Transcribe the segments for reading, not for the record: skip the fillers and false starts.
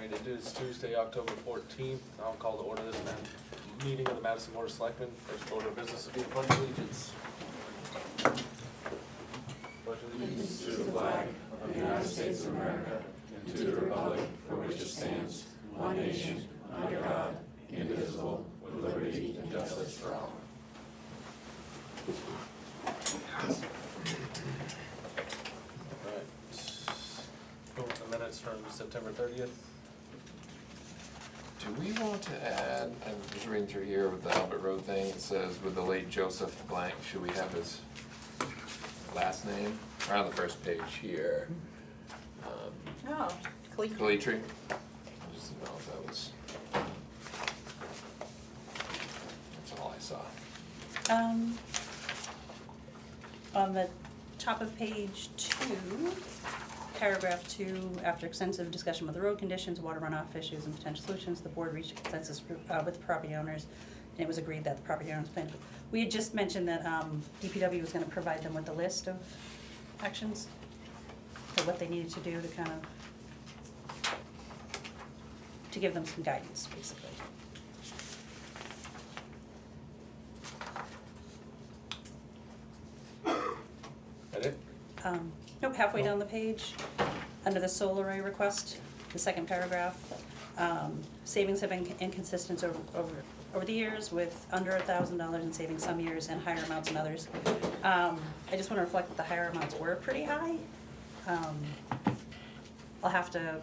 Alright, it is Tuesday, October 14th. I'll call to order this meeting of the Madison Board of Selectmen. First order of business will be the Pledge of Allegiance. Pledge of Allegiance To the flag of the United States of America and to the republic for which it stands, one nation, under God, indivisible, with liberty and justice for all. Alright. Go with the minutes from September 30th. Do we want to add, I'm just reading through here with the Albert Road thing, it says with the late Joseph blank, should we have his last name? Or on the first page here. Oh, Calitri. I just didn't know if that was, that's all I saw. On the top of page 2, paragraph 2, after extensive discussion with the road conditions, water runoff issues, and potential solutions, the board reached a consensus with the property owners, and it was agreed that the property owners planned. We had just mentioned that DPW was gonna provide them with a list of actions, or what they needed to do to kind of, to give them some guidance, basically. That it? Nope, halfway down the page, under the solar array request, the second paragraph. Savings have been inconsistent over the years, with under $1,000 in savings some years and higher amounts in others. I just wanna reflect that the higher amounts were pretty high. I'll have to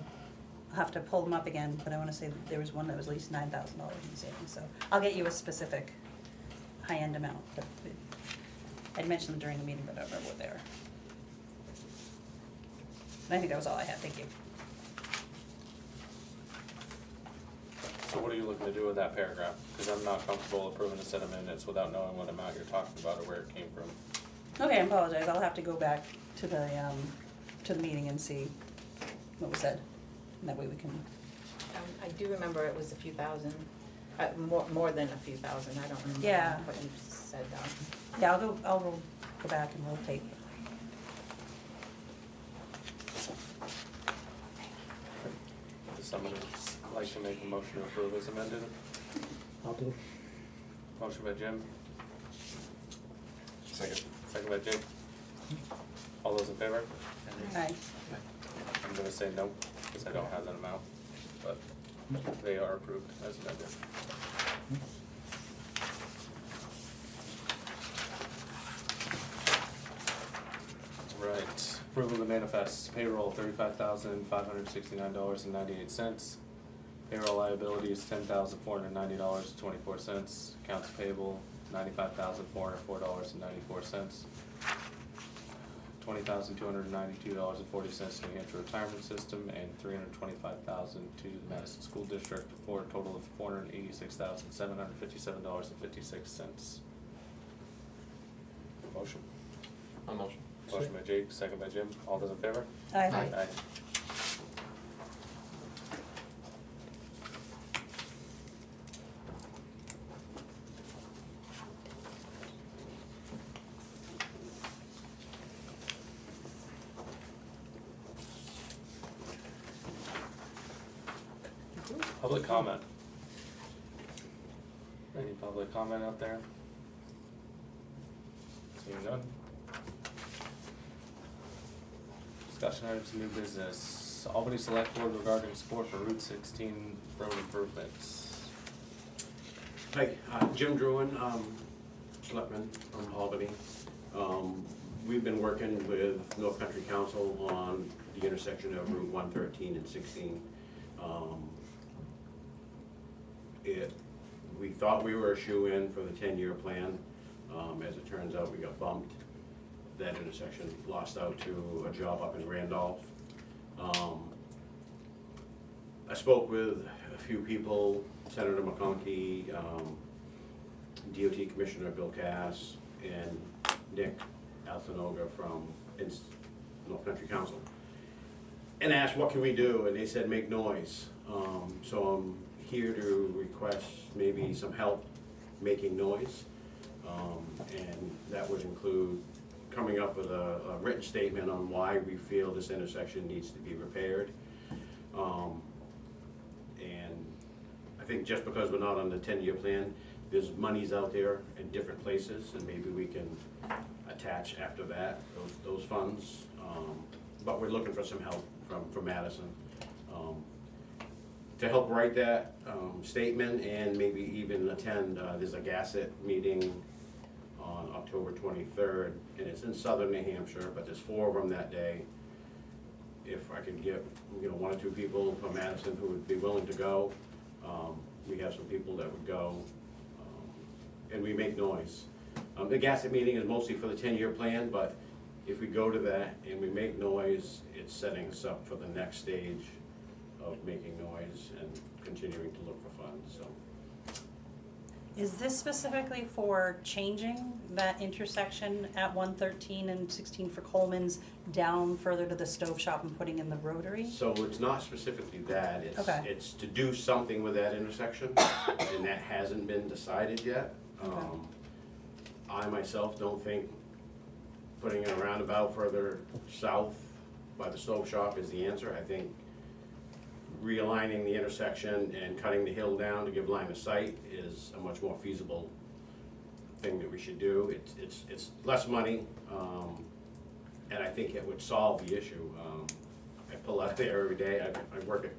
pull them up again, but I wanna say that there was one that was at least $9,000 in savings, so I'll get you a specific high-end amount, but I'd mentioned them during the meeting, but I don't remember what they are. And I think that was all I had, thank you. So what are you looking to do with that paragraph? Because I'm not comfortable approving a set of minutes without knowing what amount you're talking about or where it came from. Okay, I apologize, I'll have to go back to the meeting and see what was said, and that way we can, I do remember it was a few thousand, more than a few thousand, I don't remember Yeah. what you said though. yeah, I'll go back and rotate. Does somebody like to make a motion to approve as amended? I'll do. Motion by Jim, Second. second by Jake. All those in favor? Aye. I'm gonna say no, because I don't have that amount, but they are approved as amended. Right, approval of the manifest, payroll $35,569.98. Payroll liability is $10,490.24. Accounts payable, $95,404.94. $20,292.40 to New Hampshire Retirement System, and $325,000 to the Madison School District, for a total of $486,757.56. Motion. A motion. Motion by Jake, second by Jim. All those in favor? Aye. Aye. Public comment. Any public comment out there? Seeing none. Discussion items, new business. Albany Select Board regarding support for Route 16 road improvements. Hi, Jim Druin, Selectmen from Albany. We've been working with North Country Council on the intersection of Route 113 and 16. We thought we were a shoo-in for the 10-year plan. As it turns out, we got bumped. That intersection lost out to a job up in Randolph. I spoke with a few people, Senator McConkey, DOT Commissioner Bill Cass, and Nick Althanoga from North Country Council, and asked what can we do, and they said make noise. So I'm here to request maybe some help making noise, and that would include coming up with a written statement on why we feel this intersection needs to be repaired. think just because we're not on the 10-year plan, there's monies out there in different places, and maybe we can attach after that, those funds. But we're looking for some help from Madison to help write that statement and maybe even attend, there's a Gasset meeting on October 23rd, and it's in southern New Hampshire, but there's 4 of them that day. If I could get, 1 or 2 people from Madison who would be willing to go, we have some people that would go, and we make noise. The Gasset meeting is mostly for the 10-year plan, but if we go to that and we make noise, it's setting us up for the next stage of making noise and continuing to look for funds, so. Is this specifically for changing that intersection at 113 and 16 for Coleman's down further to the stove shop and putting in the rotary? So it's not specifically that, Okay. it's to do something with that intersection, and that hasn't been decided yet. Okay. I myself don't think putting in a roundabout further south by the stove shop is the answer. I think realigning the intersection and cutting the hill down to give line of sight is a much more feasible thing that we should do. It's less money, and I think it would solve the issue. I pull out there every day. I work at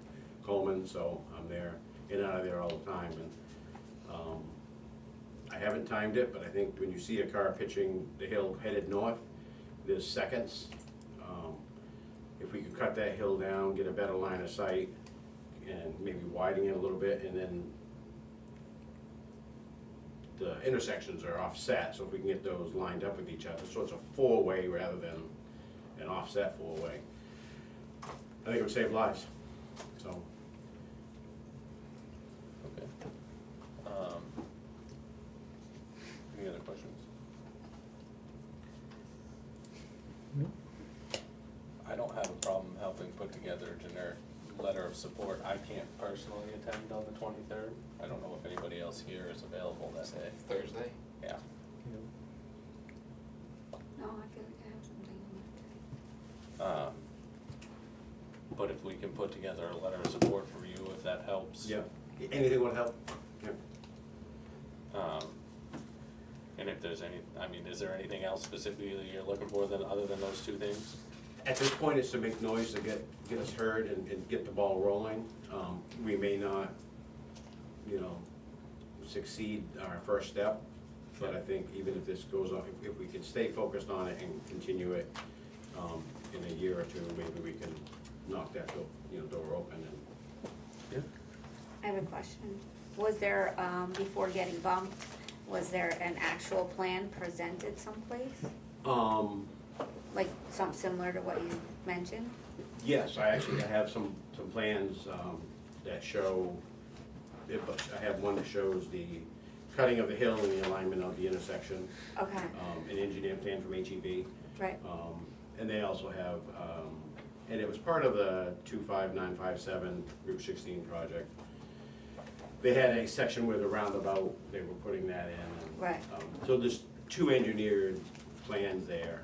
Coleman, so I'm there, in and out of there all the time. And I haven't timed it, but I think when you see a car pitching the hill headed north, there's seconds. If we could cut that hill down, get a better line of sight, and maybe widen it a little bit, and then the intersections are offset, so if we can get those lined up with each other, so it's a 4-way rather than an offset 4-way. I think it would save lives, so. Okay. Any other questions? I don't have a problem helping put together a generic letter of support. I can't personally attend on the 23rd. I don't know if anybody else here is available that day. Thursday? Yeah. No, I feel like I have something on that day. But if we can put together a letter of support for you, if that helps. Yeah, anything would help, yeah. And if there's any, I mean, is there anything else specifically you're looking for other than those 2 things? At this point, it's to make noise to get us heard and get the ball rolling. We may not, succeed our first step, but I think even if this goes on, if we can stay focused on it and continue it, in a year or 2, maybe we can knock that door open and. Yeah. I have a question. Was there, before getting bumped, was there an actual plan presented someplace? Like something similar to what you mentioned? Yes, I have some plans that show, I have one that shows the cutting of the hill and the alignment of the intersection, Okay, an engineering plan from HEB. right, And they also have, and it was part of the 25957 Route 16 project. They had a section with a roundabout, they were putting that in. And, right. So there's 2 engineered plans there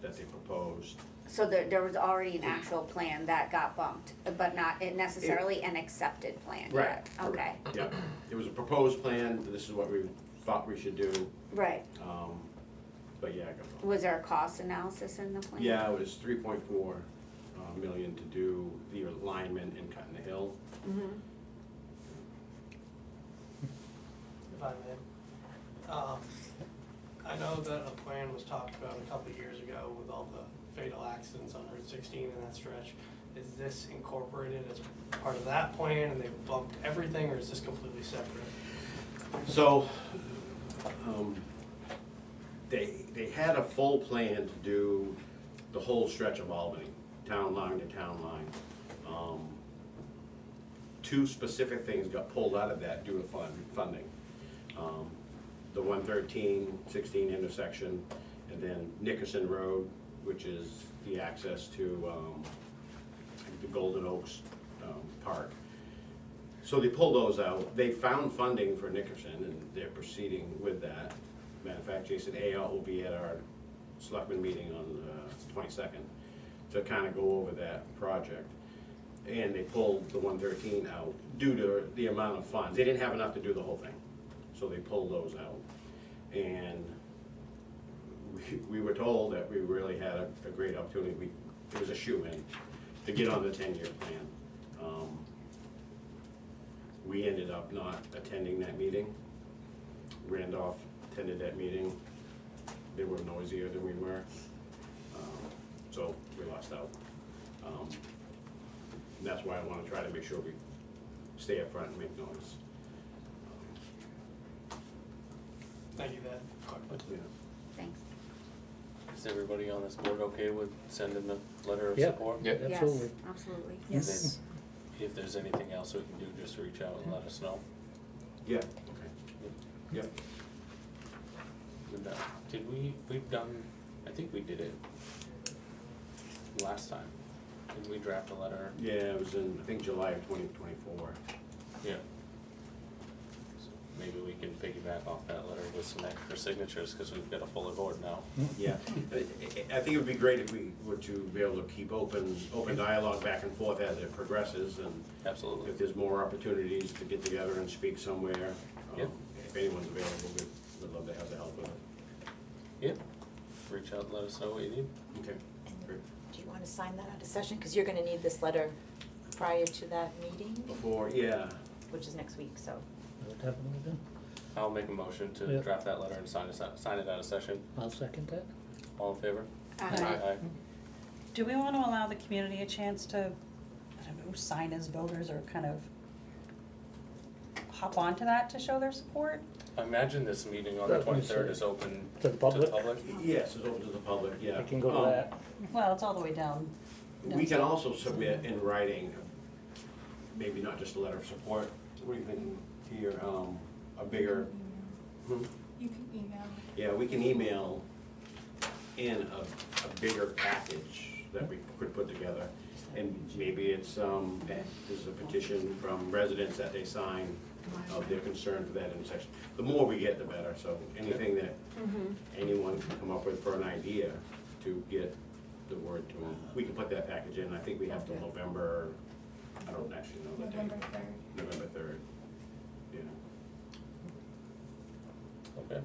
that they proposed. So there was already an actual plan that got bumped, but not necessarily an accepted plan yet? Okay, Yeah, it was a proposed plan, this is what we thought we should do, right. but yeah, I got bumped. Was there a cost analysis in the plan? Yeah, it was 3.4 million to do the alignment and cutting the hill. Mm-hmm, If I may. I know that a plan was talked about a couple of years ago with all the fatal accidents on Route 16 in that stretch. Is this incorporated as part of that plan and they bumped everything, or is this completely separate? So, they had a full plan to do the whole stretch of Albany, town line to town line. 2 specific things got pulled out of that due to funding. The 113-16 intersection, and then Nickerson Road, which is the access to the Golden Oaks Park. So they pulled those out. They found funding for Nickerson, and they're proceeding with that. Matter of fact, Jason Ayotte will be at our Selectmen meeting on the 22nd to kind of go over that project. and they pulled the 113 out due to the amount of funds. They didn't have enough to do the whole thing, so they pulled those out. And we were told that we really had a great opportunity. It was a shoo-in to get on the 10-year plan. We ended up not attending that meeting. Randolph attended that meeting. They were noisier than we were, so we lost out. And that's why I want to try to make sure we stay up front and make noise. Thank you, that. Yeah. Thanks. Is everybody on this board okay with sending a letter of Yep. support? Yeah. Absolutely. Yes, absolutely. Yes. If there's anything else we can do, just reach out and let us know. Yeah, okay. Yep. And, we've done, I think we did it last time. Did we draft a letter? Yeah, it was in, I think, July of 2024. Yeah. So maybe we can piggyback off that letter with some extra signatures, because we've got a fuller board now. Yeah, I think it would be great if we were to be able to keep open dialogue back and forth as it progresses, and Absolutely. if there's more opportunities to get together and speak somewhere, Yep. if anyone's available, we'd love to have the help with it. Yep. Reach out and let us know what you need. Okay, great. Do you wanna sign that out of session, cause you're gonna need this letter prior to that meeting, Before, yeah, which is next week, so. Will it happen again? I'll make a motion to Yep. draft that letter and sign it out of session. I'll second that. All in favor? Aye. Do we want to allow the community a chance to, I don't know, sign as voters or kind of hop onto that to show their support? I imagine this meeting on the That one's, 23rd is open to the public? yes, it's open to the public, yeah. I can go to that. Well, it's all the way down. We can also submit in writing, maybe not just a letter of support, what do you think here, a bigger, You can email. yeah, we can email in a bigger package that we could put together. And maybe it's, there's a petition from residents that they sign of their concern for that intersection. The more we get, the better, so anything that anyone can come up with for an idea to get the word to them, we can put that package in. I think we have till November, I don't actually know the date. November 3rd. November 3rd, yeah. Okay.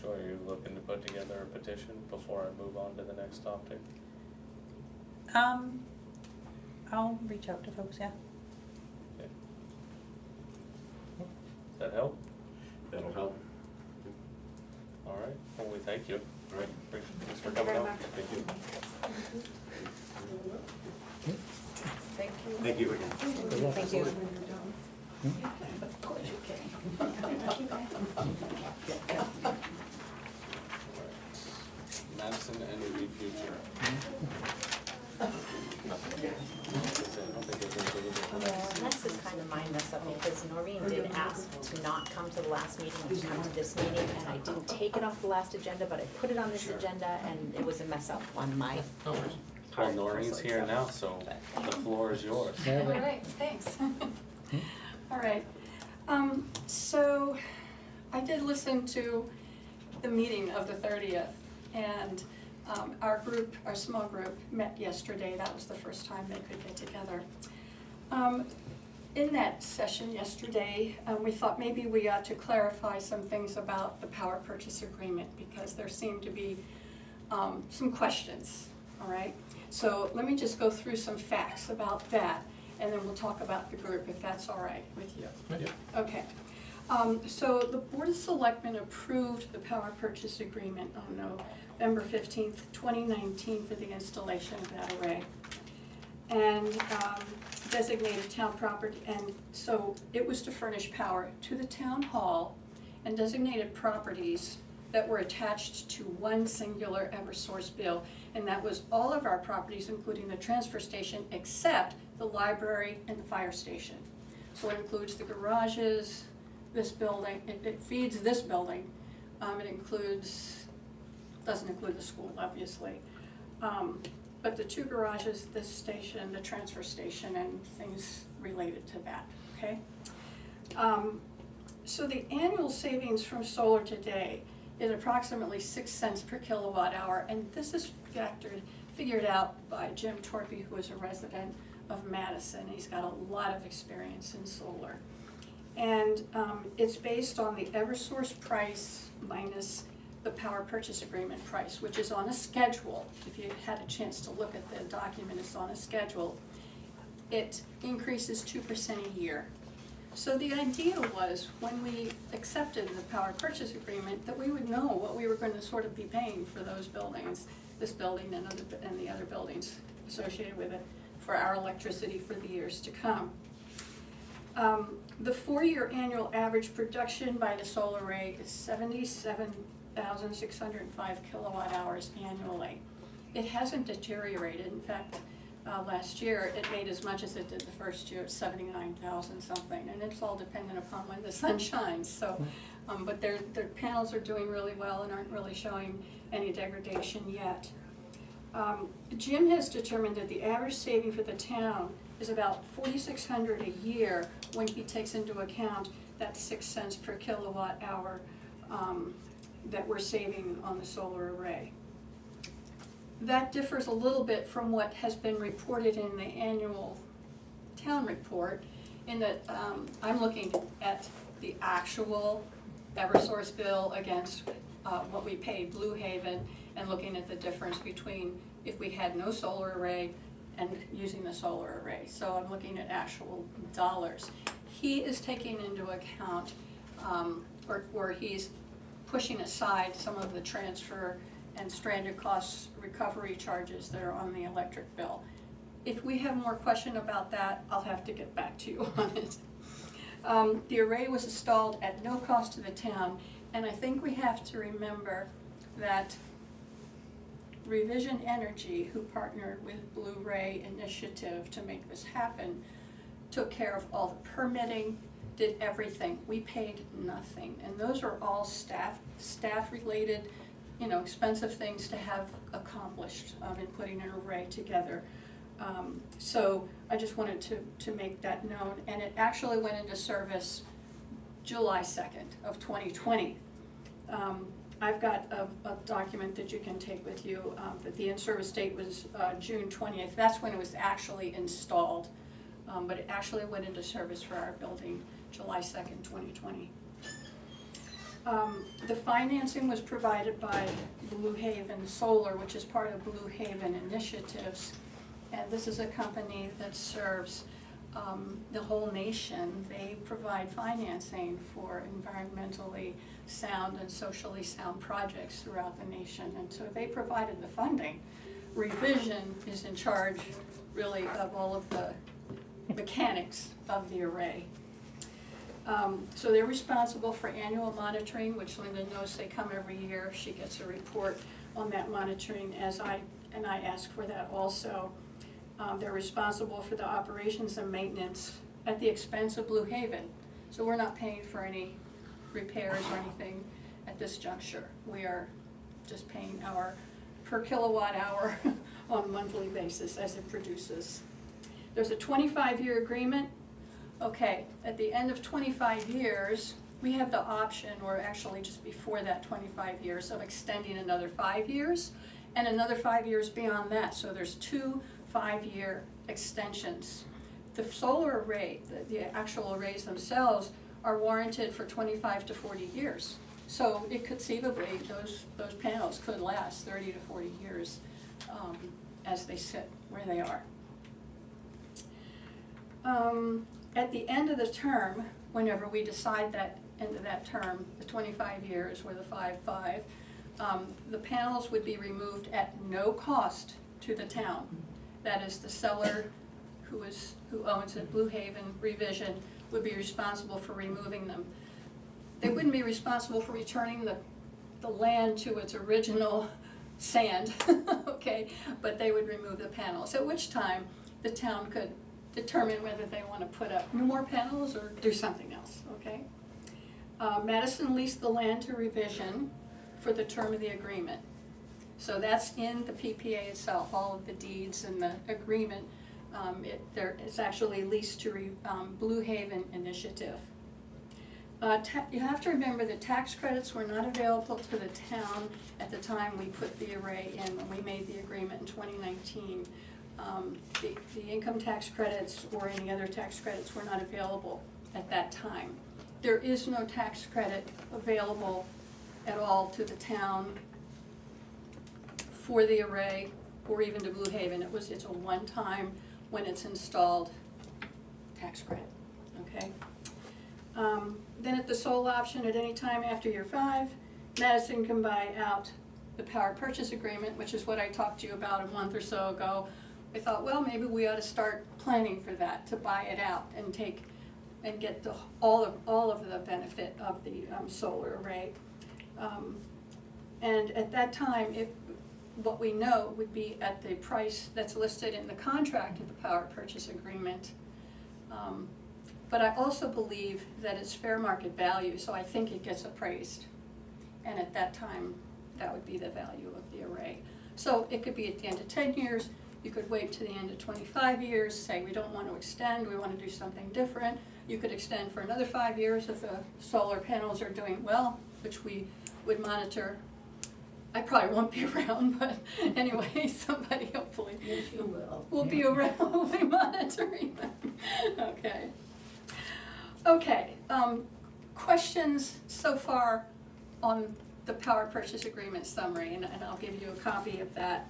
Joy, are you looking to put together a petition before I move on to the next topic? I'll reach out to folks, yeah. Okay. Does that help? That'll help. All right, well, we thank you. All right, Thanks for Thank you coming very out. much. thank you. Thank you. Thank you again. Good luck. Thank you. Of course you can. Madison Energy Future. Nothing. I don't think there's anything in there. That's just kind of my mess up, because Noreen did ask to not come to the last meeting, and to come to this meeting, and I didn't take it off the last agenda, but I put it on this agenda, and it was a mess up on my No worries. part. Well, Noreen's here now, so the floor is yours. Yeah, All but- right, thanks. All right, so I did listen to the meeting of the 30th, and our group, our small group, met yesterday. That was the first time they could get together. In that session yesterday, we thought maybe we ought to clarify some things about the power purchase agreement, because there seemed to be some questions, all right? So let me just go through some facts about that, and then we'll talk about the group, if that's all right with you. Yeah. Okay. So the Board of Selectmen approved the power purchase agreement on November 15th, 2019 for the installation of that array. And designated town property, and so it was to furnish power to the town hall and designated properties that were attached to one singular Eversource bill. And that was all of our properties, including the transfer station, except the library and the fire station. So it includes the garages, this building, it feeds this building. It includes, doesn't include the school, obviously. But the two garages, this station, the transfer station, and things related to that, okay? So the annual savings from solar today is approximately 6 cents per kilowatt hour, and this is figured out by Jim Torpy, who is a resident of Madison. He's got a lot of experience in solar. And it's based on the Eversource price minus the power purchase agreement price, which is on a schedule. If you had a chance to look at the document, it's on a schedule. It increases 2% a year. So the idea was, when we accepted the power purchase agreement, that we would know what we were going to sort of be paying for those buildings, this building and the other buildings associated with it, for our electricity for the years to come. The 4-year annual average production by the solar array is 77,605 kilowatt hours annually. It hasn't deteriorated. In fact, last year it made as much as it did the first year, 79,000 something, and it's all dependent upon when the sun shines. So, but their panels are doing really well and aren't really showing any degradation yet. Jim has determined that the average saving for the town is about $4,600 a year when he takes into account that 6 cents per kilowatt hour that we're saving on the solar array. That differs a little bit from what has been reported in the annual town report, in that I'm looking at the actual Eversource bill against what we paid Blue Haven, and looking at the difference between if we had no solar array and using the solar array. So I'm looking at actual dollars. He is taking into account, or he's pushing aside some of the transfer and stranded costs recovery charges that are on the electric bill. If we have more question about that, I'll have to get back to you on it. The array was installed at no cost to the town, and I think we have to remember that Revision Energy, who partnered with Blue Ray Initiative to make this happen, took care of all the permitting, did everything. We paid nothing, and those are all staff-related, expensive things to have accomplished in putting an array together. So I just wanted to make that known, and it actually went into service July 2nd of 2020. I've got a document that you can take with you, that the in-service date was June 20th. That's when it was actually installed, but it actually went into service for our building July 2nd, 2020. The financing was provided by Blue Haven Solar, which is part of Blue Haven Initiatives, and this is a company that serves the whole nation. They provide financing for environmentally sound and socially sound projects throughout the nation, and so they provided the funding. Revision is in charge, really, of all of the mechanics of the array. So they're responsible for annual monitoring, which Linda knows they come every year. She gets a report on that monitoring, and I ask for that also. They're responsible for the operations and maintenance at the expense of Blue Haven. So we're not paying for any repairs or anything at this juncture. We are just paying our per kilowatt hour on a monthly basis as it produces. There's a 25-year agreement. Okay, at the end of 25 years, we have the option, or actually just before that 25 years, of extending another 5 years and another 5 years beyond that. So there's 2 5-year extensions. The solar array, the actual arrays themselves, are warranted for 25 to 40 years. So it conceivably, those panels could last 30 to 40 years as they sit where they are. At the end of the term, whenever we decide that end of that term, the 25 years or the 5-5, the panels would be removed at no cost to the town. That is, the seller who owns it, Blue Haven Revision, would be responsible for removing them. They wouldn't be responsible for returning the land to its original sand, okay, but they would remove the panels, at which time the town could determine whether they want to put up more panels or do something else, okay? Madison leased the land to Revision for the term of the agreement. So that's in the PPA itself, all of the deeds and the agreement. It's actually leased to Blue Haven Initiative. You have to remember that tax credits were not available to the town at the time we put the array in, when we made the agreement in 2019. The income tax credits or any other tax credits were not available at that time. There is no tax credit available at all to the town for the array or even to Blue Haven. It's a one-time, when it's installed, tax credit, okay? Then at the sole option, at any time after year 5, Madison can buy out the power purchase agreement, which is what I talked to you about a month or so ago. I thought, well, maybe we ought to start planning for that, to buy it out and get all of the benefit of the solar array. And at that time, what we know would be at the price that's listed in the contract of the power purchase agreement. But I also believe that it's fair market value, so I think it gets appraised. And at that time, that would be the value of the array. So it could be at the end of 10 years, you could wait to the end of 25 years, say we don't want to extend, we want to do something different. You could extend for another 5 years if the solar panels are doing well, which we would monitor. I probably won't be around, but anyway, somebody hopefully will be around, will be monitoring them. Okay. Okay, questions so far on the power purchase agreement summary, and I'll give you a copy of that.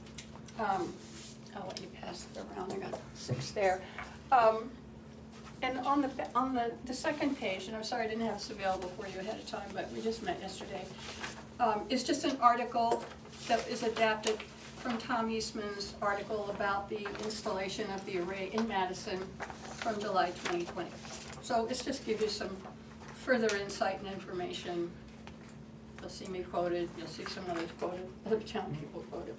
I'll let you pass it around, I got 6 there. And on the second page, and I'm sorry I didn't have this available for you ahead of time, but we just met yesterday, it's just an article that is adapted from Tom Eastman's article about the installation of the array in Madison from July 2020. So it's just give you some further insight and information. You'll see me quoted, you'll see some others quoted, other town people quoted.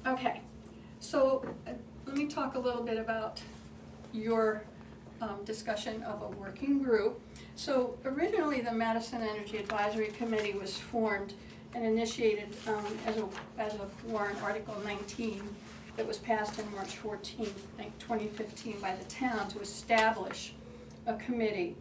Okay, so let me talk a little bit about your discussion of a working group. So originally the Madison Energy Advisory Committee was formed and initiated as a warrant Article 19 that was passed on March 14th, 2015 by the town to establish a committee.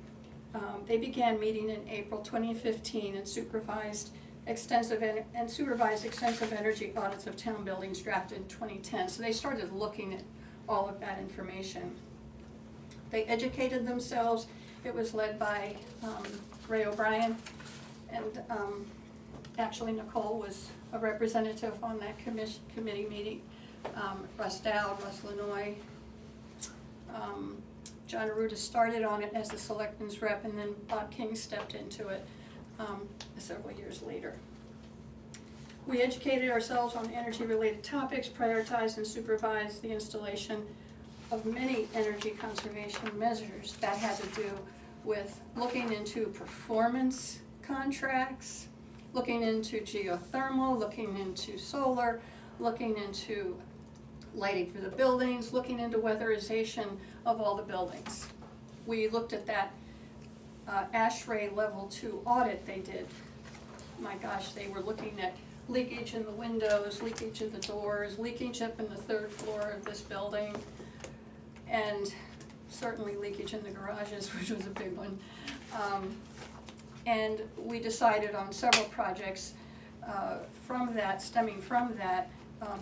They began meeting in April 2015 and supervised extensive energy audits of town buildings drafted in 2010. So they started looking at all of that information. They educated themselves. It was led by Ray O'Brien, and actually Nicole was a representative on that committee meeting. Russ Dowd, Russ Lanoy, John Arruda started on it as the Selectmen's rep, and then Bob King stepped into it several years later. We educated ourselves on energy-related topics, prioritized and supervised the installation of many energy conservation measures that had to do with looking into performance contracts, looking into geothermal, looking into solar, looking into lighting for the buildings, looking into weatherization of all the buildings. We looked at that ASHRAE Level 2 audit they did. My gosh, they were looking at leakage in the windows, leakage in the doors, leakage up in the 3rd floor of this building, and certainly leakage in the garages, which was a big one. And we decided on several projects stemming from that.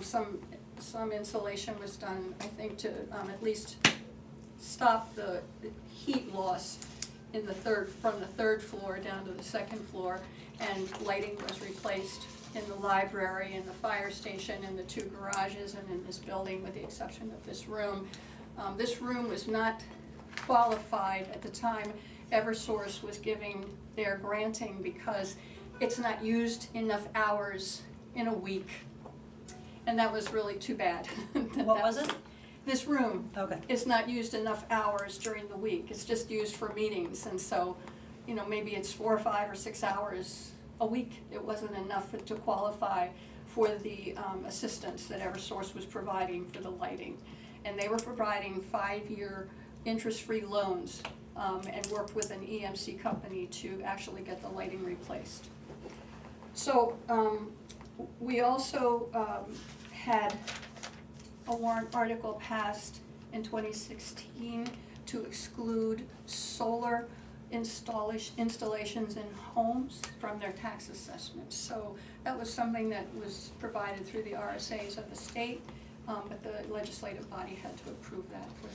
Some insulation was done, I think, to at least stop the heat loss in from the 3rd floor down to the 2nd floor, and lighting was replaced in the library and the fire station and the 2 garages and in this building, with the exception of this room. This room was not qualified at the time Eversource was giving their granting, because it's not used enough hours in a week. And that was really too bad. What was it? This room Okay. is not used enough hours during the week. It's just used for meetings, and so, maybe it's 4 or 5 or 6 hours a week. It wasn't enough to qualify for the assistance that Eversource was providing for the lighting. And they were providing 5-year interest-free loans, and worked with an EMC company to actually get the lighting replaced. So we also had a warrant article passed in 2016 to exclude solar installations in homes from their tax assessments. So that was something that was provided through the RSAs of the state, but the legislative body had to approve that for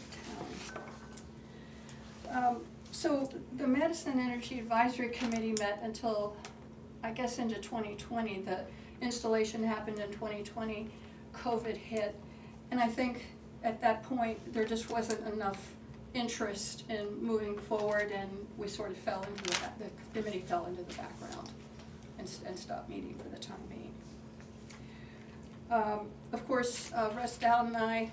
the town. So the Madison Energy Advisory Committee met until, I guess, into 2020. The installation happened in 2020, COVID hit, and I think at that point, there just wasn't enough interest in moving forward, and we sort of fell into the committee fell into the background and stopped meeting for the time being. Of course, Russ Dowd and I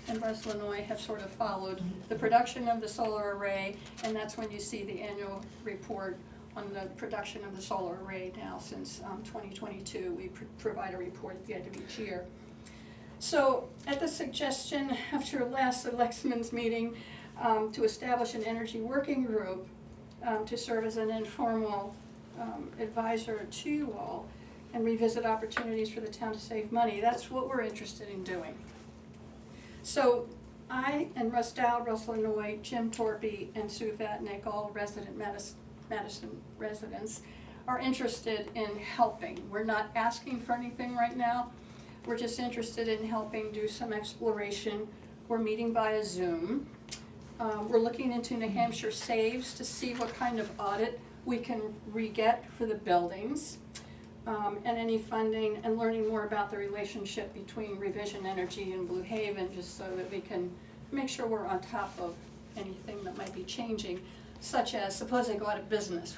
and Russ Lanoy have sort of followed the production of the solar array, and that's when you see the annual report on the production of the solar array now since 2022. We provide a report at the end of each year. So at the suggestion after last Selectmen's meeting to establish an energy working group to serve as an informal advisor to you all and revisit opportunities for the town to save money, that's what we're interested in doing. So I and Russ Dowd, Russ Lanoy, Jim Torpy, and Sue Vatnick, all resident Madison residents, are interested in helping. We're not asking for anything right now. We're just interested in helping do some exploration. We're meeting via Zoom. We're looking into New Hampshire Saves to see what kind of audit we can re-get for the buildings, and any funding, and learning more about the relationship between Revision Energy and Blue Haven, just so that we can make sure we're on top of anything that might be changing, such as, suppose they go out of business,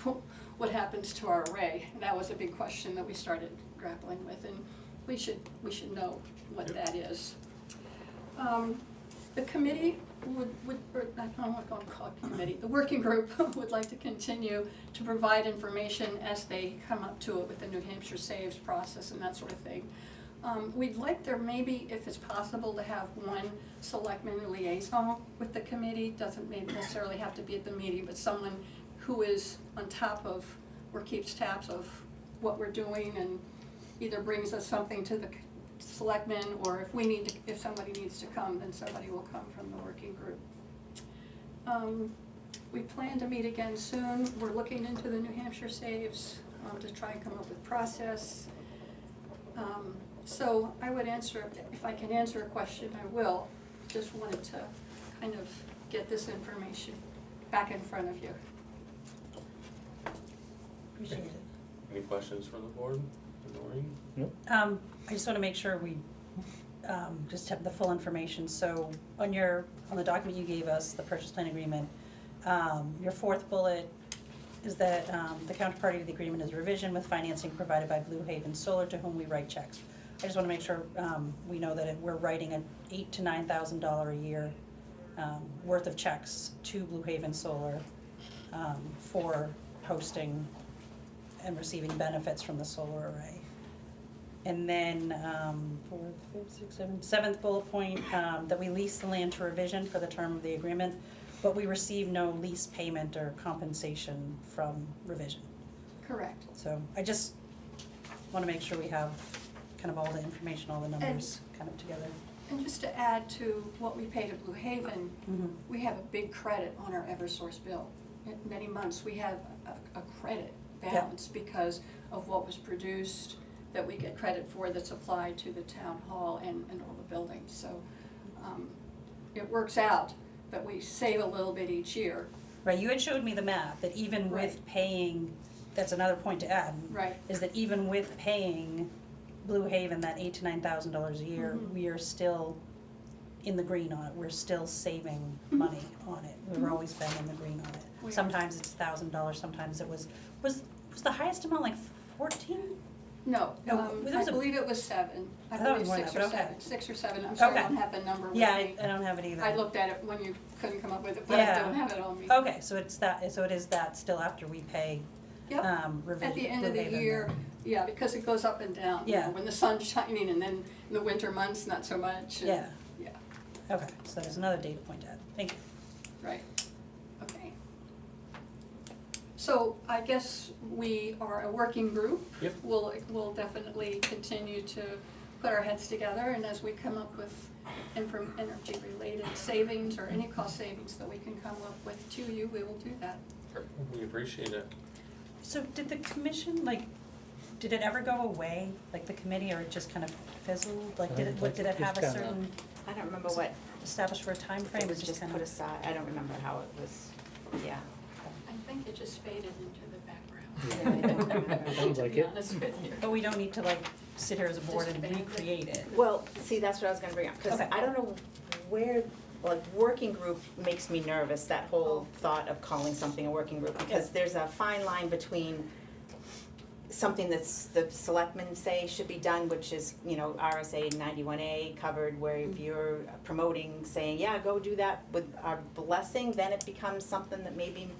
what happens to our array? That was a big question that we started grappling with, and we should know what that is. The committee or I don't know what I'm calling it, committee, the working group would like to continue to provide information as they come up to it with the New Hampshire Saves process and that sort of thing. We'd like there maybe, if it's possible, to have one selectman liaison with the committee. Doesn't maybe necessarily have to be at the meeting, but someone who is on top of or keeps tabs of what we're doing and either brings us something to the selectmen, or if somebody needs to come, then somebody will come from the working group. We plan to meet again soon. We're looking into the New Hampshire Saves to try and come up with process. So I would answer, if I can answer a question, I will. Just wanted to kind of get this information back in front of you. Appreciate it. Any questions from the board? Noreen? I just wanna make sure we, just have the full information. So on the document you gave us, the purchase plan agreement, your fourth bullet is that, the counterparty to the agreement is Revision with financing provided by Blue Haven Solar, to whom we write checks. I just wanna make sure, we know that we're writing an $8,000 to $9,000 a year, worth of checks to Blue Haven Solar, for hosting and receiving benefits from the solar array. And then, seventh bullet point, that we lease the land to Revision for the term of the agreement, but we receive no lease payment or compensation from Revision. Correct. So I just wanna make sure we have kind of all the information, all the numbers kind of together. And just to add to what we pay to Blue Haven, Mm-hmm. we have a big credit on our Eversource bill. In many months, we have a credit balance because of what was produced that we get credit for that's applied to the town hall and all the buildings. So it works out that we save a little bit each year. Right, you had showed me the math, that even with Right. paying, that's another point to add. Right. Is that even with paying Blue Haven that $8,000 to $9,000 a year, Mhm. we are still in the green on it, we're still saving money on it, we're always been in the green on it. We are. Sometimes it's $1,000, sometimes it was the highest amount like 14? No, No, there I was a- believe it was 7. I I thought it believe was more than 6 that, or but okay. 7, 6 or 7. I'm sorry, I Okay. don't have the number with me. Yeah, I don't have it either. I looked at it when you couldn't come up with it, but Yeah. I don't have it on me. Okay, so it is that still after we pay, Yep. Revision, At the end of Blue the Haven year, then. yeah, because it goes up and down, you know, Yeah. when the sun's shining, and then in the winter months, not so much. and- Yeah. Yeah, Okay, so there's another data point to add, thank you. right, okay. So I guess we are a working group. Yep. We'll definitely continue to put our heads together, and as we come up with energy-related savings or any cost savings that we can come up with to you, we will do that. We appreciate it. So did the commission, like, did it ever go away, like the committee, or it just kind of fizzled? Like, did it have a Just kinda- certain, I don't remember what, established for a time frame? it was It just kind put of? aside, I don't remember how it was, yeah. I think it just faded into the background. Yeah, I don't remember. Sounds like To be it. honest with you. But we don't need to like sit here as a board and Just abandon it. recreate it. Well, see, that's what I was gonna bring up, cause Okay. I don't know where, like, working group makes me nervous, that whole thought of calling something a working group, because there's a fine line between something that's, the selectmen say should be done, which is, you know, RSA 91A covered, where if you're promoting, saying, yeah, go do that with our blessing, then it becomes something that maybe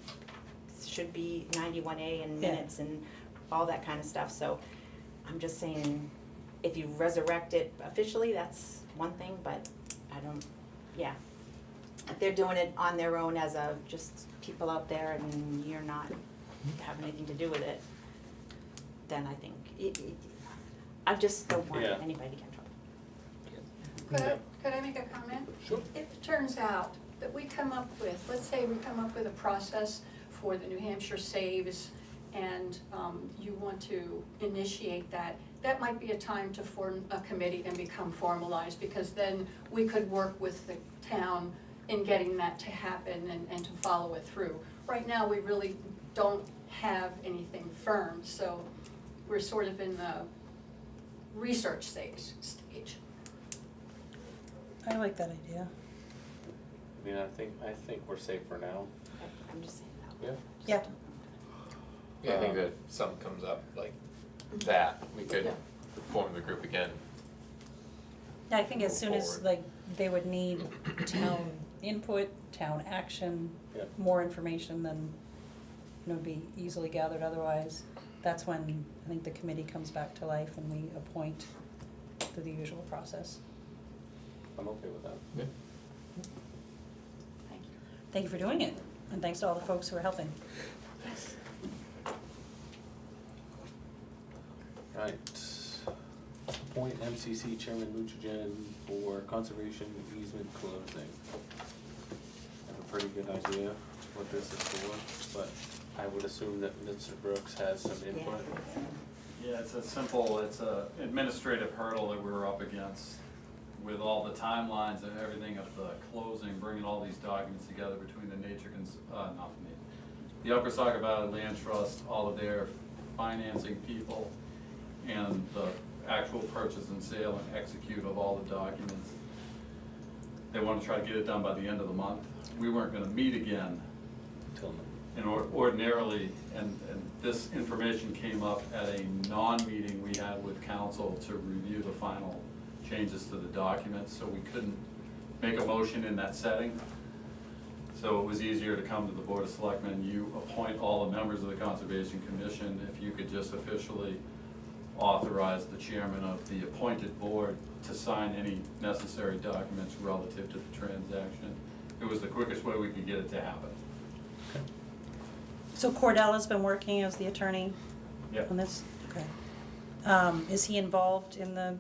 should be 91A and Yeah. minutes and all that kind of stuff, so I'm just saying, if you resurrect it officially, that's one thing, but I don't, yeah. If they're doing it on their own as a, just people out there and you're not having anything to do with it, then I think, I just don't want Yeah. anybody to get in trouble. Could I make a comment? Sure. If it turns out that we come up with, let's say we come up with a process for the New Hampshire Saves, and you want to initiate that, that might be a time to form a committee and become formalized, because then we could work with the town in getting that to happen and to follow it through. Right now, we really don't have anything firm, so we're sort of in the research stage. I like that idea. I mean, I think we're safe for now. I'm just saying that. Yeah. Yeah. Yeah, I think that if something comes up like that, we could Yeah. form the group again. I think as Move soon as, forward. like, they would need town input, town action, Yep. more information than, be easily gathered otherwise. That's when I think the committee comes back to life and we appoint through the usual process. I'm okay with that. Yeah. Thank you. Thank you for doing it, and thanks to all the folks who are helping. Yes. Right. Appoint MCC Chairman Muchajan for conservation easement closing. I have a pretty good idea what this is for, but I would assume that Mr. Brooks has some input. Yeah, it's a administrative hurdle that we were up against with all the timelines and everything of the closing, bringing all these documents together between the the Upper Saga Valley Land Trust, all of their financing people, and the actual purchase and sale and execute of all the documents. They want to try to get it done by the end of the month. We weren't gonna meet again. Till And ordinarily, and this information came up at a non-meeting we had with council to review the final changes to the documents, so we couldn't make a motion in that setting. So it was easier to come to the Board of Selectmen, you appoint all the members of the Conservation Commission, if you could just officially authorize the chairman of the appointed board to sign any necessary documents relative to the transaction. It was the quickest way we could get it to happen. So Cordell has been working as the attorney Yep. on this? Okay. Is he involved in the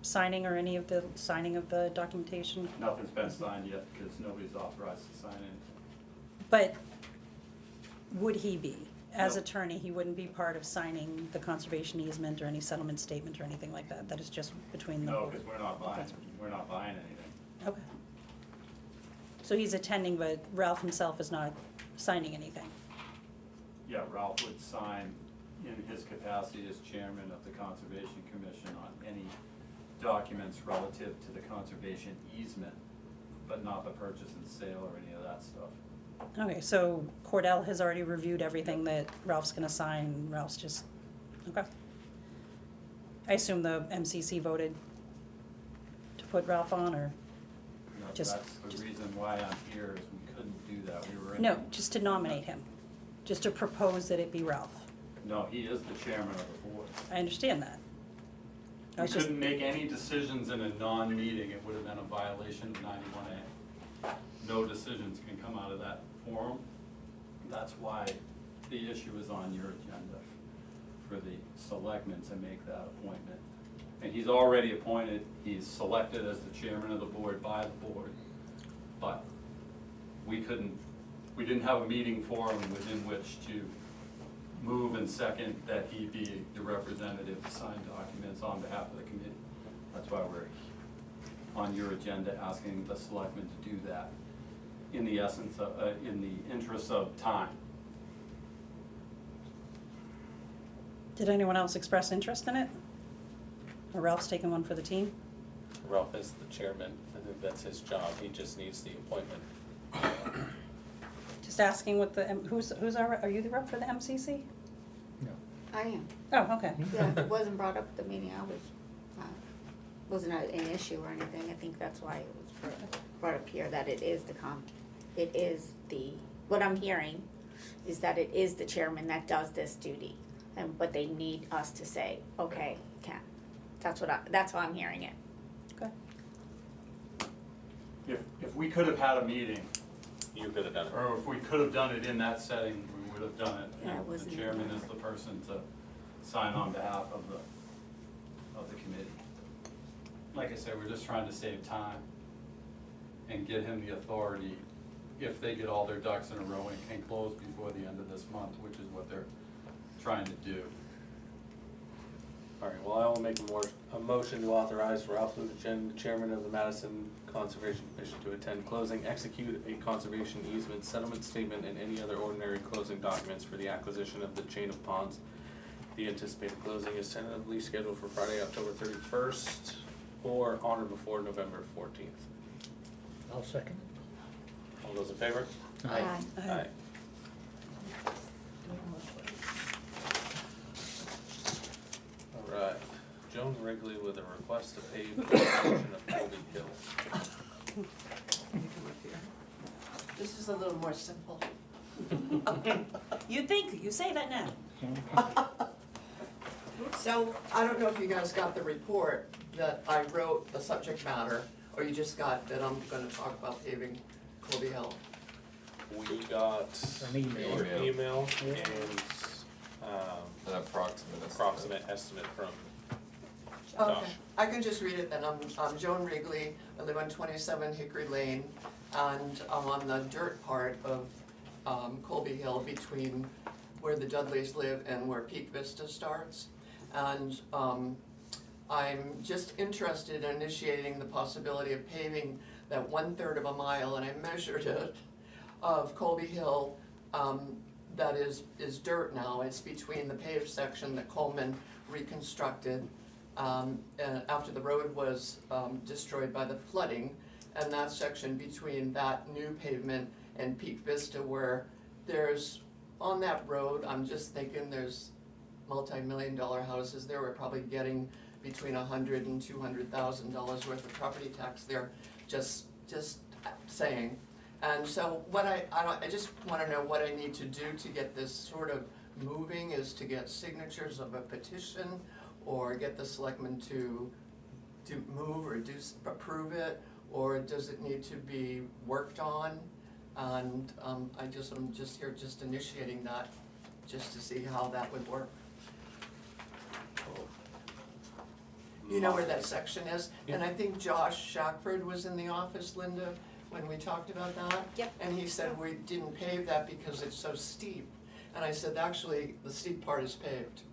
signing or any of the signing of the documentation? Nothing's been signed yet because nobody's authorized to sign anything. But would he be? As No. attorney, he wouldn't be part of signing the conservation easement or any settlement statement or anything like that? That is just between the. No, because we're not buying anything. Okay. So he's attending, but Ralph himself is not signing anything? Yeah, Ralph would sign in his capacity as chairman of the Conservation Commission on any documents relative to the conservation easement, but not the purchase and sale or any of that stuff. Okay, so Cordell has already reviewed everything that Ralph's gonna sign, and Ralph's just, okay. I assume the MCC voted to put Ralph on, or, You know, Just- that's the reason why I'm here, is we couldn't do that, we were in. no, just to nominate him, just to propose that it be Ralph. No, he is the chairman of the board. I understand that. I We was just, couldn't make any decisions in a non-meeting, it would have been a violation of 91A. No decisions can come out of that forum. That's why the issue is on your agenda for the selectmen to make that appointment. And he's already appointed, he's selected as the chairman of the board by the board. But we didn't have a meeting for him within which to move and second that he be the representative to sign documents on behalf of the committee. That's why we're on your agenda asking the selectmen to do that in the essence of, in the interest of time. Did anyone else express interest in it? Or Ralph's taking one for the team? Ralph is the chairman, I think that's his job, he just needs the appointment. Just asking what the, who's our, are you the rep for the MCC? I am. Oh, okay. Yeah, it wasn't brought up at the meeting, I was, wasn't an issue or anything, I think that's why it was brought up here, that it is it is the, what I'm hearing is that it is the chairman that does this duty, but they need us to say, okay, can, that's how I'm hearing it. Okay. If we could have had a meeting, You could have done it. or if we could have done it in that setting, we would have done it. Yeah, it And wasn't- the chairman is the person to sign on behalf of the committee. Like I said, we're just trying to save time and get him the authority if they get all their ducks in a row and can close before the end of this month, which is what they're trying to do. All right, well, I will make a motion to authorize Ralph Ludigan, the chairman of the Madison Conservation Commission, to attend closing, execute a conservation easement, settlement statement, and any other ordinary closing documents for the acquisition of the chain of ponds. The anticipated closing is tentatively scheduled for Friday, October 31st, or on or before November 14th. I'll second it. All those in favor? Aye. Aye. All right, Joan Wrigley with a request to pave the portion of Colby Hill. This is a little more simple. You'd think, you say that now. So, I don't know if you guys got the report that I wrote, the subject matter, or you just got that I'm gonna talk about paving Colby Hill. We got An email. your email and, An approximate estimate. approximate estimate from Okay, Josh. I can just read it then. I'm Joan Wrigley, I live on 27 Hickory Lane, and I'm on the dirt part of Colby Hill between where the Dudleys live and where Peak Vista starts. And I'm just interested in initiating the possibility of paving that 1/3 of a mile, and I measured it, of Colby Hill, that is dirt now. It's between the paved section that Coleman reconstructed and after the road was destroyed by the flooding, and that section between that new pavement and Peak Vista, where there's, on that road, I'm just thinking there's multi-million-dollar houses there. We're probably getting between $100,000 and $200,000 worth of property tax there, just saying. And so what I just wanna know what I need to do to get this sort of moving, is to get signatures of a petition, or get the selectmen to move or approve it, or does it need to be worked on? And I'm just here just initiating that, just to see how that would work. You know where that section is? And I think Josh Shackford was in the office, Linda, when we talked about that. Yep. And he said we didn't pave that because it's so steep. And I said, actually, the steep part is paved.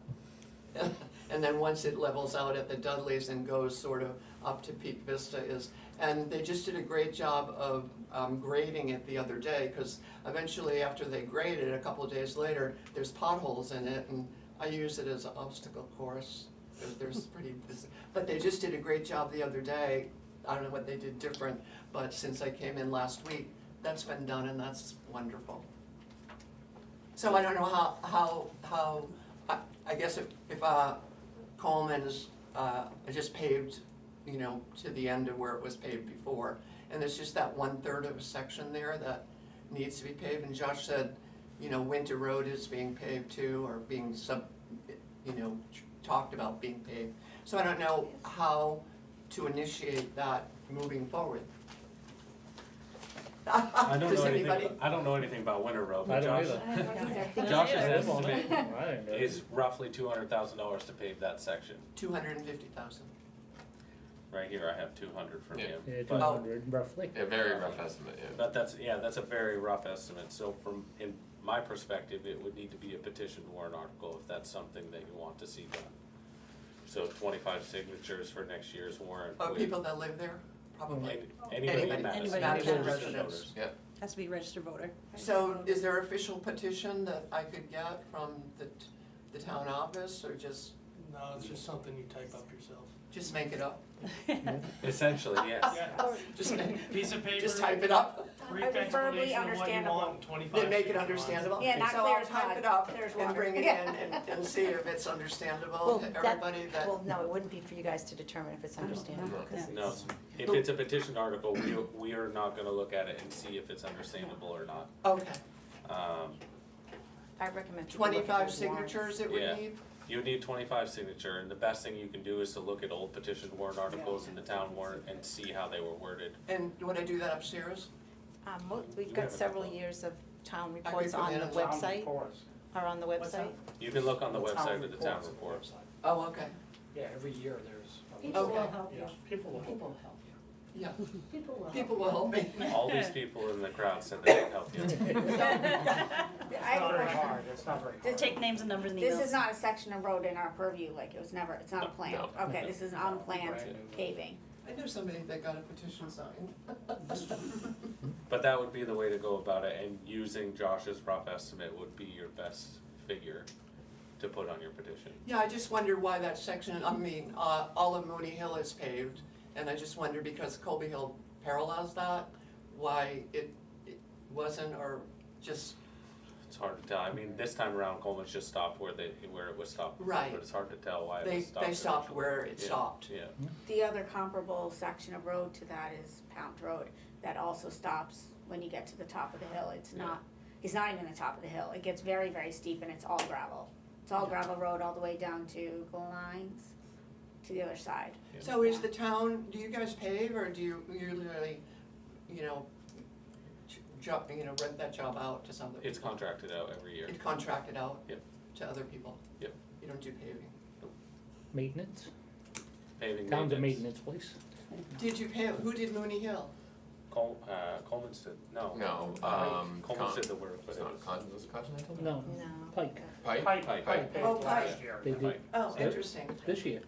And then once it levels out at the Dudleys and goes sort of up to Peak Vista is, and they just did a great job of grading it the other day, because eventually after they graded it, a couple of days later, there's potholes in it, and I use it as an obstacle course. There's pretty, but they just did a great job the other day. I don't know what they did different, but since I came in last week, that's been done, and that's wonderful. So I don't know how I guess if Coleman is just paved, you know, to the end of where it was paved before, and there's just that 1/3 of a section there that needs to be paved, and Josh said, you know, Winter Road is being paved too, or being talked about being paved. So I don't know how to initiate that moving forward. I don't Does know anybody? anything, I don't know anything about Winter Road, I but don't Josh, either. Josh's I didn't want it. estimate I didn't know. is roughly $200,000 to pave that section. 250,000. Right here, I have 200 from Yeah. him. Yeah, But- 200 roughly. A very rough estimate, yeah. But that's a very rough estimate, so from, in my perspective, it would need to be a petition warrant article if that's something that you want to see done. So 25 signatures for next year's warrant. Oh, with people that live there, probably. Anybody in Anybody. Madison. Anybody in registered Madison. voters. Yep. Has to be a registered voter. So is there official petition that I could get from the town office, or just No, it's just something you type up yourself. make it up? Essentially, yes. Just make, Piece of paper. just type it up, Brief Preferably explanation of what you understandable. want, and 25. then make it signatures on understandable? Yeah, not So clear I'll as type mud, it up clear as and water. bring it in and see if it's understandable Well, to that- everybody that. Well, no, it wouldn't be for you guys to determine if it's understandable, because No, if it's a petition article, we are not gonna look at it and see if it's understandable or not. Okay, I recommend people look at 25 those warrants. signatures it would Yeah. need? You would need 25 signature, and the best thing you can do is to look at old petition warrant articles in the town warrant and see how they were worded. And would I do that upstairs? We've You got have a several couple. years of town could reports come on in the and website, or on the What's that? website. You can look on the Town website of the town reports. reports. Oh, okay, Yeah, every year there's. People will Okay. help Yeah, people will help you. yeah, People will people will help me. All these people in the crowd said they can help you. I It's have not a very question. hard, it's not very hard. Take names and numbers and emails. This is not a section of road in our purview, like it was never, it's not a plan. No. Okay, this is an unplanned Right. paving. I know somebody that got a petition signed. But that would be the way to go about it, and using Josh's rough estimate would be your best figure to put on your petition. Yeah, I just wondered why that section, I mean, all of Mooney Hill is paved, and I just wondered because Colby Hill parallels that, why it wasn't, or just, It's hard to tell, I mean, this time around Coleman's just stopped where it was stopped. Right. But it's hard to tell why it they, was stopped. they stopped initially. where it Yeah, stopped. Yeah, The other comparable section of road to that is Pound Road, that also stops when you get to the top of the hill. It's not even the top of the hill. It gets very, very steep and it's all gravel. It's all gravel road all the way down to Glines, to the other side. yeah. So is the town, do you guys pave, or do you literally, rent that job out to somebody? It's contracted out every year. It's contracted out? Yep. To other people? Yep. You don't do paving? Maintenance, Paving town's a maintenance. maintenance place. Did you pay, who did Mooney Hill? Coleman's did, no. No, Coleman's did the work, but It's it not was. was it Continental? No, No. Pike, Pipe? Pipe, Pipe. pipe paved Oh, last pipe. year. they did Oh, Yeah. interesting. this year,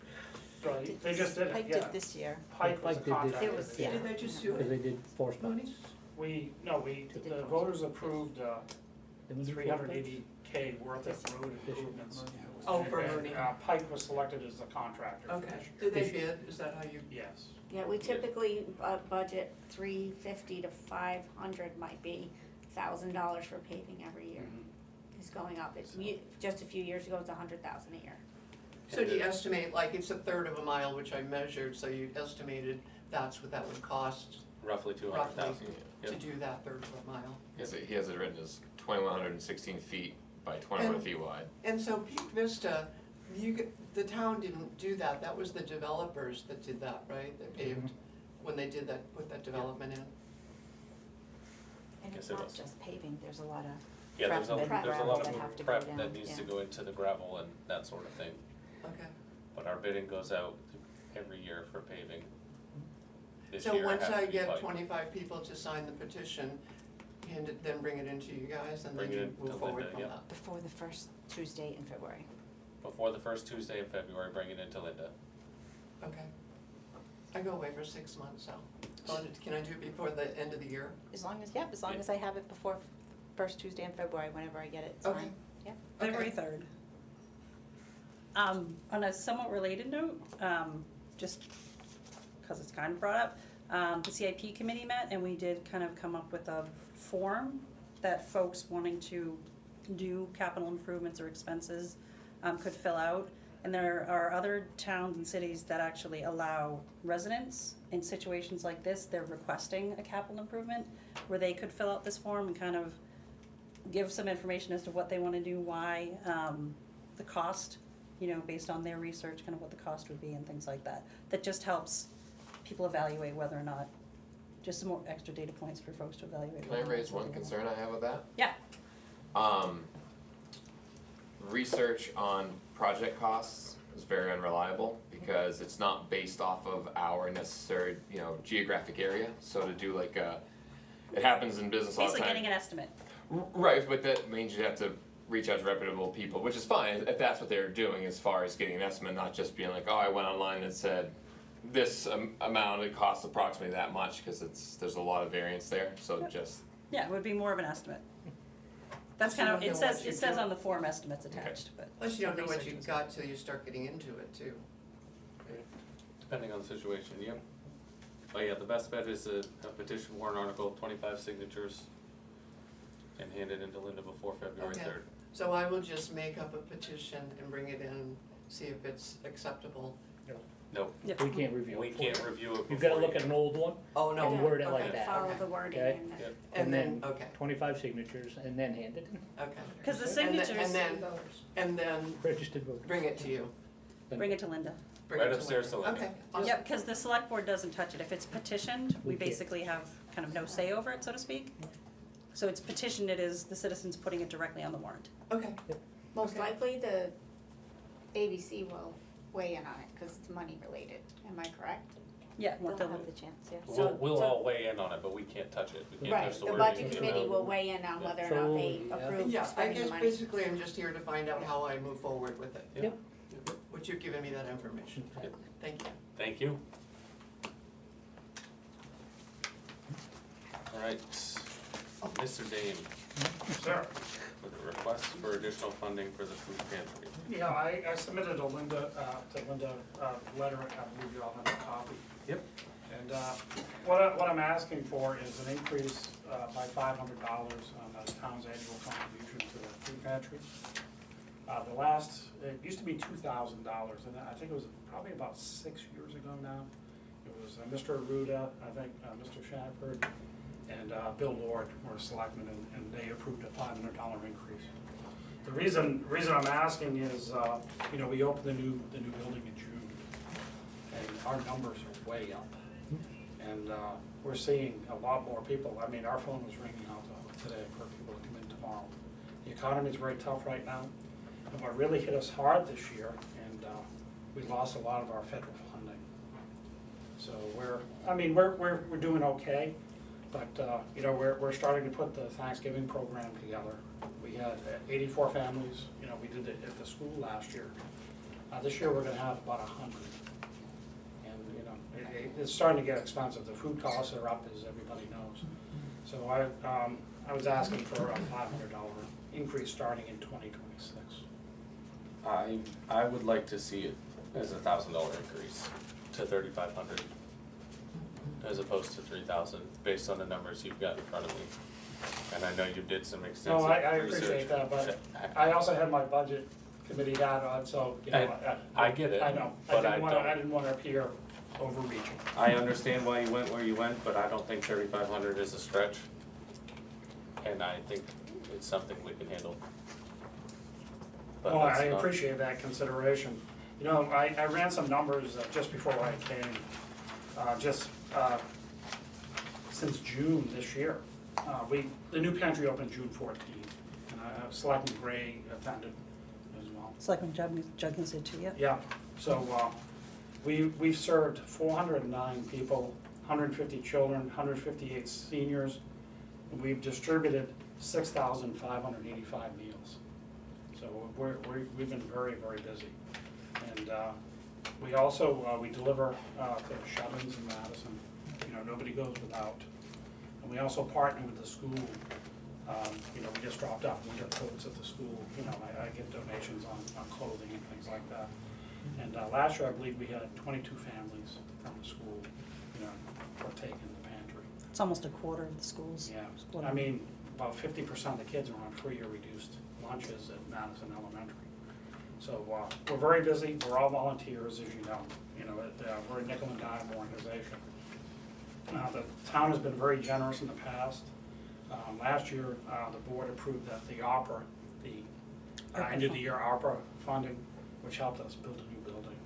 Right, they just did it, Pike yeah. did this year. Pipe was a Pike did this. contractor. It was- this yeah. year. Did they just do because it? they did four spots. We, did the both. voters approved, They went to four 380K worth of road This year. improvements. Oh, for And, Mooney. Pike was selected as the contractor for Okay. this year. Did they bid? Is that how you? Yes. Yeah, we typically budget $350 to $500 might be $1,000 for paving every year. It's going up. It's just a few years ago, it was $100,000 a year. So do you estimate, like, it's a third of a mile, which I measured, so you estimated that's what that would cost Roughly 200,000. to do that third of a mile? He has it written as 2,116 feet by 21 And- feet wide. And so Peak Vista, the town didn't do that, that was the developers that did that, right? That paved, when they did that, put that development in? And it's Yes, it not was. just paving, there's a lot of Yeah, prep there's a, and there's a gravel lot that of have to go prep down, that needs to yeah. go into the gravel and that sort of thing. Okay. But our bidding goes out every year for paving. This So year it once has I to be get pipe. 25 people to sign the petition, then bring it into you guys, and then Bring it you in move to forward Linda, from yeah. that? before the first Tuesday in February. Before the first Tuesday in February, bring it into Linda. Okay. I go away for 6 months, so, can I do it before the end of the year? As long as I have it before first Tuesday in February, whenever I get it, it's Okay. fine. Yeah. February 3rd. On a somewhat related note, just because it's kind of brought up, the CIP committee met and we did kind of come up with a form that folks wanting to do capital improvements or expenses could fill out. And there are other towns and cities that actually allow residents in situations like this, they're requesting a capital improvement, where they could fill out this form and kind of give some information as to what they wanna do, why, the cost, based on their research, kind of what the cost would be and things like that. That just helps people evaluate whether or not just some more extra data points for folks to evaluate. Can I raise one concern I have with that? Yeah. Research on project costs is very unreliable because it's not based off of our necessary, geographic area. So to do like it happens in business all the Basically time. getting an estimate. Right, but that means you have to reach out to reputable people, which is fine if that's what they're doing as far as getting an estimate, not just being like, oh, I went online and said this amount, it costs approximately that much, because there's a lot of variance there, so just. Yeah, it would be more of an estimate. That's So you kind of, don't it know says, what you it says do. on the form estimates attached, but. Plus you don't know what research you've is- got till you start getting into it too. Depending on the situation, yep. But yeah, the best bet is a petition warrant article, 25 signatures, and hand it into Linda before February Okay. 3rd. So I will just make up a petition and bring it in, see if it's acceptable. Nope, Yep. We can't review we it. can't review it before. You've gotta look you at can- an old one, Oh, no. And word it like Okay. that. Follow Okay. the wording Okay. and the. Yep. And then, okay, 25 signatures, and then hand it in. okay. Cause the And then- signatures, And then Registered voters. bring it to you. bring it to Linda. Bring Right it to upstairs Linda. to Linda. Okay, awesome. Yep, cause the select board doesn't touch it. If it's petitioned, we We can't. basically have kind of no say over it, so to speak. So it's petitioned, it is the citizens putting it directly on the warrant. Okay, Most Okay. likely the ABC will weigh in on it, cause it's money related, am I correct? Yeah, They'll what the, have the chance, yeah. We'll So- all weigh in on it, but we can't touch it, we can't Right, touch the the wording. budget you committee know. will weigh in on whether or So, not they yeah. approve yeah, I spending the guess money. basically I'm just here to find out how I move forward with it. Yep. Which you've given me that information. Yep. Thank you. Thank you. Alright, Mr. Dane, Sir, with a request for additional funding for the food pantry. yeah, I submitted a Linda, letter, I believe you all have a copy. Yep. And, what I'm asking for is an increase, by $500 on the town's annual contribution to the food pantry. It used to be $2,000, and I think it was probably about 6 years ago now. It was Mr. Aruda, I think, Mr. Shanford, and Bill Lord were selectmen, and they approved a $500 increase. The reason I'm asking is, we opened the new building in June, and our numbers are way up. And we're seeing a lot more people. I mean, our phone was ringing out today for people to come in tomorrow. The economy is very tough right now, and what really hit us hard this year, and we lost a lot of our federal funding. So we're doing okay, but we're starting to put the Thanksgiving program together. We had 84 families, we did it at the school last year. This year we're gonna have about 100. And it's starting to get expensive. The food costs are up, as everybody knows. So I was asking for a $500 increase starting in 2026. I would like to see it as $1,000 increase to 3,500 as opposed to 3,000, based on the numbers you've got in front of me. And I know you did some extensive No, I research. appreciate that, but I also had my budget committee hat on, so, I get it, I know, but I I don't. didn't wanna appear overreaching. I understand why you went where you went, but I don't think 3,500 is a stretch. And I think it's something we can handle. But Well, let's I not- appreciate that consideration. I ran some numbers just before I came, since June this year. The new pantry opened June 14th, and Selectman Gray attended as well. Selectman Judkins did too, yeah. Yeah, so we've served 409 people, 150 children, 158 seniors, and we've distributed 6,585 meals. So we've been very, very busy. And we also, we deliver to shut-ins in Madison, nobody goes without. And we also partner with the school. We just dropped off winter coats at the school, I get donations on clothing and things like that. And last year, I believe we had 22 families from the school, partake in the pantry. It's almost a quarter of the schools. Yeah, Split I them. mean, about 50% of the kids are on free or reduced lunches at Madison Elementary. So we're very busy, we're all volunteers, as you know. We're a nickel and dime organization. The town has been very generous in the past. Last year, the board approved that the ARPA, the end of the year ARPA funding, which helped us build a new building.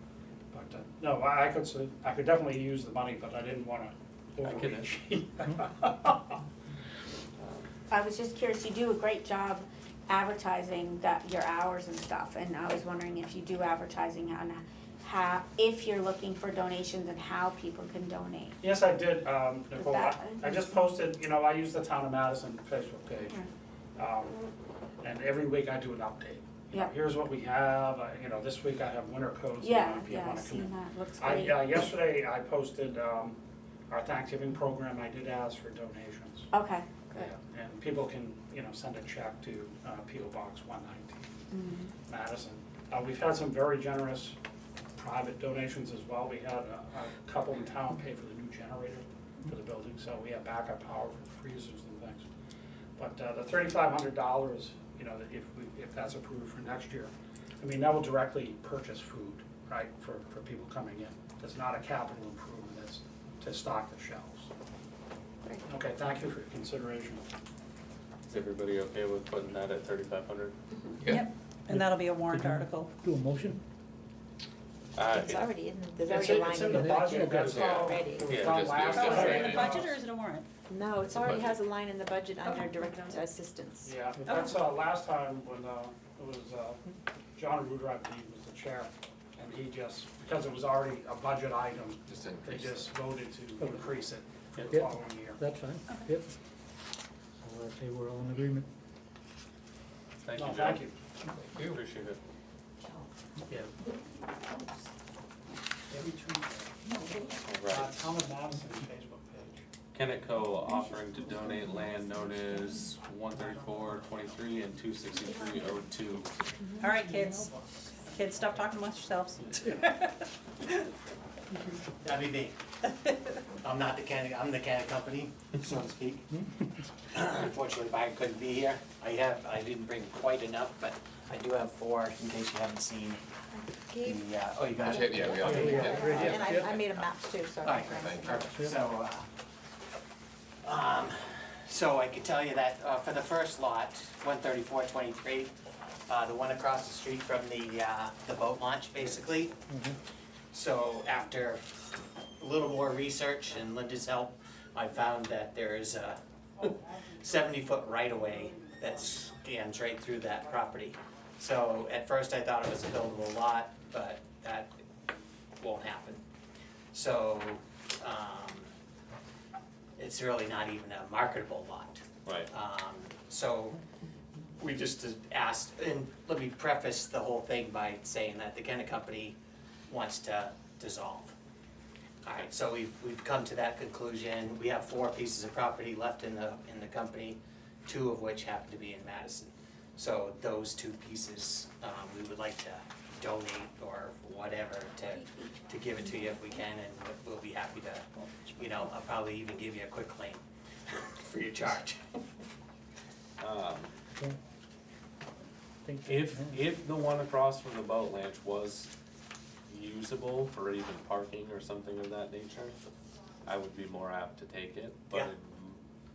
But no, I could definitely use the money, but I didn't want to overreach. I was just curious, you do a great job advertising that, your hours and stuff, and I was wondering if you do advertising on how, if you're looking for donations and how people can donate. Yes, I did, Nicole, that- I just posted, you know, I use the Town of Madison Facebook page. And every week I do an update. You know, Yeah. here's what we have, you know, this week I have winter coats. Yeah, if you yeah, wanna I've come in. seen that, looks I, great. yesterday I posted, our Thanksgiving program, I did ask for donations. Okay, good. Yeah, and people can, you know, send a check to, P.O. Box 119, Madison. We've had some very generous private donations as well. We had a couple in town pay for the new generator for the building, so we have backup power for freezers and things. But the $3,500, you know, if that's approved for next year, I mean, that will directly purchase food, right, for people coming in. It's not a capital improvement, it's to stock the shelves. Great. Okay, thank you for your consideration. Is everybody okay with putting that at 3,500? Yep, and that'll be a warrant article. Do a motion? It's already in, there's It's already a in, line it's in in the the budget. budget, that's all, already. it was Yeah, done just- last just Oh, is time. it in the budget or is it a warrant? No, it's a already budget. has a line in the budget under Okay. direct assistance. Yeah, that's, last time when, it was, John Rudolph was the chair, and he just, because it was already a budget item, Just they increase. just voted to increase it for the Yep. following year. That's fine, yep. I'll say we're all in agreement. Thank No, you, thank Joe. you. Appreciate it. Yeah. Alright. Town of Madison Facebook page. Kenneco offering to donate land known as 13423 and 26302. All right, kids, stop talking amongst yourselves. That'd be me. I'm not the can, I'm the can company, so to speak. Unfortunately, Byron couldn't be here. I didn't bring quite enough, but I do have 4 in case you haven't seen the, oh, you got it? Yeah, we all do, yeah. And I made a map too, so. All right, perfect. So I can tell you that, for the first lot, 13423, the one across the street from the boat launch, basically. So after a little more research and Linda's help, I found that there is a 70-foot right-of-way that scans right through that property. So at first I thought it was a buildable lot, but that won't happen. So, it's really not even a marketable lot. Right. So we just asked, and let me preface the whole thing by saying that the Kennet Company wants to dissolve. All right, so we've come to that conclusion. We have 4 pieces of property left in the company, 2 of which happen to be in Madison. So those 2 pieces, we would like to donate or whatever to give it to you if we can, and we'll be happy to, you know, I'll probably even give you a quick claim for your charge. If the one across from the boat launch was usable for even parking or something of that nature, I would be more apt to take it. But Yeah.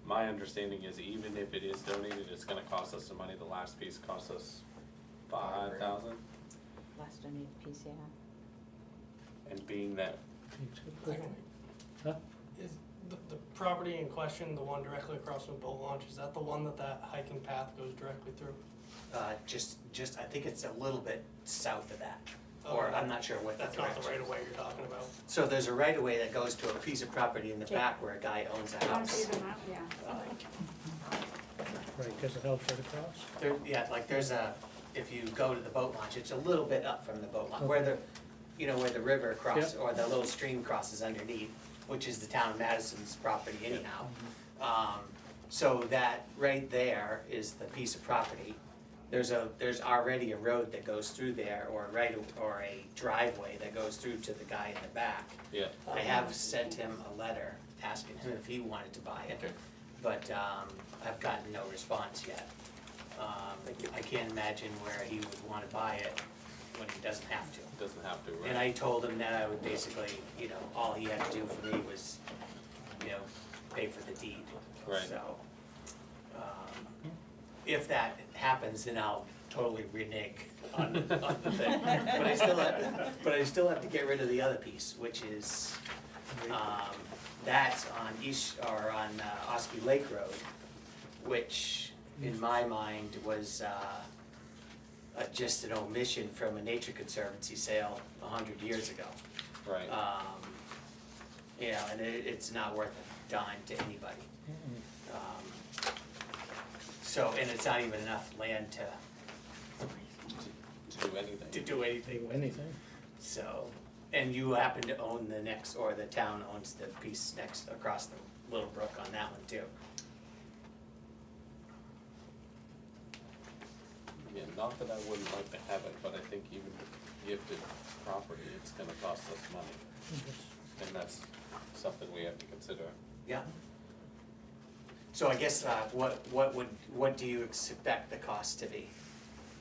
my understanding is even if it is donated, it's gonna cost us some money. The last piece cost us 5,000. Last donated piece, yeah. And being that, Huh? Is the property in question, the one directly across from boat launch, is that the one that hiking path goes directly through? Just, I think it's a little bit south of that, or Okay. I'm not sure what the That's not direction. the right of way you're talking about. So there's a right of way that goes to a piece of property in the back where a guy owns a You wanna see house. the map? Yeah. Right, there's a house right across. There, yeah, like there's a, if you go to the boat launch, it's a little bit up from the boat launch, where the, you know, where the river cross, or the little stream crosses underneath, which is the town of Madison's property anyhow. So that right there is the piece of property. There's already a road that goes through there, or a driveway that goes through to the guy in the back. yeah, I have sent him a letter asking him if he wanted to buy it, Okay. but I've gotten no response yet. I can't imagine where he would wanna buy it when he doesn't have to. doesn't have to, right? And I told him that I would basically, you know, all he had to do for me was, you know, pay for the deed. Right. So, if that happens, then I'll totally renege on the thing. But I still have to get rid of the other piece, which is That's on Ospey Lake Road, which in my mind was just an omission from a Nature Conservancy sale 100 years ago. Right. You know, and it's not worth a dime to anybody. So, and it's not even enough land to To do anything. do anything with. Anything. So, and you happen to own the next, or the town owns the piece next, across the Little Brook on that one too. Yeah, not that I wouldn't like to have it, but I think even gifted property, it's gonna cost us money. And that's something we have to consider. Yeah. So I guess, what do you expect the cost to be?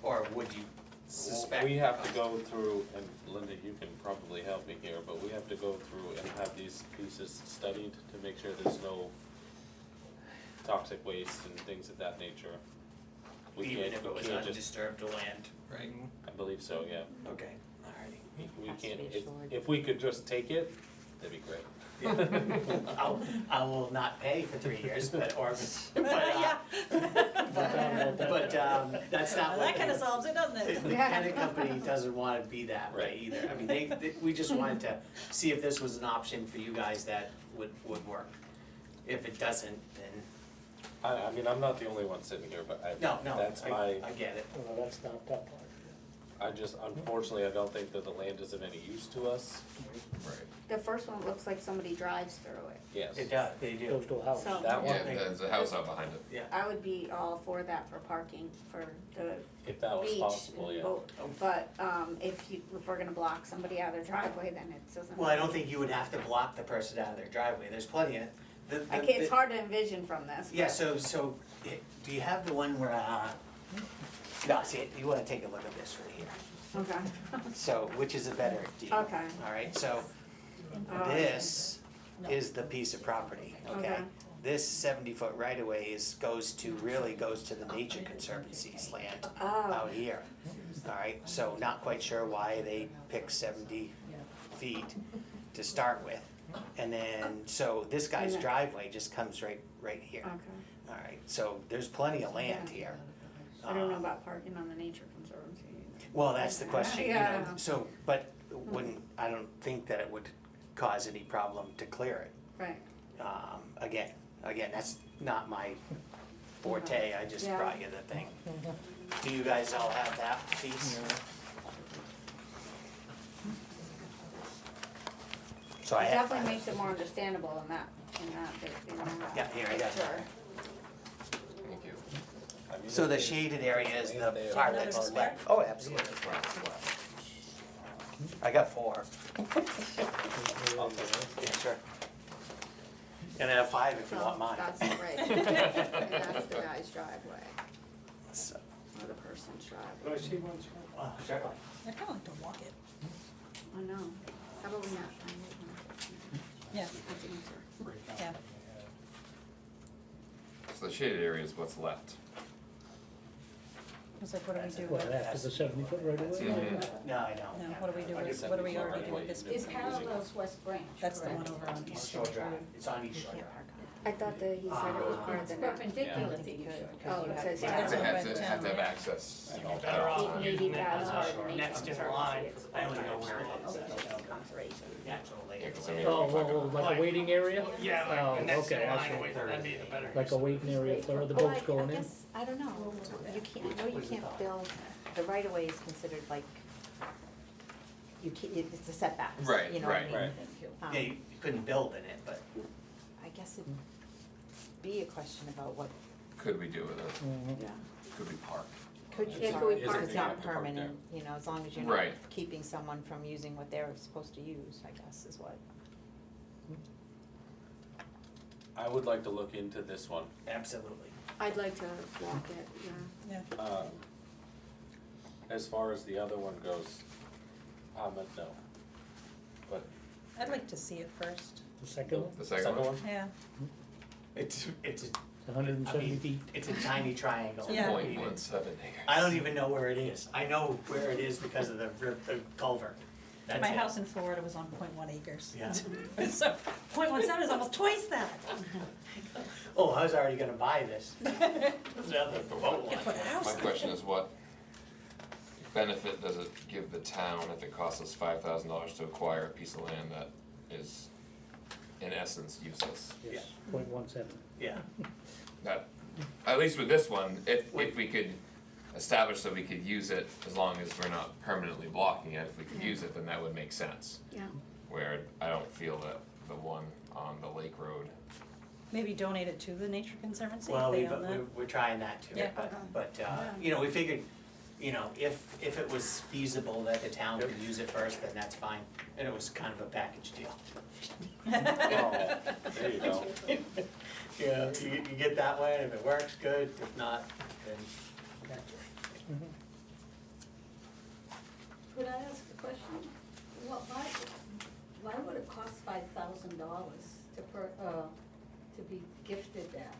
Or would you suspect? We have to go through, and Linda, you can probably help me here, but we have to go through and have these pieces studied to make sure there's no toxic waste and things of that nature. We Even can't- if we it was can't just- undisturbed land, right? I believe so, yeah. Okay, alrighty. We Has to can't, be assured. if we could just take it, that'd be great. I will not pay for 3 years, but Yeah. that's not what. That kinda solves it, doesn't The it? Kennet company doesn't wanna be that way Right. either. I mean, we just wanted to see if this was an option for you guys that would work. If it doesn't, then, I mean, I'm not the only one sitting here, but no, that's I my, get it. Well, that's not that part. I just, unfortunately, I don't think that the land is of any use to us. Right. The first one looks like somebody drives through it. Yes. It does, they do. Goes to a house. So That one, Yeah, there's a house out behind it. Yeah. I would be all for that for parking for the if that was beach possible, and yeah. boat. But if we're gonna block somebody out of their driveway, then it doesn't. Well, I don't think you would have to block the person out of their driveway. There's plenty of, It's hard to envision from this. Yeah, so, do you have the one where, no, see, you wanna take a look at this right here. Okay. So, which is a better deal? Okay. Alright, so, this is the piece of property, okay? Okay. This 70-foot right-of-way goes to the Nature Conservancy's land Oh, out here. Alright, so not quite sure why they picked 70 feet to start with. And then, so this guy's Yeah. driveway just comes right here. okay. Alright, so there's plenty of land here. I don't know about parking on the Nature Conservancy either. Well, that's the question, you Yeah. know, so, but I don't think that it would cause any problem to clear it. Right. Again, that's not my forte, I just Yeah. brought you the thing. Do you guys all have that piece? So I It have. definitely makes it more understandable in that. Yeah, here, I got it. picture. Thank you. I mean, So the it's- shaded area is the they are- part that's left. Oh, absolutely. I got 4. I'll take it. Yeah, sure. And I have 5 if you So want mine. that's right. And that's the guy's driveway, So, or the person's driveway. But I see one, oh, sure. I'd kinda like to walk it. I know. How about we not find it? Yeah, That's the answer. yeah. So the shaded area is what's left. It's like, what do we do What, with, after the 70-foot right away? Mhm. No, I no, know. what do we do with, what do we already do with this piece? It parallels West Branch, That's the one correct? over on East Shore Drive, it's on East Shore Drive. I thought that he said it was part of the. It's perpendicular to each Oh, it says. Yeah, that's They what have went to down. have access. You'd be better off Maybe using it that's as part of the a Nature next in Conservancy. line It's for the, I only know where it is. Conservation. Natural Yeah, layer. 'cause I mean- Oh, like a waiting area? Yeah, Oh, like the next okay, in I line, see. wait, that'd be the better. Like a waiting area for the boats going in? I don't know, you can't, I know you can't build, the right of way is considered like, you can't, it's a setback, Right, you know what I right, mean? right. Yeah, you couldn't build in it, but I guess it'd be a question about what Could we do with it? Mhm. Yeah. Could we park? could you Yeah, park, could we if park it's there? not permanent, you know, as long as you're not Right. keeping someone from using what they're supposed to use, I guess is what. I would like to look into this one. absolutely. I'd like to walk it, yeah. Yeah, As far as the other one goes, I'm a no. But I'd like to see it first, The second one, The second one? yeah. It's it's 170 feet. It's a tiny triangle. Yeah. 0.17 acres. I don't even know where it is. I know where it is because of the culvert. That's My it. house in Florida was on 0.1 acres. Yeah. So 0.17 is almost twice that. Oh, I was already gonna buy this. There's nothing to vote Yeah, put a on. house My there. question is what benefit does it give the town if it costs us $5,000 to acquire a piece of land that is in essence useless? Yes, 0.17. Yeah, That, at least with this one, if we could establish that we could use it, as long as we're not permanently blocking it, if we could use it, then that would make sense. Yeah. Where I don't feel that the one on the Lake Road, Maybe donate it to the Nature Conservancy well, if they own that. we're trying that too, Yeah. but, you know, we figured, you know, if it was feasible that the town could use it first, then that's fine, and it was kind of a package deal. Oh, there you go. Yeah, you get that way, and if it works, good, if not, then. Could I ask a question? Well, why would it cost $5,000 to be gifted that?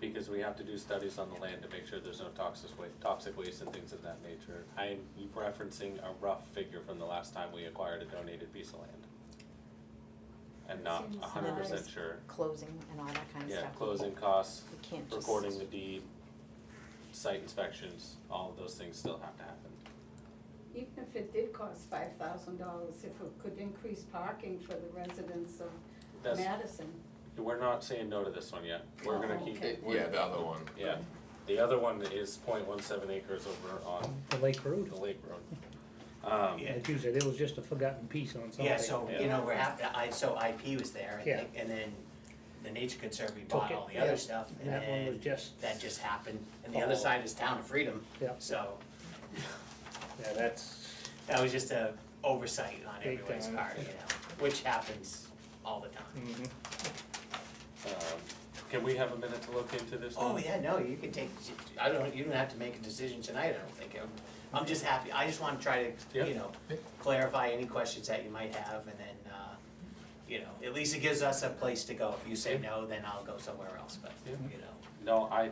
Because we have to do studies on the land to make sure there's no toxic waste and things of that nature. I'm referencing a rough figure from the last time we acquired a donated piece of land. And not Seems 100% nice. sure. Closing and all that kind of Yeah, stuff. closing costs, We can't just. recording the deed, site inspections, all of those things still have to happen. Even if it did cost $5,000, if it could increase parking for the residents of That's, Madison. we're not saying no to this one yet. We're gonna Oh, keep okay. it. yeah, the other one. Yeah, the other one is 0.17 acres over on The Lake Road. the Lake Road. Yeah. Like you said, it was just a forgotten piece on something. Yeah, so, you know, we're happy, so IP was there, I Yeah. think, and then the Nature Conservancy Took bought it, all the yeah. other stuff, and That one was then just, that just happened, and the other side is Town of Freedom, yeah, so yeah, that's, that was just a oversight on Big everybody's time. part, you know, which happens all the time. Can we have a minute to look into this one? Oh, yeah, no, you can take, you don't have to make a decision tonight, I don't think, I'm just happy, I just wanna try to, Yep. you know, clarify any questions that you might have, and then, you know, at least it gives us a place to go, if you say no, then I'll go somewhere else, but, Yeah. you know. No,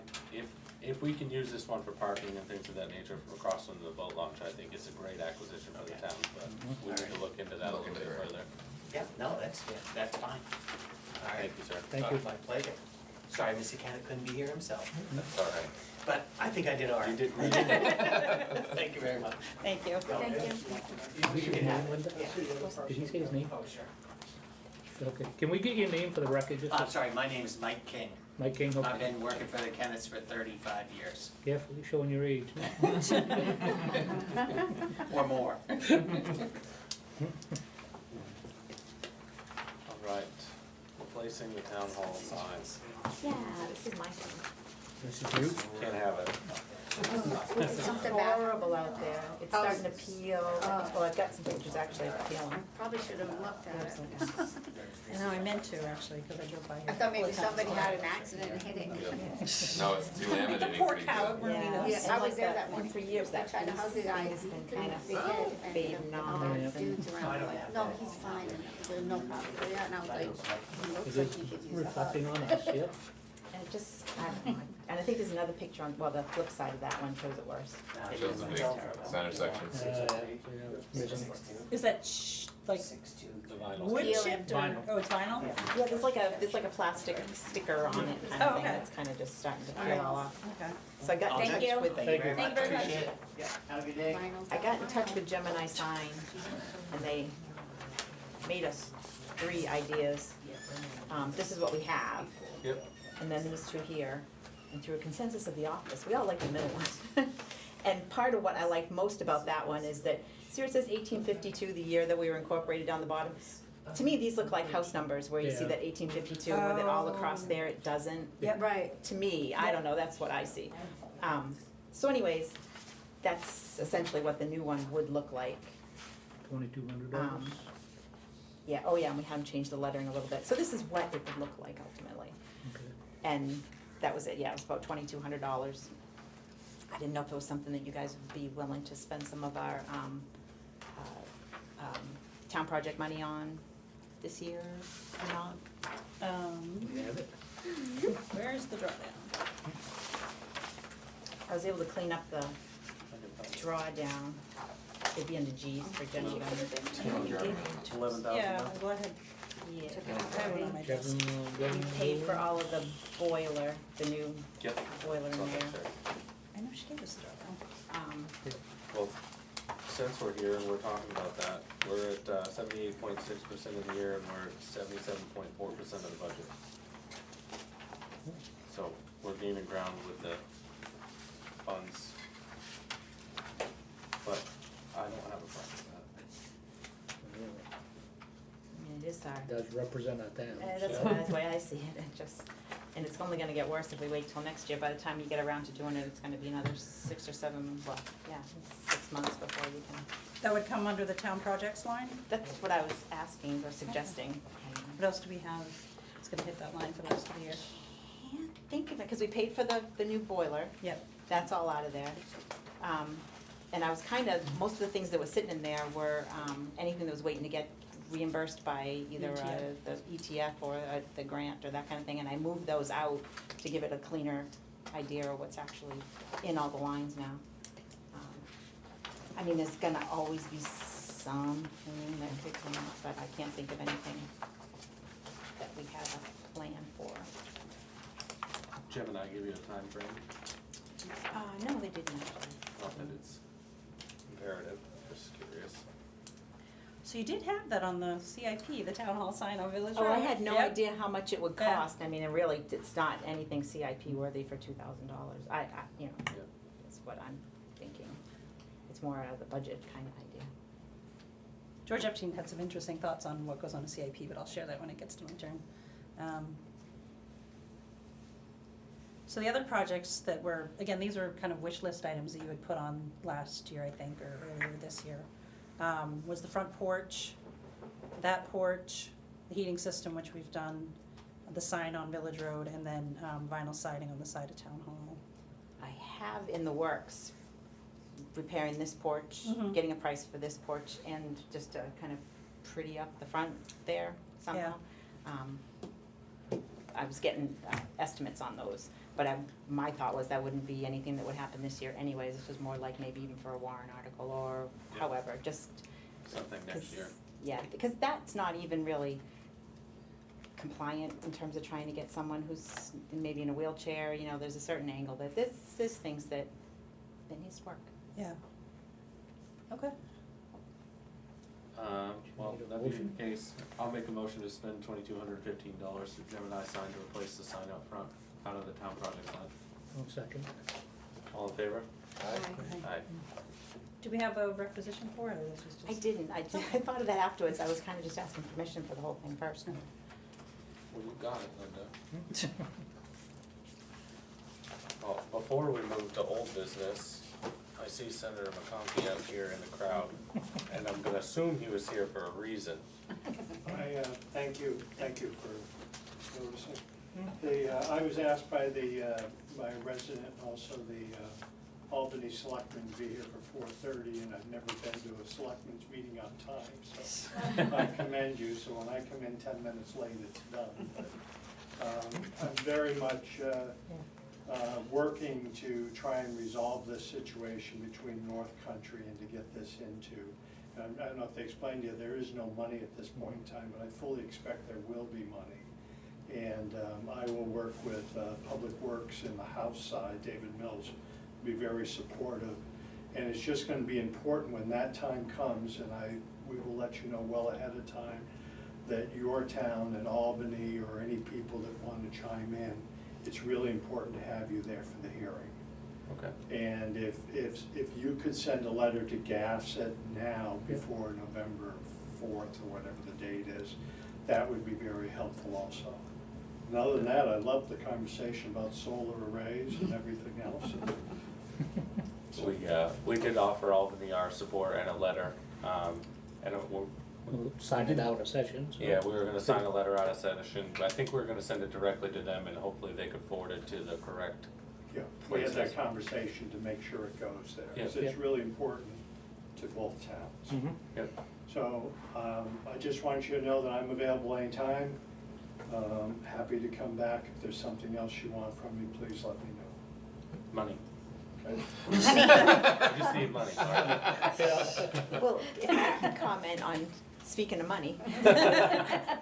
if we can use this one for parking and things of that nature for across from the boat launch, I think it's a great acquisition for the town, but we need to look into that a Look little into bit it. further. Yeah, no, that's fine. All right. Thank you, sir. Thank you. My pleasure. Sorry, Mr. Kennett couldn't be here himself, That's all right. but I think I did all right. You did, Thank you very much. Thank you. Thank you. You can have it. Linda? Yeah. Did he say his name? Oh, sure. Okay, can we get your name for the record, just, I'm sorry, my name is Mike King. Mike King, I've okay, been working for the Kennets for 35 years, carefully showing your age. or more. all right. Replacing the town hall signs. Yeah, this is my thing. This is you? Can't have it. It's Something bad. horrible out there. It's Oh. starting to peel. Well, I've got some pictures actually of peeling. Probably should have looked at it. I know, I meant to actually, because I drove by here. I thought maybe somebody had an accident and hit it. No, it's delaminating. Poor pretty cow, good. we're leaving. Yeah, Yeah, and I like was there that and morning. for years, that I tried to hug the guy, has been he kind big head of and fading all on. the dudes I around, don't like, have no, that. he's fine, there's no problem, yeah, and I was like, he looks Is like it he could use a hug. reflecting on us, yeah? And it just, I don't know. And I think there's another picture on, well, the flip side of that one shows it worse. It Shows is the big terrible. center section. Is that like The vinyl. wood Peeling. chipped or, Vinyl. oh, it's vinyl? Yeah, there's like a plastic sticker on it kind Oh, of thing okay. that's kind of just starting to peel all off. Okay. So I got in Thank touch you. with, Thank you very Thank much, you very much. appreciate it. Yeah, have a good day. Vinyl. I got in touch with Gemini Sign and they made us 3 ideas. This is what we have. Yep. And then these 2 here, and through a consensus of the office, we all like the middle one. And part of what I like most about that one is that, see where it says 1852, the year that we were incorporated down the bottom? To me, these look like house numbers, where you see Yeah. that 1852 with it all across there, it doesn't. Yep. Right. To me, I don't know, that's what I see. So anyways, that's essentially what the new one would look like. $2,200. Yeah, oh yeah, and we haven't changed the lettering a little bit, so this is what it would look like ultimately. Okay. And that was it, yeah, it was about $2,200. I didn't know if it was something that you guys would be willing to spend some of our, town project money on this year or not. You have it? Where's the drawdown? I was able to clean up the drawdown. it'd be under G's for general Did you put government. it in? General government. $11,000 Yeah, now? go ahead. Yeah. Took it I have one on my desk. We paid for all of the boiler, the new Yep. boiler in It's not that there. fair. I know she gave us the drawdown. Well, since we're here and we're talking about that, we're at 78.6% of the year and we're at 77.4% of the budget. So we're gaining ground with the funds. But I don't have a problem with I mean, it is our, Does represent our town. that's the way I see it, and it's only gonna get worse if we wait till next year. By the time you get around to doing it, it's gonna be another 6 or 7, 6 months before you can. That would come under the town projects line? That's what I was asking or suggesting. What else do we have? It's gonna hit that line for the rest of the year. Can't think of it, cause we paid for the new boiler. Yep. That's all out of there. And I was most of the things that were sitting in there were, anything that was waiting to get reimbursed by either ETF. the ETF or the grant or that kind of thing, and I moved those out to give it a cleaner idea of what's actually in all the lines now. I mean, there's gonna always be something that could come up, but I can't think of anything that we have a plan for. that. Jim and I give you a time frame, No, they didn't actually. not that it's imperative, just curious. So you did have that on the CIP, the town hall sign on Village Road. Oh, I had no Yep. idea how much it would Yeah. cost. I mean, it's not anything CIP worthy for $2,000. Yeah. That's what I'm thinking. It's more out of the budget kind of idea. George Epstein had some interesting thoughts on what goes on a CIP, but I'll share that when it gets to my turn. So the other projects that were, again, these were kind of wish list items that you had put on last year, I think, or earlier this year, was the front porch, that porch, the heating system, which we've done, the sign on Village Road, and then vinyl siding on the side of Town Hall. I have in the works repairing this porch, Mhm. getting a price for this porch, and just to kind of pretty up the front there somehow. I was getting estimates on those, but my thought was that wouldn't be anything that would happen this year anyways. This was more like maybe even for a warrant article or Yeah. however, just. Something next 'cause- year. Yeah, because that's not even really compliant in terms of trying to get someone who's maybe in a wheelchair, there's a certain angle that there's things that needs work. Yeah. Okay. Well, Need a that being motion? the case, I'll make a motion to spend $2,215 to Jim and I sign to replace the sign out front out of the town project line. One second. All in favor? Okay. Aye. Do we have a requisition for it, or this was just? I didn't, I thought of that afterwards. I was kind of just asking permission for the whole thing first. Well, you got it, Linda. Well, before we move to old business, I see Senator McConkey out here in the crowd, and I'm gonna assume he was here for a reason. Thank you for noticing. I was asked by by a resident, also the Albany Selectmen, to be here for 4:30, and I've never been to a Selectmen's meeting on time, so I commend you, so when I come in 10 minutes late, it's done. But I'm very much working to try and resolve this situation between North Country and to get this into. I don't know if they explained to you, there is no money at this point in time, but I fully expect there will be money. And I will work with Public Works in the House side, David Mills, be very supportive. And it's just gonna be important when that time comes, and we will let you know well ahead of time, that your town and Albany or any people that want to chime in, it's really important to have you there for the hearing. Okay. And if you could send a letter to GAFSET now before November 4th or whatever the date is, that would be very helpful also. And other than that, I love the conversation about solar arrays and everything else. We did offer Albany our support and a letter, and we're, We'll sign it out of session, so. yeah, we were gonna sign a letter out of session, but I think we were gonna send it directly to them and hopefully they could forward it to the correct. Yeah, we had Places. that conversation to make sure it goes there, because Yeah. it's really important to both towns. Mhm. Yep. So, I just want you to know that I'm available anytime. Happy to come back. If there's something else you want from me, please let me know. Money. Okay? I just need money, sorry. Well, if I can comment on, speaking of money,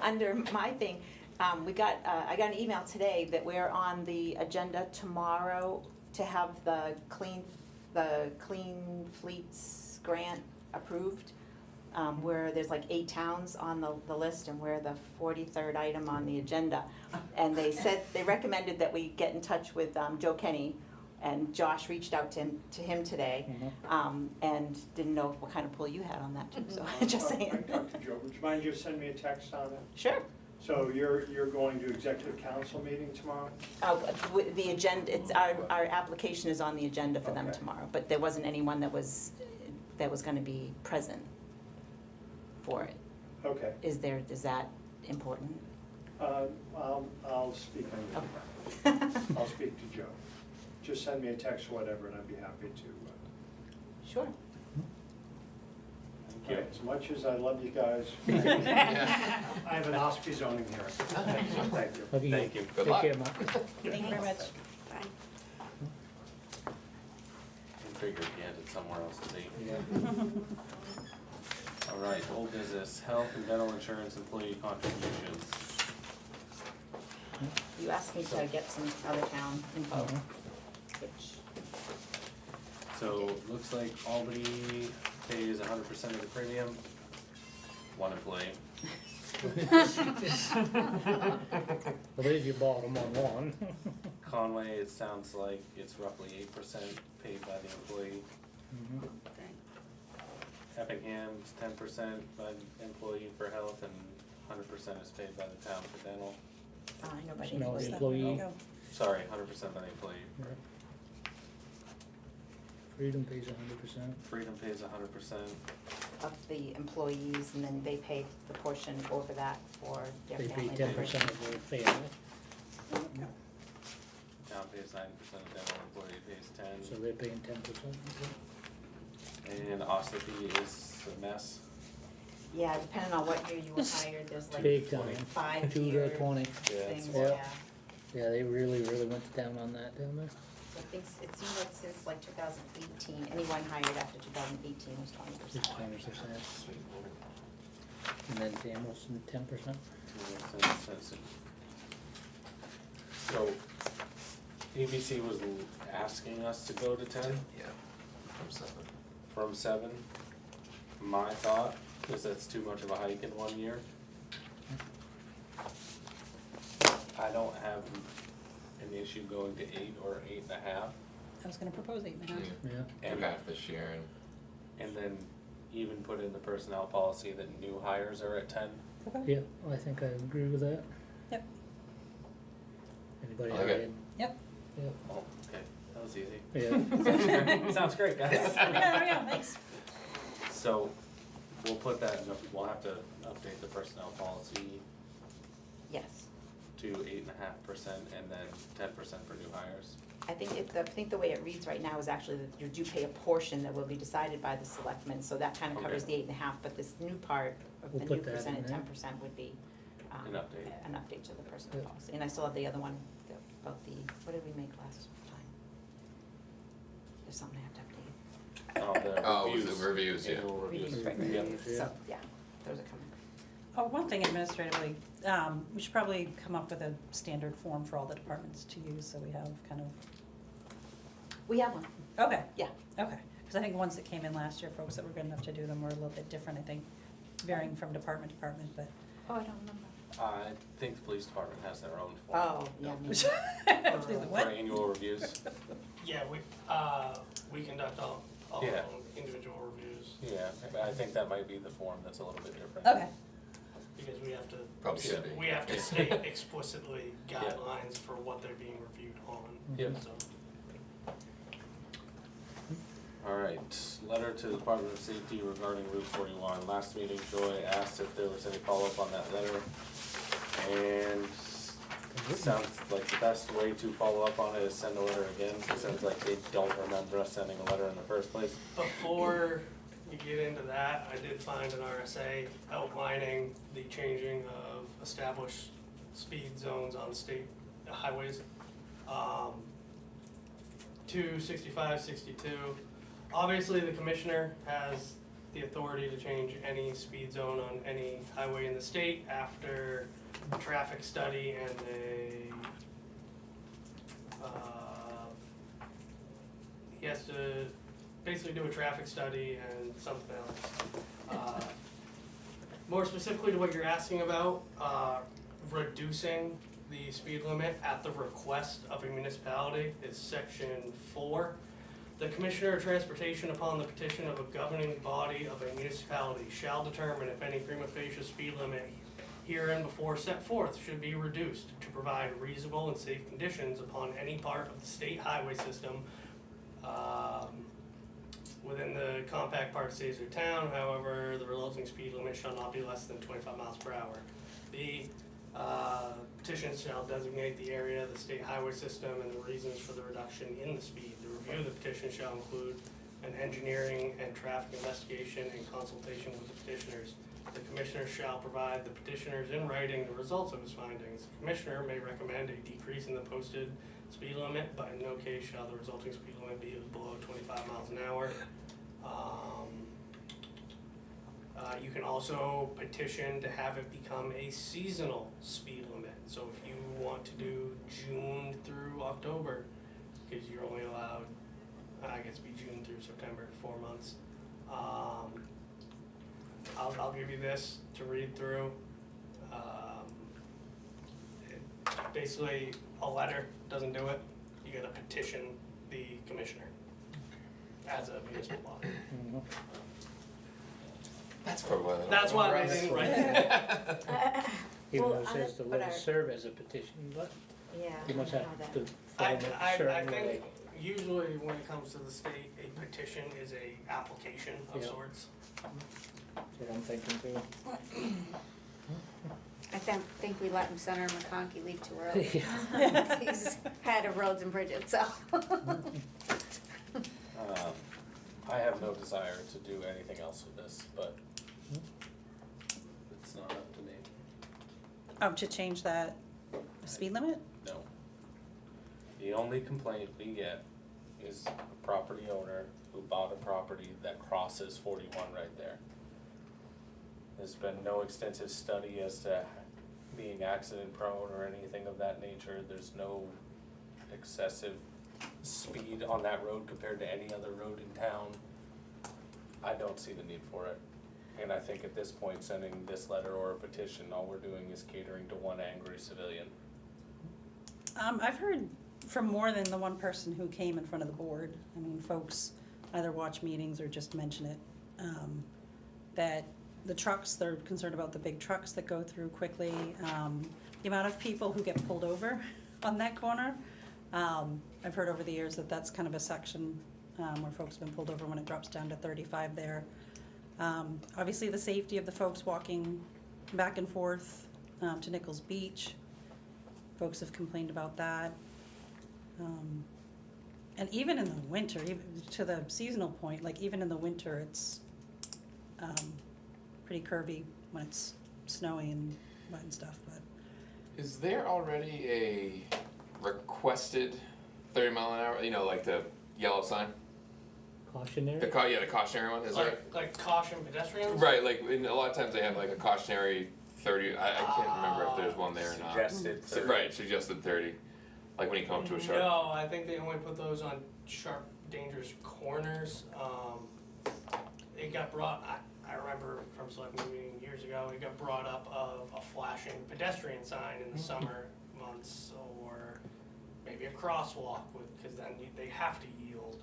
under my thing, I got an email today that we're on the agenda tomorrow to have the Clean Fleets grant approved, where there's like 8 towns on the list, and we're the 43rd item on the agenda. And they said, they recommended that we get in touch with Joe Kenny, and Josh reached out to him today, and didn't know what kind of pull you had on that too, so just saying. I talked to Joe, would you mind just sending me a text on it? Sure. So you're going to executive council meeting tomorrow? The agenda, it's, our application is on the agenda for them Okay. tomorrow, but there wasn't anyone that was gonna be present for it. Okay, Is that important? I'll speak on Okay. I'll speak to Joe. Just send me a text or whatever, and I'd be happy to. Sure. Thank you. As much as I love you guys, Yeah. I have an OSPI zoning here. Thank you. Okay, Thank you. Good Take luck. care, Mark. Thank you very much. Fine. I figured you had it somewhere else to be. Yeah. All right, old business, health and dental insurance employee contributions. You asked me to get some other town info, which, So, looks like Albany pays 100% of the premium, one employee. I believe you bought them on one. Conway, it sounds like it's roughly 8% paid by the employee. Mhm. Effingham's 10% by the employee for health, and 100% is paid by the town for dental. I know, but No, it was the the- employee. Sorry, 100% by the employee. Right. Freedom pays 100%. Freedom pays 100%. of the employees, and then they pay the portion over that for their They family pay members. 10% of their family, Town pays 90% of dental, employee pays 10. so they're paying 10%. And Ossipee is a mess. Yeah, depending on what year you were hired, there's like Big time. 5 2 year to 20. things, Yeah. yeah. Yeah, they really went down on that down there. So I think it seems like since like 2018, anyone hired after 2018 was 20%. Just 20%. And then Samuelson 10%. So, ABC was asking us to go to 10 Yeah, from 7. from 7. My thought is that's too much of a hike in 1 year. I don't have an issue going to 8 or 8.5, I was gonna propose 8.5. Yeah. and, 2.5 this year, and and then even put in the personnel policy that new hires are at 10. Okay. Yeah, I think I agree with that. Yep. Anybody I like have it. any? Yep. Yeah. Oh, okay, that was easy. Yeah. Sounds great, guys. Yeah, thanks. So, we'll put that in, we'll have to update the personnel policy Yes. to 8.5% and then 10% for new hires. I think the way it reads right now is actually that you do pay a portion that will be decided by the selectmen, so that kind of covers the Okay. 8.5, but this new part of We'll the put new that percent in and there. 10% would be An update. an update to the personnel Yeah. policy. And I still have the other one about the, what did we make last time? There's something I have to update. Oh, the Oh, reviews. the reviews, yeah. Annual reviews. Reviews, right, Yep. reviews. So, yeah, those are coming. Oh, one thing administratively, we should probably come up with a standard form for all the departments to use, so we have kind of, We have one. okay. Yeah. Okay, because I think the ones that came in last year, folks that were good enough to do them were a little bit different, I think, varying from department to department, but. Oh, I don't remember. I think the police department has their own form. Oh, yeah, maybe. For What? annual reviews. Yeah, we conduct all Yeah. individual reviews, Yeah, but I think that might be the form that's a little bit different. Okay, because we have to. Probably should be. We have to state explicitly guidelines for what they're being reviewed on, Yep. so. All right, letter to the Department of Safety regarding Route 41. Last meeting, Joy asked if there was any follow-up on that letter. And it sounds like the best way to follow up on it is send a letter again. It sounds like they don't remember us sending a letter in the first place. Before we get into that, I did find an RSA outlining the changing of established speed zones on state highways. to 65, 62. Obviously, the commissioner has the authority to change any speed zone on any highway in the state after a traffic study and he has to basically do a traffic study and something else. More specifically to what you're asking about, reducing the speed limit at the request of a municipality is section 4. The Commissioner of Transportation, upon the petition of a governing body of a municipality, shall determine if any prima facie speed limit herein before set forth should be reduced to provide reasonable and safe conditions upon any part of the state highway system within the compact part of cities or town. However, the resulting speed limit shall not be less than 25 miles per hour. The petition shall designate the area of the state highway system and the reasons for the reduction in the speed. The review of the petition shall include an engineering and traffic investigation in consultation with the petitioners. The commissioner shall provide the petitioners in writing the results of his findings. The commissioner may recommend a decrease in the posted speed limit, but in no case shall the resulting speed limit be below 25 miles an hour. You can also petition to have it become a seasonal speed limit. So if you want to do June through October, because you're only allowed, I guess, be June through September, 4 months. I'll give you this to read through. Basically, a letter doesn't do it. You gotta petition the commissioner as a municipal body. That's probably why. That's why they didn't write it. Even Well, though it says the but will our- serve as a petition, but Yeah. you must I know have that. to follow a I certain think way. usually when it comes to the state, a petition is a application of Yeah. sorts. That's what I'm thinking too. I think we let Senator McConkey leave too early. Yeah. He's head of roads and bridges, so. I have no desire to do anything else with this, but it's not up to me. To change that speed limit? No. The only complaint we get is a property owner who bought a property that crosses 41 right there. There's been no extensive study as to being accident prone or anything of that nature. There's no excessive speed on that road compared to any other road in town. I don't see the need for it. And I think at this point, sending this letter or a petition, all we're doing is catering to one angry civilian. I've heard from more than the one person who came in front of the board. I mean, folks either watch meetings or just mention it. That the trucks, they're concerned about the big trucks that go through quickly. The amount of people who get pulled over on that corner. I've heard over the years that that's kind of a section where folks have been pulled over when it drops down to 35 there. Obviously, the safety of the folks walking back and forth to Nichols Beach. Folks have complained about that. And even in the winter, even to the seasonal point, like even in the winter, it's pretty curvy when it's snowy and wet and stuff, but. Is there already a requested 30 mile an hour, you know, like the yellow sign? Cautionary? The cautionary one, is there? Like caution pedestrians? Right, like, in a lot of times they have like a cautionary 30, I can't remember if there's one there or not. Suggested 30. Right, suggested 30, like when you come up to a sharp. No, I think they only put those on sharp, dangerous corners. It got brought, I remember from Selectmen meeting years ago, it got brought up of a flashing pedestrian sign in the summer months, or maybe a crosswalk with, cause then they have to yield,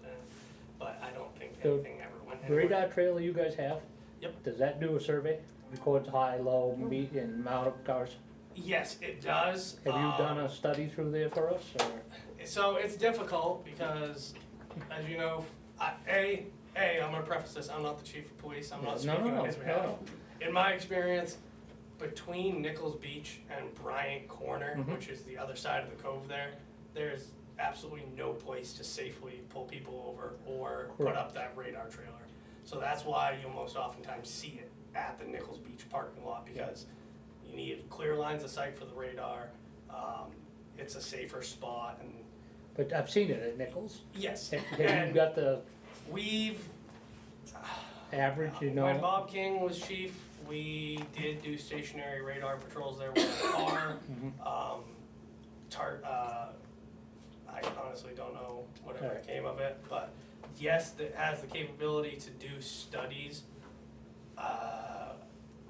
but I don't think So, anything ever went The anywhere. radar trailer you guys have? Yep. Does that do a survey? Records high, low, medium, and amount of cars? Yes, it does. Have you done a study through there for us, or? So it's difficult because, as you know, I'm gonna preface this, I'm not the chief of police, I'm not speaking on his behalf. In my experience, between Nichols Beach and Bryant Corner, which is the other side of the cove there, there's absolutely no place to safely pull people over or put up that radar trailer. So that's why you'll most oftentimes see it at the Nichols Beach parking lot, because you need clear lines of sight for the radar. It's a safer spot, and But I've seen it at Nichols. Yes, Have you and got the we've, average, you know? when Bob King was chief, we did do stationary radar patrols there with a car. I honestly don't know whatever Alright. came of it, but yes, it has the capability to do studies.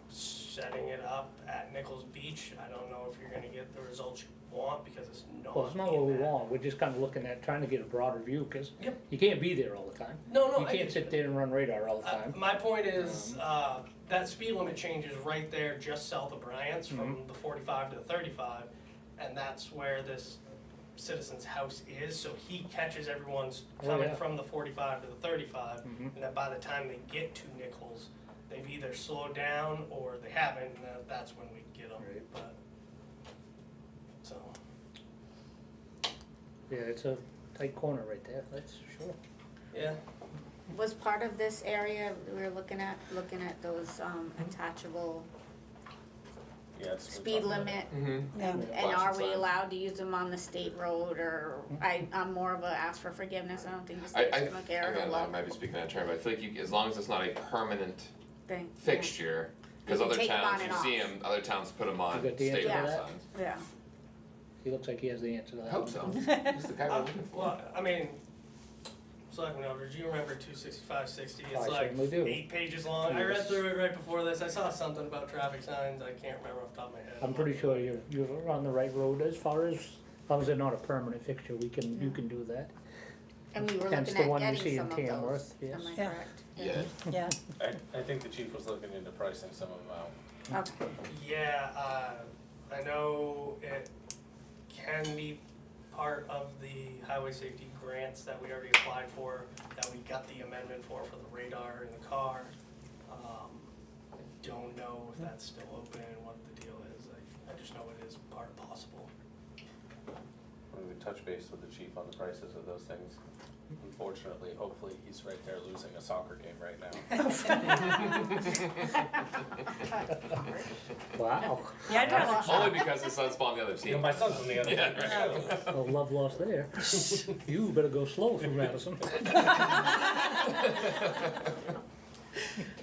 Setting it up at Nichols Beach, I don't know if you're gonna get the results you want because it's not. Well, it's not in what we that. want, we're just kinda looking at, trying to get a broader view, cause Yep. you can't be there all the time. No, You I can't get sit there and run radar all the time. My point is, that speed limit change is right there just south of Bryant's from the 45 to the 35, and that's where this citizen's house is, so he catches everyone's Oh, coming yeah. from the 45 to the 35, and then by the time they get to Nichols, they've either slowed down or they haven't, and that's when we get them, Right. but, so. Yeah, it's a tight corner right there, that's for sure. Yeah, Was part of this area, we were looking at those, attachable Yeah, it's. speed limit? Yeah. And are we allowed to use them on the state road, or, I'm more of a ask for forgiveness, I don't think the state's gonna care a I lot might be speaking out of turn, but I feel like you, as long as it's not a permanent thing. fixture, cause You can other take 'em on towns, and you see off. them, other towns put them on You got the state answer road to that? signs. Yeah, He looks like he has the answer to that. I hope so, he's the guy we're looking for. well, I mean, Selectmen Eldridge, do you remember 26560? It's I like certainly do. 8 pages long. I read Yes. through it right before this. I saw something about traffic signs. I can't remember off the top of my head. I'm pretty sure you're on the right road as far as long as they're not a permanent fixture, you can do that. and we were Hence looking the one at you getting see some in of those, Tamworth, yes. am I Yeah. correct? Yeah, Yeah, I think the chief was looking into pricing some of them out. Okay, Yeah, I know it can be part of the highway safety grants that we already applied for, that we got the amendment for the radar in the car. I don't know if that's still open and what the deal is. I just know it is part possible. When we touch base with the chief on the prices of those things. Unfortunately, hopefully, he's right there losing a soccer game right now. Wow, yeah, I'd rather, only because his son's on the other You know, team. my son's on the other Yeah, team. right. no love lost there. You better go slow for Madison.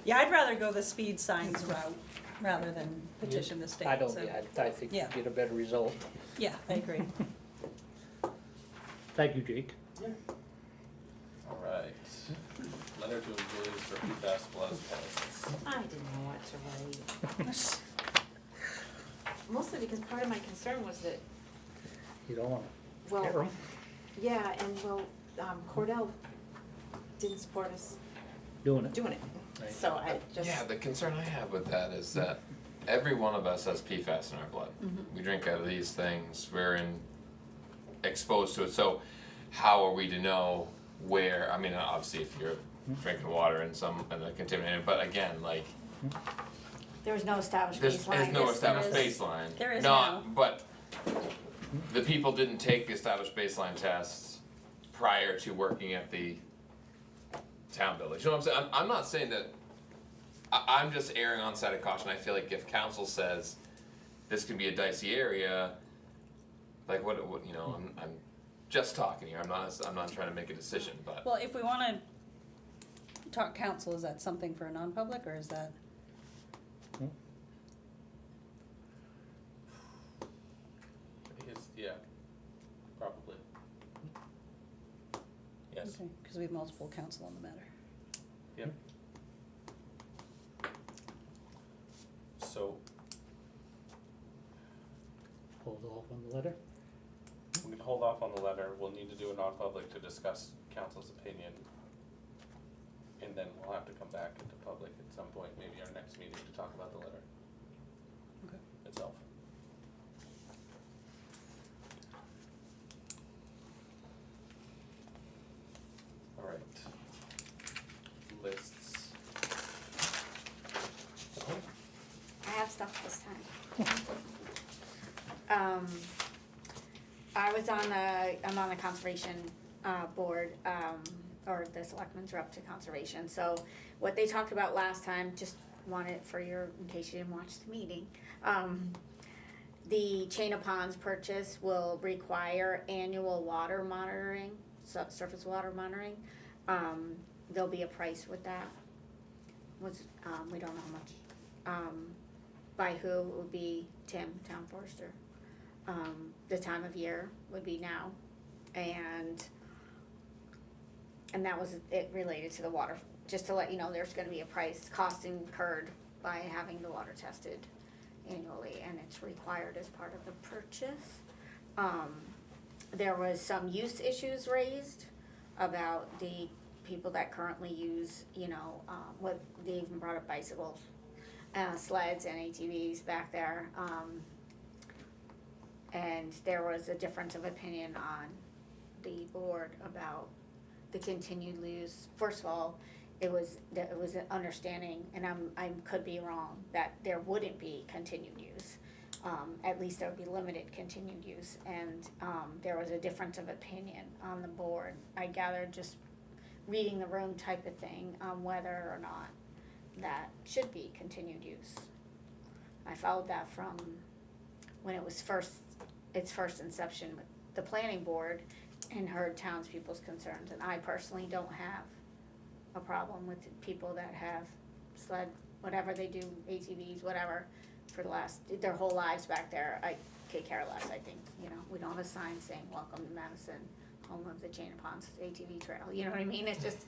yeah, I'd rather go the speed signs route rather than petition the state, I don't, so- yeah, I think you Yeah. get a better result. Yeah, I agree. Thank you, Jake. All right. Letter to employees for PFAS plus penalties. I didn't know what to write. Mostly because part of my concern was that, You don't wanna well, scare 'em. yeah, and well, Cordell didn't support us Doing it. doing it. Right. So I just. Yeah, the concern I have with that is that every one of us has PFAS in our blood. We drink out of these things, exposed to it, so how are we to know where, I mean, obviously if you're drinking water and a contaminated, but again, like, there was no established there's baseline. no Yes, there established is. baseline. There is Not, now. but the people didn't take the established baseline tests prior to working at the town building. You know what I'm saying? I'm not saying that, I'm just erring on the side of caution. I feel like if council says this can be a dicey area, like what, you know, I'm just talking here. I'm not trying to make a decision, but. Well, if we wanna talk council, is that something for a non-public, or is that? Yeah, probably. Yes. Okay, cause we have multiple council on the matter. Yep. So, Hold off on the letter. we can hold off on the letter, we'll need to do a non-public to discuss council's opinion. And then we'll have to come back into public at some point, maybe our next meeting, to talk about the letter. Okay. Itself. Alright. Lists. I have stuff this time. I'm on the conservation, board, or the selectmen's rep to conservation, so what they talked about last time, just wanted for your, in case you didn't watch the meeting, the chain of ponds purchase will require annual water monitoring, surface water monitoring. There'll be a price with that. We don't know how much. By who, it would be Tim, town forester. The time of year would be now, and that was it related to the water. Just to let you know, there's gonna be a price, cost incurred by having the water tested annually, and it's required as part of the purchase. There was some use issues raised about the people that currently use, what, they even brought up bicycles, sleds and ATVs back there. And there was a difference of opinion on the board about the continued use. First of all, it was an understanding, and I could be wrong, that there wouldn't be continued use. At least there would be limited continued use, and there was a difference of opinion on the board. I gathered just reading the room type of thing on whether or not that should be continued use. I followed that from when it was its first inception with the planning board, and heard townspeople's concerns, and I personally don't have a problem with people that have sled, whatever they do, ATVs, whatever, for their whole lives back there. I could care less, I think, we don't have a sign saying, welcome to Madison, home of the Chain of Ponds ATV trail, you know what I mean? It's just,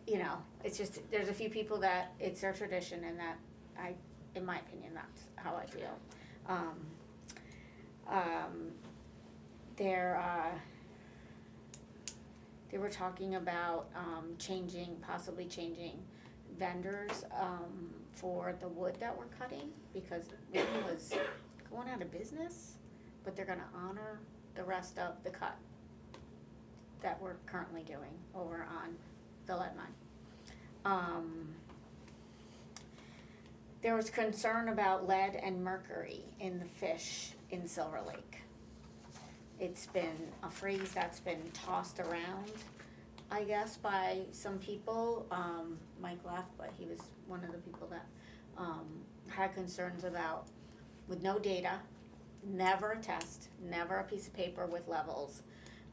it's just, there's a few people that it's their tradition, and that in my opinion, that's how I feel. They were talking about possibly changing vendors for the wood that we're cutting, because one was going out of business, but they're gonna honor the rest of the cut that we're currently doing over on the lead mine. There was concern about lead and mercury in the fish in Silver Lake. It's been a phrase that's been tossed around, I guess, by some people. Mike laughed, but he was one of the people that had concerns about, with no data, never a test, never a piece of paper with levels.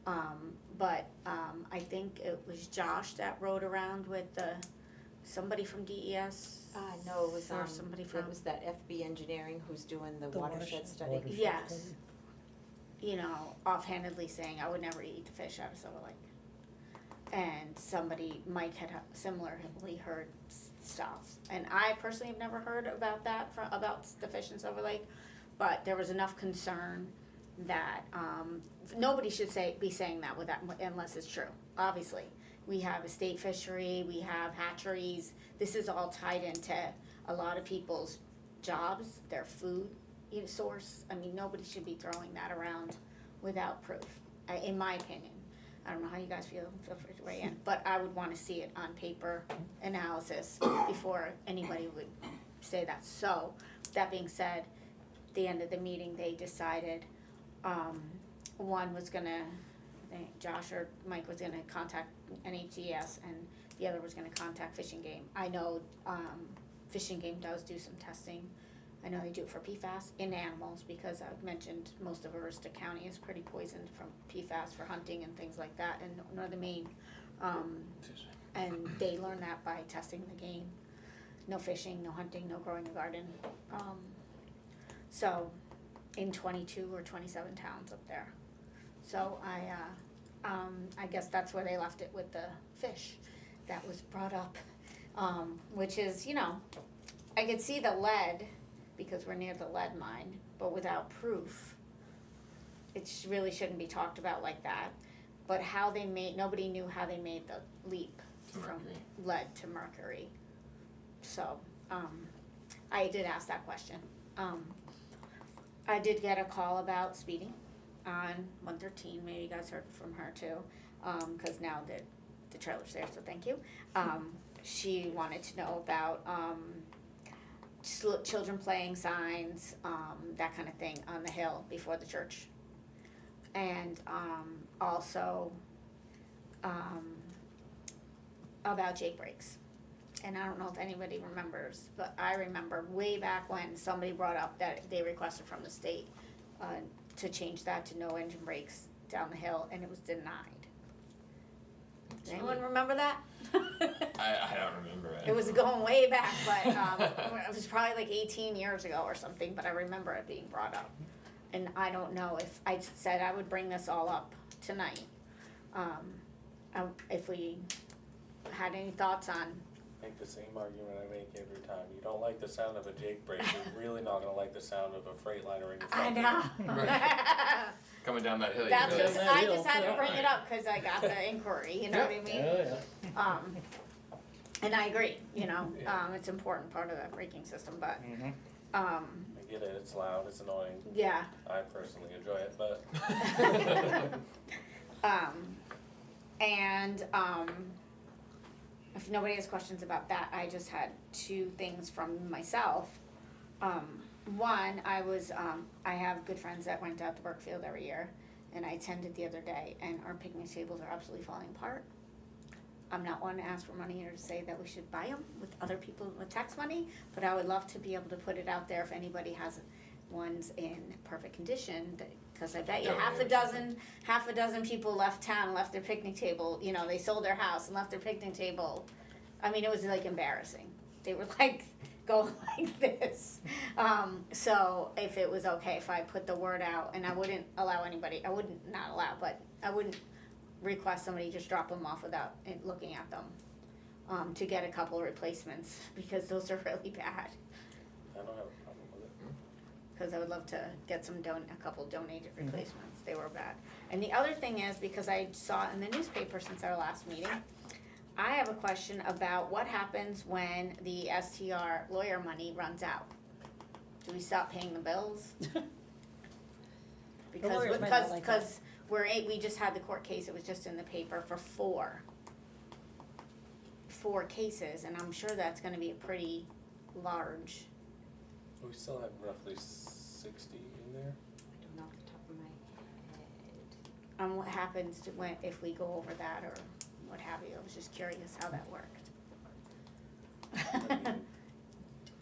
But I think it was Josh that rode around with somebody from DES. No, it was, or somebody from. it was that FB Engineering who's doing the watershed study. watershed Yes. Offhandedly saying, I would never eat the fish out of Silver Lake. And Mike had similarly heard stuff. And I personally have never heard about that, about the fish in Silver Lake, but there was enough concern that nobody should be saying that unless it's true, obviously. We have a state fishery, we have hatcheries, this is all tied into a lot of people's jobs, their food source. I mean, nobody should be throwing that around without proof, in my opinion. I don't know how you guys feel free to weigh in, but I would wanna see it on paper analysis before anybody would say that. So, that being said, at the end of the meeting, they decided, one was gonna, I think Josh or Mike was gonna contact NHDS, and the other was gonna contact Fish and Game. I know, Fish and Game does do some testing. I know they do it for PFAS in animals, because I've mentioned most of Aroostook County is pretty poisoned from PFAS for hunting and things like that in northern Maine. And they learn that by testing the game. No fishing, no hunting, no growing a garden. So, in 22 or 27 towns up there. So I guess that's where they left it with the fish that was brought up, which is, I could see the lead, because we're near the lead mine, but without proof, it really shouldn't be talked about like that. But nobody knew how they made the leap from lead to mercury. So, I did ask that question. I did get a call about speeding on 113, maybe you guys heard from her too, cause now the trailer's there, so thank you. She wanted to know about, children playing signs, that kind of thing on the hill before the church. And, also, about Jake breaks. And I don't know if anybody remembers, but I remember way back when somebody brought up that they requested from the state to change that to no engine brakes down the hill, and it was denied. Does anyone remember that? I don't remember it. It was going way back, but it was probably like 18 years ago or something, but I remember it being brought up. And I don't know if, I said I would bring this all up tonight. If we had any thoughts on, Make the same argument I make every time. You don't like the sound of a Jake brake, you're really not gonna like the sound of a Freightliner in your I front. know. Coming down that hill, you That's really. just, I just had to bring it up, cause I got the inquiry, you know what I mean? Yeah. And I agree, you know, Yeah. it's an important part of the braking system, but, Mhm. I get it, it's loud, it's annoying. yeah. I personally enjoy it, but If nobody has questions about that, I just had two things from myself. One, I have good friends that rent out the Brookfield every year, and I attended the other day, and our picnic tables are absolutely falling apart. I'm not one to ask for money or to say that we should buy them with other people with tax money, but I would love to be able to put it out there if anybody has ones in perfect condition, because I bet you half a dozen people left town, left their picnic table, you know, they sold their house and left their picnic table. I mean, it was like embarrassing. They were like going like this. So if it was okay if I put the word out, and I wouldn't allow anybody, I wouldn't not allow, but I wouldn't request somebody just drop them off without looking at them, to get a couple of replacements, because those are really bad. I don't have a problem with it. Because I would love to get a couple donated replacements, they were bad. And the other thing is, because I saw it in the newspaper since our last meeting, I have a question about what happens when the STR lawyer money runs out. Do we stop paying the bills? lawyers might not like that. Because we just had the court case, it was just in the paper for four cases, and I'm sure that's gonna be a pretty large. We still have roughly 60 in there. I don't know off the top of my head. What happens if we go over that or what have you, I was just curious how that worked.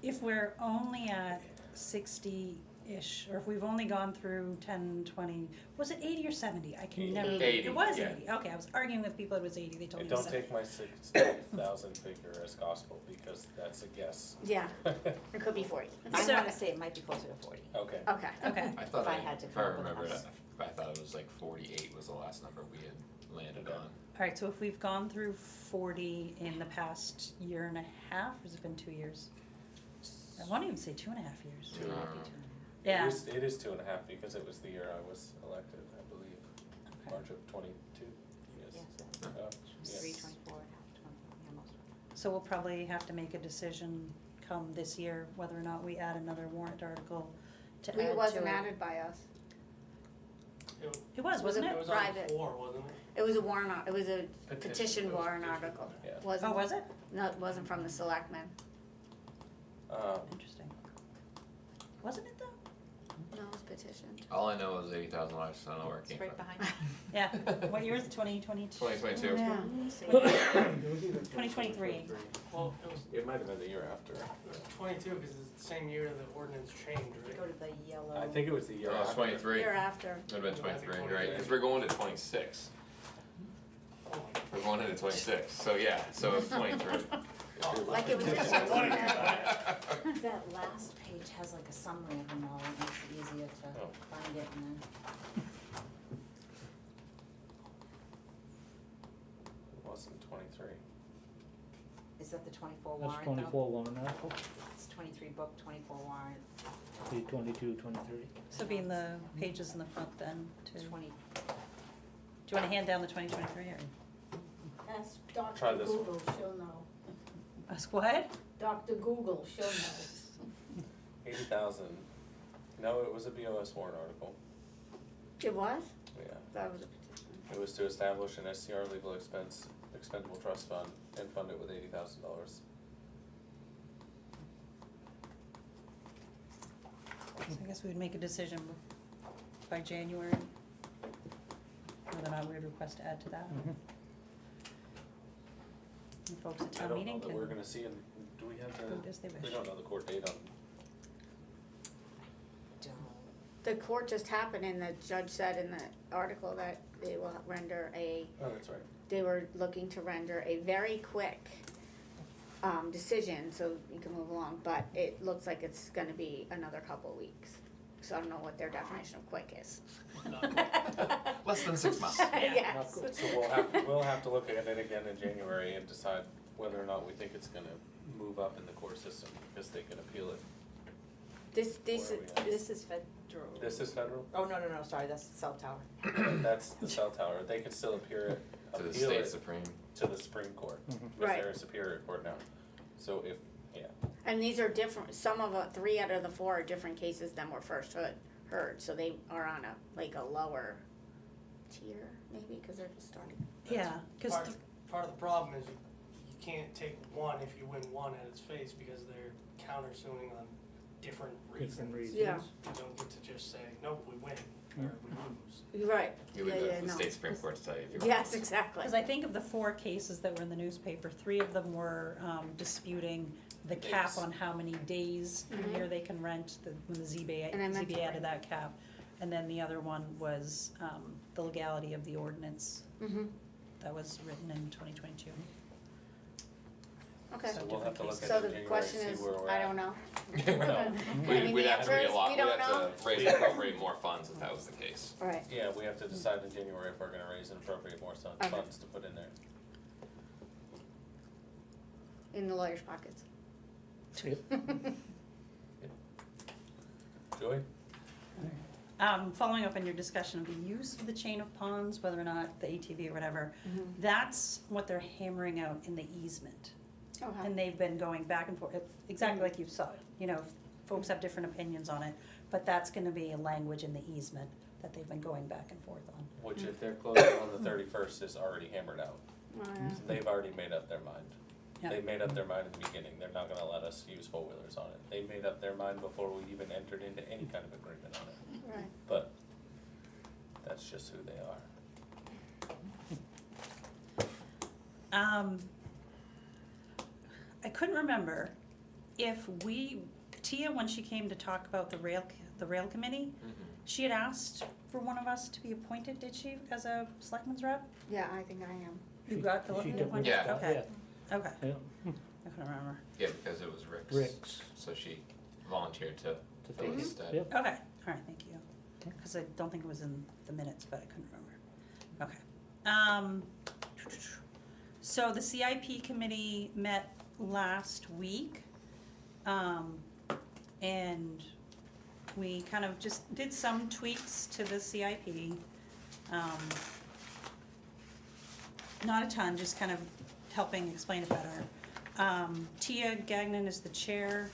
If we're only at 60-ish, or if we've only gone through 10, 20, was it 80 or 70? I can never. 80, It was yeah. 80, okay, I was arguing with people, it was 80, they told me And it was don't 70. take my 60,000 figure as gospel, because that's a guess. Yeah, it could be 40. I So- wanna say it might be closer to 40. Okay. Okay. Okay, I thought If I had to if come I up with a remember it, number. I thought it was like 48 was the last number we had landed Okay. on. alright, so if we've gone through 40 in the past year and a half, or has it been 2 years? I won't even say 2.5 years. Two. Yeah, It is 2.5 because it was the year I was elected, I believe, okay. March of 22, yes. Yeah, Yes. 3, 24, almost. So we'll probably have to make a decision come this year, whether or not we add another warrant article to add to it. It wasn't added by us. It was, wasn't It it? was on Private. the floor, wasn't it? It was a warrant, it was a Petition. petition warrant article. Yeah. Wasn't, Oh, was it? no, it wasn't from the selectmen. Interesting. Wasn't it though? No, it was petitioned. All I know is 80,000 lives, so I don't know where it It's came right from. behind you. Yeah, what year is it, 2022? 2022. Yeah. 2023. Well, it was It might have been the year after. 22, because it's the same year the ordinance changed, Go right? to the yellow. I think it was the year Oh, it's after. 23. Year after. Would have been 23, right? Because we're going to 26. We're going into 26. So yeah, so it's 23. Like it was just. That last page has like a summary of them all, it makes it easier to Oh. find it and then. It wasn't 23. Is that the 24 That's warrant though? 24 warrant article, It's 23 book, 24 warrant, the 22, 23. So being the pages in the front then, too. 20, Do you wanna hand down the 2023 or? Ask Try Dr. this Google, she'll know. Ask what? Dr. Google, she'll know. 80,000. No, it was a BOS warrant article. It was? Yeah. That was a petition. It was to establish an SCR legal expendable trust fund and fund it with $80,000. So I guess we would make a decision by January, whether or not we would request to add to that. Mhm. And folks at I town don't know meeting that we're can gonna see it. Do we have vote as they we wish. don't know the court date on, don't. The court just happened and the judge said in the article that they will render Oh, that's right. they were looking to render a very quick decision, so you can move along, but it looks like it's gonna be another couple weeks. So I don't know what their definition of quick is. Less than 6 months. Yes. So we'll have to look at it again in January and decide whether or not we think it's gonna move up in the court system, because they can appeal it. This Where are we at? This is federal. This is federal? Oh, no, sorry, that's the cell tower. That's the cell tower. They can still appeal To the it state supreme. to the Supreme Court, because Right. they're a superior court now. So if, yeah, And these are different, some of, 3 out of the 4 are different cases than were first heard, so they are on a lower tier, maybe, cause they're just starting. Yeah, cause Part of the problem is you can't take one if you win one at its face, because they're countersuing on different reasons. Yeah. You don't get to just say, nope, we win, or we lose. Right, You yeah, leave yeah, that to the no. state supreme court to tell you if you're. Yes, exactly. Because I think of the 4 cases that were in the newspaper, 3 of them were disputing the cap Days. on how many days a Mhm. year they can rent, when the ZBA, And I meant to ZBA added bring- that cap. And then the other one was the legality of the ordinance Mm-hmm, that was written in 2022. okay. so we'll have to look at it So in the January question and is, see where we're I at. don't know. No. I mean, We'd the have to answer is, realloc, we we'd don't have know. to raise and appropriate more funds if that was the case. Right, Yeah, we have to decide in January if we're gonna raise and appropriate more Okay. funds to put in there. in the lawyer's pockets. Joy? Following up on your discussion of the use of the chain of ponds, whether or not the ATV or whatever, Mhm. that's what they're hammering out in the easement. Okay. And they've been going back and forth, exactly like you saw it, you know, folks have different opinions on it, but that's gonna be a language in the easement that they've been going back and forth on. Which if they're closing on the 31st is already hammered out. Oh, yeah. They've already made up their mind. Yeah. They made up their mind at the beginning, they're not gonna let us use four-wheelers on it. They made up their mind before we even entered into any kind of agreement on it, Right. but that's just who they are. I couldn't remember if Tia, when she came to talk about the rail committee, she had asked for one of us to be appointed, did she, as a selectman's rep? Yeah, I think I am. You got the She one? did, Yeah. Okay, okay, yeah, I couldn't remember. Yeah, because it was Rick's. Rick's. So she volunteered to fill take his it. stead. Yep. Okay, all right, thank you. Because I don't think it was in the minutes, but I couldn't remember. Okay. So the CIP committee met last week. And we kind of just did some tweaks to the CIP. Not a ton, just kind of helping explain it better. Tia Gagnon is the chair,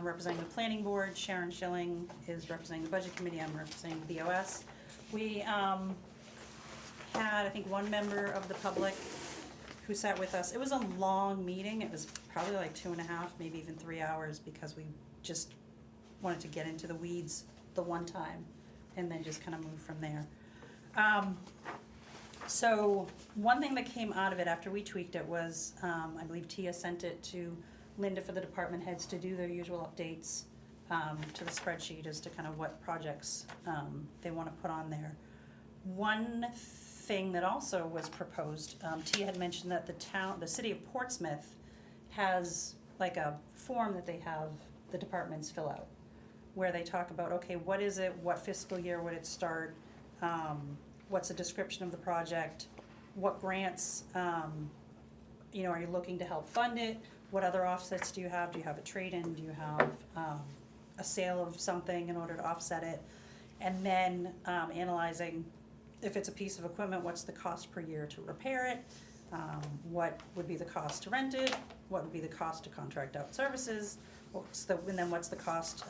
representing the planning board. Sharon Schilling is representing the budget committee. I'm representing the BOS. We had, I think, one member of the public who sat with us. It was a long meeting. It was probably like 2.5, maybe even 3 hours, because we just wanted to get into the weeds the one time and then just kind of move from there. So one thing that came out of it after we tweaked it was, I believe Tia sent it to Linda for the department heads to do their usual updates to the spreadsheet as to kind of what projects they want to put on there. One thing that also was proposed, Tia had mentioned that the city of Portsmouth has like a form that they have the departments fill out, where they talk about, okay, what is it, what fiscal year would it start, what's the description of the project, what grants, are you looking to help fund it, what other offsets do you have a trade-in, do you have a sale of something in order to offset it, and then analyzing if it's a piece of equipment, what's the cost per year to repair it, what would be the cost to rent it, what would be the cost to contract out services, and then what's the cost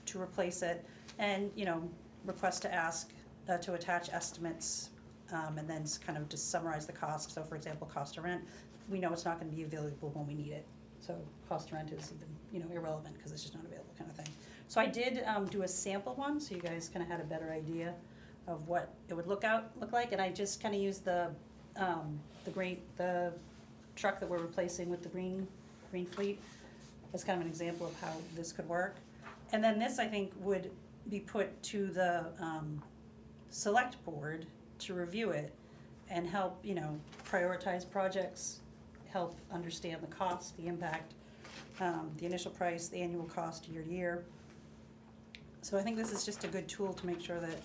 to replace it, and request to ask to attach estimates, and then kind of just summarize the cost. So for example, cost to rent, we know it's not gonna be available when we need it. So cost to rent is even, irrelevant because it's just not available kind of thing. So I did do a sample one, so you guys kind of had a better idea of what it would look like, and I just kind of used the truck that we're replacing with the green fleet as kind of an example of how this could work. And then this, I think, would be put to the, select board to review it and help, prioritize projects, help understand the cost, the impact, the initial price, the annual cost year to year. So I think this is just a good tool to make sure that,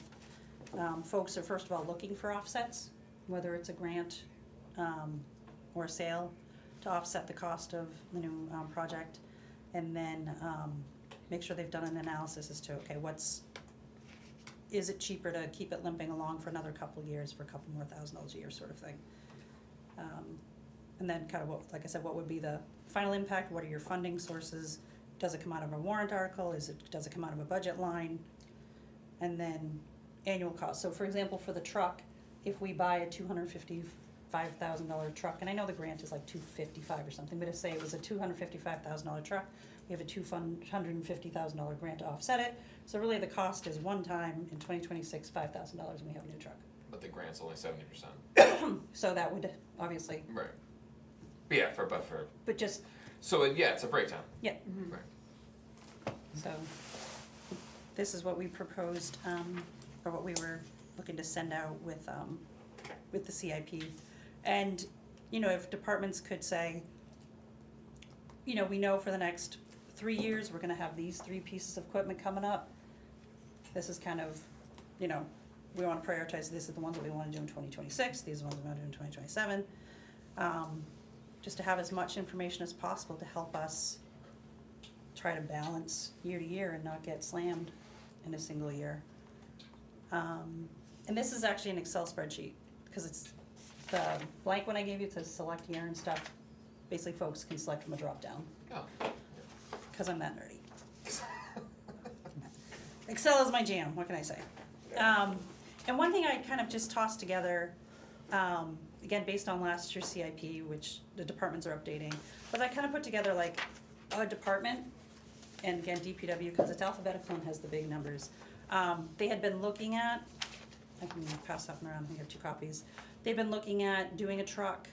folks are first of all looking for offsets, whether it's a grant, or a sale, to offset the cost of the new, project. And then, make sure they've done an analysis as to, okay, is it cheaper to keep it limping along for another couple of years for a couple more $1,000s a year sort of thing. And then kind of like I said, what would be the final impact, what are your funding sources? Does it come out of a warrant article, does it come out of a budget line? And then annual cost, so for example, for the truck, if we buy a $255,000 truck, and I know the grant is like $255 or something, but if say it was a $255,000 truck, we have a $150,000 grant to offset it. So really the cost is one time in 2026, $5,000 and we have a new truck. But the grant's only 70%. So that would obviously, Right. But yeah, but just, so it's a breakdown. yeah, Right. so this is what we proposed, or what we were looking to send out with the CIP. And, if departments could say, we know for the next 3 years, we're gonna have these 3 pieces of equipment coming up. This is kind of, we wanna prioritize, this is the ones that we wanna do in 2026, these are the ones we wanna do in 2027. Just to have as much information as possible to help us try to balance year to year and not get slammed in a single year. And this is actually an Excel spreadsheet, because it's the blank one I gave you to select year and stuff. Basically, folks can select from a drop down, Oh. because I'm that nerdy. Excel is my jam, what can I say? And one thing I kind of just tossed together, again, based on last year's CIP, which the departments are updating, but I kind of put together like a department, and again, DPW, because it's alphabetical and has the big numbers. They had been looking at, I can pass that one around, I think I have 2 copies. They've been looking at doing a truck,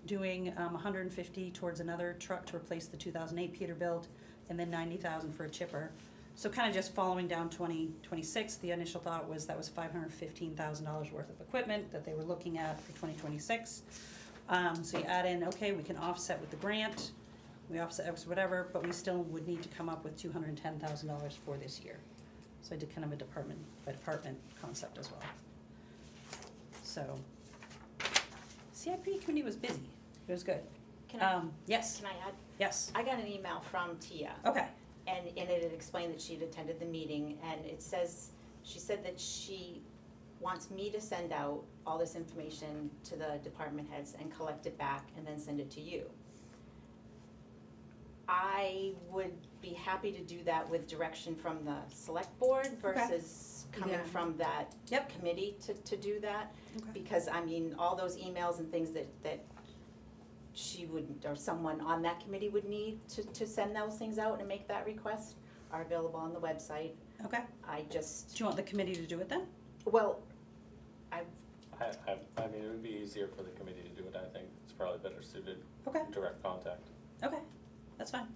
doing 150 towards another truck to replace the 2008 Peterbilt, and then 90,000 for a chipper. So kind of just following down 2026, the initial thought was that was $515,000 worth of equipment that they were looking at for 2026. So you add in, okay, we can offset with the grant, we offset X whatever, but we still would need to come up with $210,000 for this year. So I did kind of a department by department concept as well. So, CIP committee was busy, it was good. Can I, Yes, can I add? yes, I got an email from Tia. okay, And it had explained that she'd attended the meeting, and she said that she wants me to send out all this information to the department heads and collect it back and then send it to you. I would be happy to do that with direction from the select board versus coming Yeah. from that Yep. committee to do that. okay, Because, I mean, all those emails and things that she would, or someone on that committee would need to send those things out and make that request are available on the website. okay. I Do just, you want the committee to do it then? well, I mean, it would be easier for the committee to do it, I think, it's probably better suited, Okay, direct contact. okay, that's fine.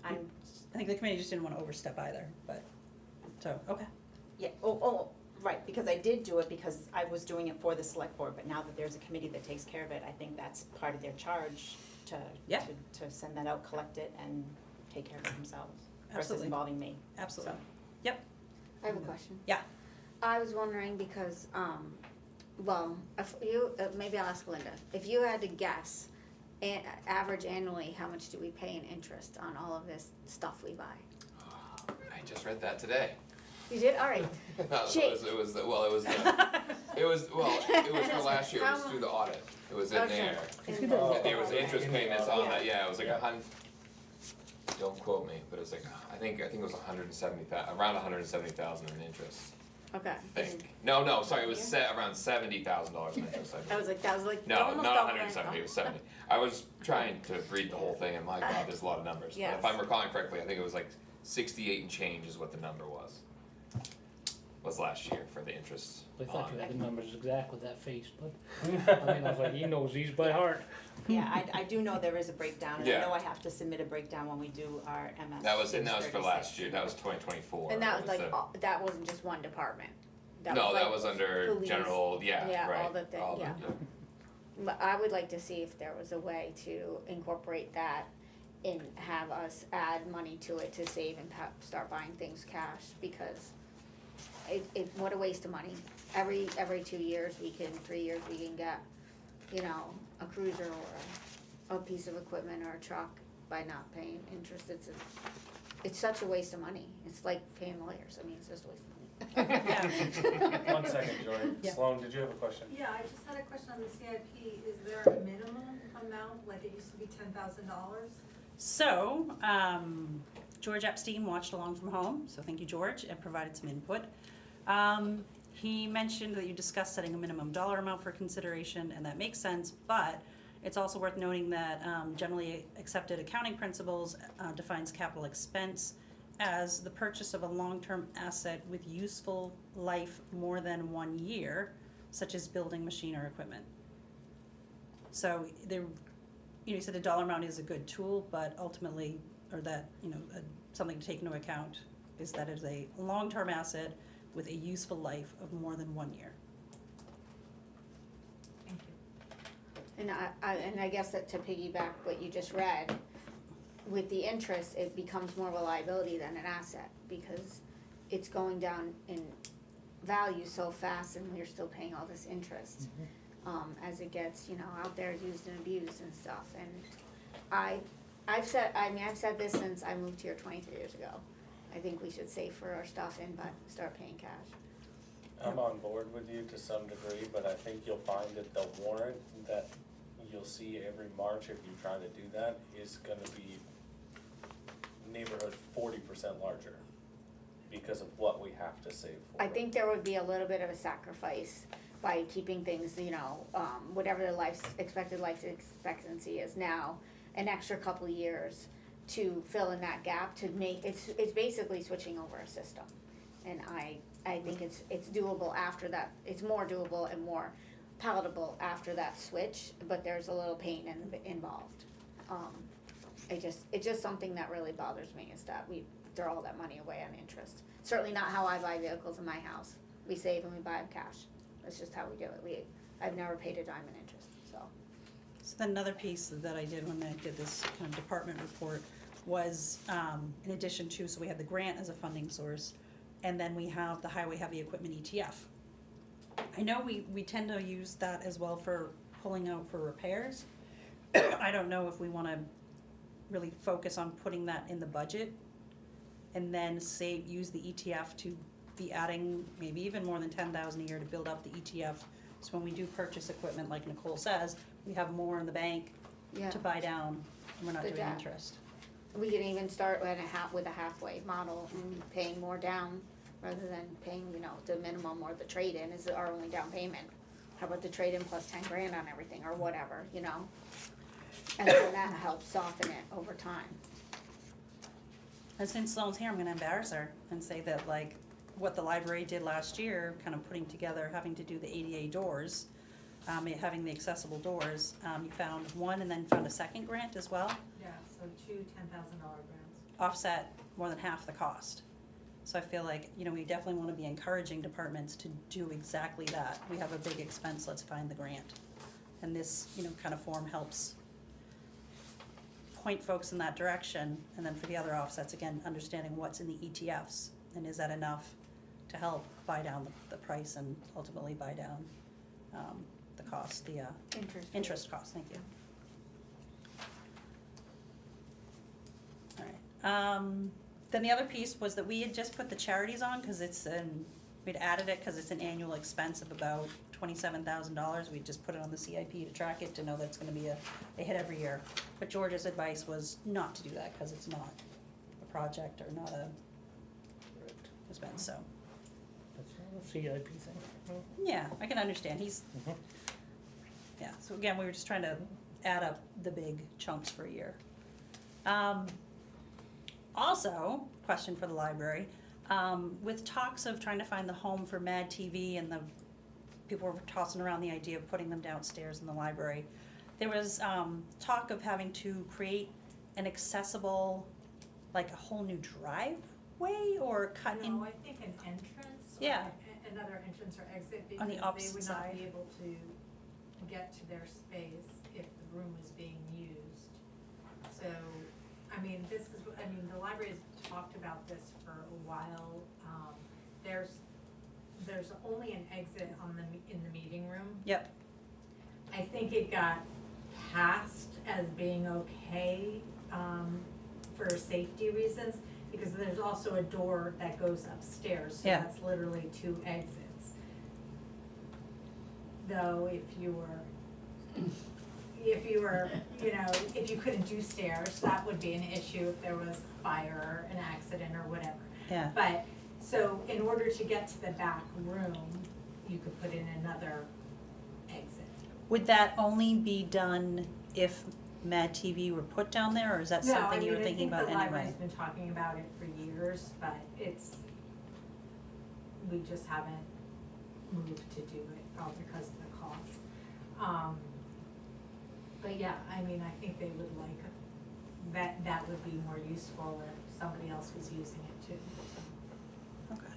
I'm, I think the committee just didn't wanna overstep either, but, so, okay, yeah, right, because I did do it because I was doing it for the select board, but now that there's a committee that takes care of it, I think that's part of their charge to, Yeah. to send that out, collect it, and take care of it themselves. Versus Absolutely. involving me. absolutely. I have a question. Yeah. I was wondering because, well, if you, maybe I'll ask Linda, if you had to guess, average annually, how much do we pay in interest on all of this stuff we buy? I just read that today. You did, all right. No, Jake. it was for last year, it was through the audit, it was in Okay. there. It's And good then- to- There was interest payments on Yeah. that, yeah, it was like Yeah. don't quote me, but it was like, I think it was around 170,000 in interest, Okay. I think. No, sorry, it was set around $70,000 in interest, I think. I was like, No, almost not double 170, it was 70. I was trying to read the whole thing and my God, there's a lot of numbers. But if I'm recalling correctly, I think it was like 68 and change is what the number was. was last year for the interest I thought on you it. had the numbers exact with that face, but, I mean, I was like, he knows these by heart. Yeah, I do know there is a breakdown, and I Yeah. know I have to submit a breakdown when we do our MS That was, and that was for 36. last year, that was 2024. And that was like, the- that wasn't just one department. No, that like was under police. general, yeah, Yeah, right. all the thing- all the- yeah. But I would like to see if there was a way to incorporate that and have us add money to it to save and start buying things cash, because what a waste of money. Every 2 years, 3 years, we can get, you know, a cruiser or a piece of equipment or a truck by not paying interest. It's such a waste of money. It's like paying lawyers. I mean, it's just a waste of money. One second, Joy. Yeah. Sloan, did you have a question? Yeah, I just had a question on the CIP. Is there a minimum amount, like it used to be $10,000? So, George Epstein watched along from home, so thank you, George, and provided some input. He mentioned that you discussed setting a minimum dollar amount for consideration, and that makes sense, but it's also worth noting that generally accepted accounting principles defines capital expense as the purchase of a long-term asset with useful life more than 1 year, such as building, machine, or equipment. So there, you said a dollar amount is a good tool, but ultimately, or that, something to take into account is that it is a long-term asset with a useful life of more than 1 year. Thank you. And I guess that to piggyback what you just read, with the interest, it becomes more of a liability than an asset, because it's going down in value so fast and we're still paying all this interest. As it gets, out there used and abused and stuff. And I've said this since I moved here 23 years ago. I think we should save for our stuff and start paying cash. I'm on board with you to some degree, but I think you'll find that the warrant that you'll see every March if you try to do that is gonna be neighborhood 40% larger because of what we have to save for. I think there would be a little bit of a sacrifice by keeping things, whatever the expected life expectancy is now, an extra couple years to fill in that gap to make, it's basically switching over a system. And I think it's doable after that, it's more doable and more palatable after that switch, but there's a little pain involved. It's just something that really bothers me, is that we throw all that money away on interest. Certainly not how I buy vehicles in my house. We save and we buy them cash. That's just how we do it. I've never paid a dime in interest, so. So then another piece that I did when I did this kind of department report was, in addition to, so we had the grant as a funding source, and then we have the highway heavy equipment ETF. I know we tend to use that as well for pulling out for repairs. I don't know if we wanna really focus on putting that in the budget and then use the ETF to be adding maybe even more than 10,000 a year to build up the ETF. So when we do purchase equipment, like Nicole says, we have more in the bank Yeah. to buy down, and we're not Good doing job. interest. We can even start with a halfway model and paying more down rather than paying, the minimum or the trade-in is our only down payment. How about the trade-in plus 10 grand on everything or whatever, And then that helps soften it over time. And since Sloan's here, I'm gonna embarrass her and say that, like, what the library did last year, kind of putting together, having to do the ADA doors, having the accessible doors, you found one and then found a second grant as well, Yeah, so 2 $10,000 grants. offset more than half the cost. So I feel like, we definitely wanna be encouraging departments to do exactly that. We have a big expense, let's find the grant. And this, kind of form helps point folks in that direction, and then for the other offsets, again, understanding what's in the ETFs, and is that enough to help buy down the price and ultimately buy down the cost, the interest cost, thank you. Alright, then the other piece was that we had just put the charities on, cause we'd added it cause it's an annual expense of about $27,000, we just put it on the CIP to track it, to know that it's gonna be a hit every year. But George's advice was not to do that, cause it's not a project or not a expense, so. That's a CIP thing. Yeah, I can understand, yeah, so again, we were just trying to add up the big chunks for a year. Also, question for the library, With talks of trying to find the home for Mad TV and the people were tossing around the idea of putting them downstairs in the library, there was talk of having to create an accessible, like a whole new driveway or cut in. No, I think an entrance. Yeah. Another entrance or exit, On the because they opposite would not side. be able to get to their space if the room was being used. So, I mean, the library has talked about this for a while. There's only an exit in the meeting room. Yep. I think it got passed as being okay, for safety reasons, because there's also a door that goes upstairs, so Yeah. that's literally 2 exits. Though if you were, if you couldn't do stairs, that would be an issue if there was a fire or an accident or whatever. Yeah. But, so in order to get to the back room, you could put in another exit. Would that only be done if Mad TV were put down there, or is that something you were thinking about No, I mean, I think the anyway? library's been talking about it for years, but we just haven't moved to do it, all because of the cost. But yeah, I mean, I think they would like, that would be more useful if somebody else was using it too, so. Okay.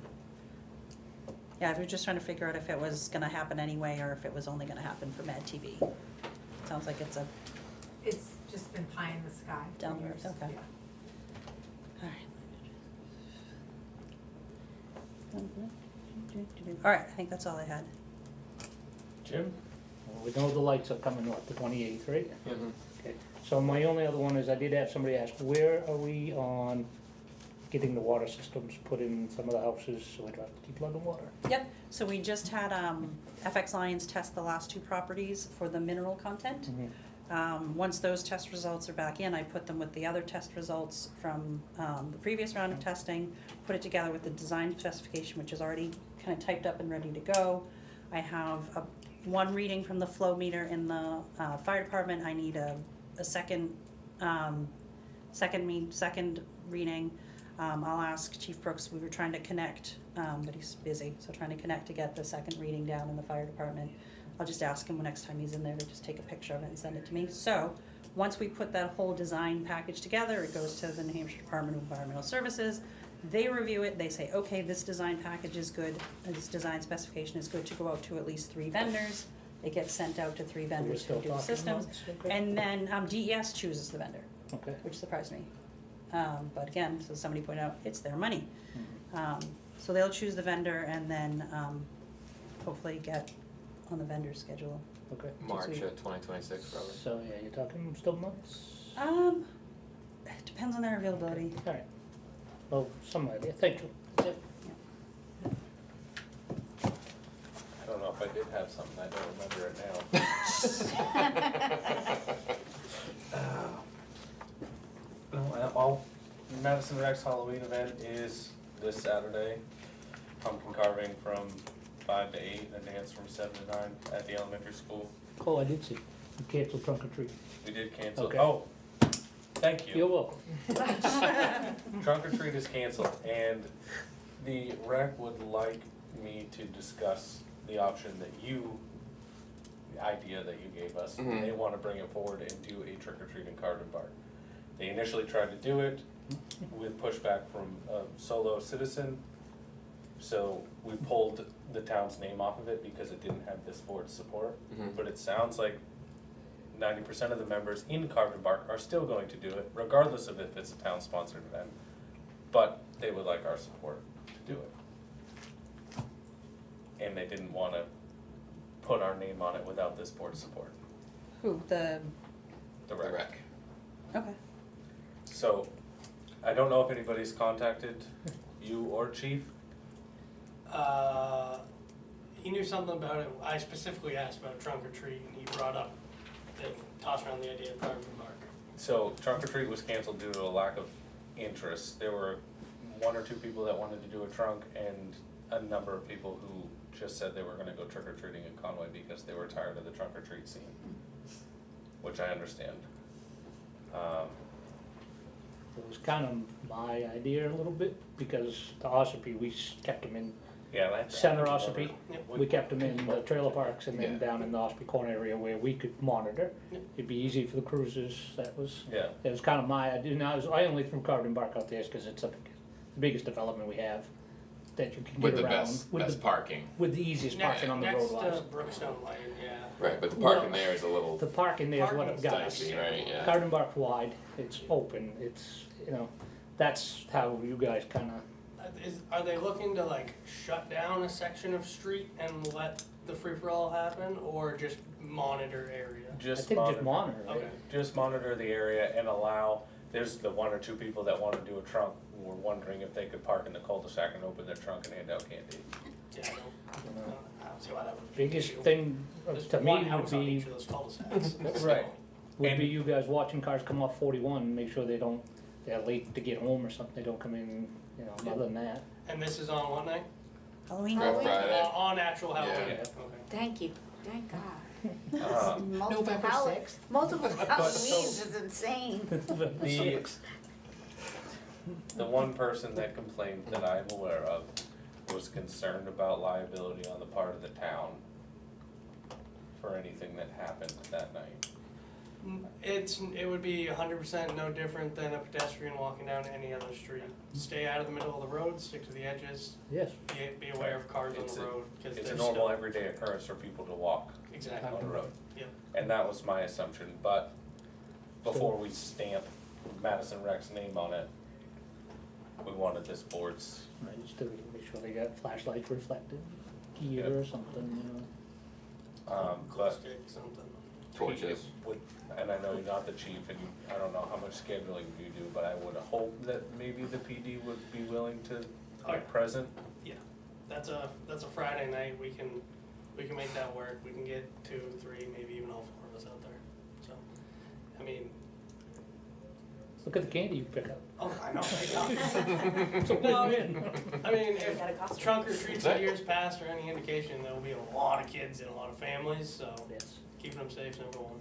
Yeah, I was just trying to figure out if it was gonna happen anyway, or if it was only gonna happen for Mad TV. Sounds like it's It's just been pie in the sky for Down the road, years, okay. yeah. Alright, I think that's all I had. Jim? Well, we know the lights are coming, what, the 28th, right? Mhm. Okay, so my only other one is I did have somebody ask, where are we on getting the water systems put in some of the houses so we don't have to keep plugging water? Yep, so we just had FX Lions test the last 2 properties for the mineral content. Once those test results are back in, I put them with the other test results from the previous round of testing, put it together with the design specification, which is already kind of typed up and ready to go. I have one reading from the flow meter in the fire department. I need a second reading. I'll ask Chief Brooks, we were trying to connect, but he's busy, so trying to connect to get the second reading down in the fire department. I'll just ask him next time he's in there to just take a picture of it and send it to me. So, once we put that whole design package together, it goes to the New Hampshire Department of Environmental Services. They review it, they say, okay, this design package is good, this design specification is good to go out to at least 3 vendors. It gets sent out to 3 vendors who still do the talking systems. months, okay. And then DES chooses the vendor, Okay. which surprised me. But again, so somebody pointed out, it's their money. So they'll choose the vendor and then hopefully get on the vendor schedule. Okay. March Sweet. of 2026, probably. So, yeah, you're talking still months? It depends on their availability. All right. Well, some idea, thank you. That's it. I don't know if I did have something, I don't remember it now. Well, Madison Rex Halloween event is this Saturday. Pumpkin carving from 5 to 8, and a dance from 7 to 9 at the elementary school. Oh, I did see, you canceled trunk or treat. We did cancel, Okay. oh, thank you. You're welcome. Trunk or treat is canceled, and the rec would like me to discuss the option that the idea that you gave us. Mhm. They wanna bring it forward and do a trick or treat in Carden Park. They initially tried to do it with pushback from a solo citizen. So we pulled the town's name off of it because it didn't have this board's support. Mhm. But it sounds like 90% of the members in Carden Park are still going to do it, regardless of if it's a town-sponsored event. But they would like our support to do it. And they didn't wanna put our name on it without this board's support, Who, the, the The rec. rec. okay. So, I don't know if anybody's contacted you or chief. He knew something about it. I specifically asked about trunk or treat, and he brought up, they tossed around the idea of Carden Park. So trunk or treat was canceled due to a lack of interest. There were 1 or 2 people that wanted to do a trunk and a number of people who just said they were gonna go trick or treating in Conway because they were tired of the trunk or treat scene, which I understand. It was kind of my idea a little bit, because the Ossipee, we kept them in Yeah, that's. center Ossipee. Yep. We kept them in the trailer parks and then Yeah. down in the Ossipee corner area where we could monitor. Yep. It'd be easy for the cruisers, that was, Yeah, it was kind of my idea. Now, I only threw carved and bark out there because it's the biggest development we have that you can With get the around. best, with best the, parking. with the easiest parking on the road Next wise. to Brookstone Lane, yeah. Right, but the Well, parking there is a little The parking there is what it Parking's got. dicey, right, yeah. Carved and bark's wide, it's open, it's, you know, that's how you guys kind of, Are they looking to like shut down a section of street and let the free-for-all happen, or just monitor area? I just think monitor. just monitor, right? Okay. Just monitor the area and allow, there's the one or two people that wanna do a trunk, who were wondering if they could park in the cul-de-sac and open their trunk and hand out candy. Yeah, I don't see why that would be an Biggest issue. thing There's to me one would house on be, each of those cul-de-sacs. Right. would And- be you guys watching cars come off 41, and make sure they don't, they're late to get home or something, they don't come in, you know, Yeah. other than that. And this is on what night? Halloween. Halloween. Friday. On actual Halloween, Yeah. okay. Thank you, thank God. Um, Multiple multiple Halloweens is insane. The one person that complained that I'm aware of was concerned about liability on the part of the town for anything that happened that night. It would be 100% no different than a pedestrian walking down any other street. Stay out of the middle of the road, stick to the edges, Yes, be aware of cars on It's the a- road, because It's there's a normal still. everyday occurrence for people to walk Exactly. on the road. Yep. And that was my assumption, but before we stamp Madison Rec's name on it, we wanted this board's, right, just to make sure they got flashlights reflective, gear or something, you know. Glow but stick, something. torches. would, and I know you're not the chief and I don't know how much scheduling you do, but I would hope that maybe the PD would be willing to Oh, be present. That's a Friday night, we can make that work, we can get 2, 3, maybe even all 4 of us out there, so, I mean, Look at the candy you pick up. oh, I know, right? So No, put it in. I mean, if trunk or treats of years past are any indication, there'll be a lot of kids and a lot of families, so Yes. keeping them safe is number one.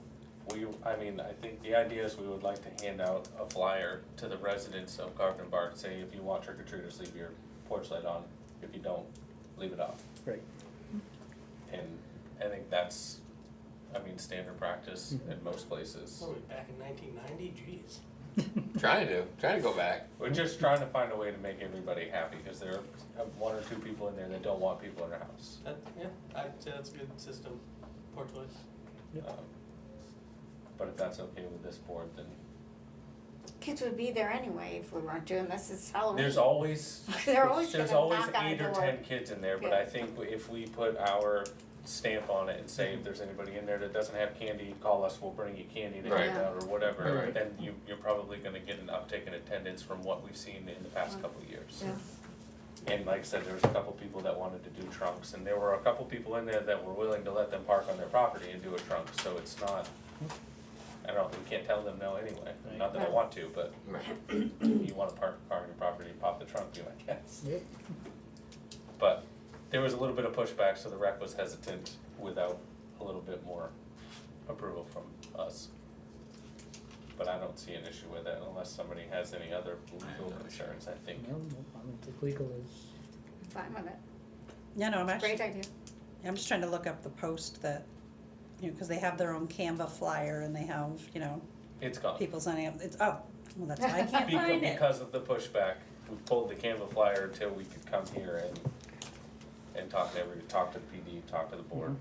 I think the idea is we would like to hand out a flyer to the residents of Garden Bark, say if you want trick or treaters, leave your porch light on, if you don't, leave it off. Right. And I think that's, standard practice in most places. What were we, back in 1990, jeez. Trying to go back. We're just trying to find a way to make everybody happy, because there are 1 or 2 people in there that don't want people in their house. I'd say that's a good system, porch lights. But if that's okay with this board, then Kids would be there anyway if we weren't doing this, it's Halloween. there's always, They're always there's gonna always knock on 8 the or door. 10 kids in there, but Yeah. I think if we put our stamp on it and say if there's anybody in there that doesn't have candy, call us, we'll bring you candy to Right. hand out or whatever, Right. then you're probably gonna get an uptick in attendance from what we've seen in the past couple of years. Yeah. And like I said, there was a couple people that wanted to do trunks, and there were a couple people in there that were willing to let them park on their property and do a trunk, so it's not, I don't know, we can't tell them no anyway, not that I want to, but you wanna park a car on your property, pop the trunk, I guess. Yep. But there was a little bit of pushback, so the rec was hesitant without a little bit more approval from us. But I don't see an issue with it unless somebody has any other legal concerns, I think. No, I don't think legal is, Fine with it, Yeah, no, I'm actually, great idea. I'm just trying to look up the post that, you know, because they have their own Canva flyer and they have, you know, It's gone. people signing up, it's, oh, well, that's why I can't find it. Because of the pushback, we pulled the Canva flyer until we could come here and talk to the PD, talk to the board.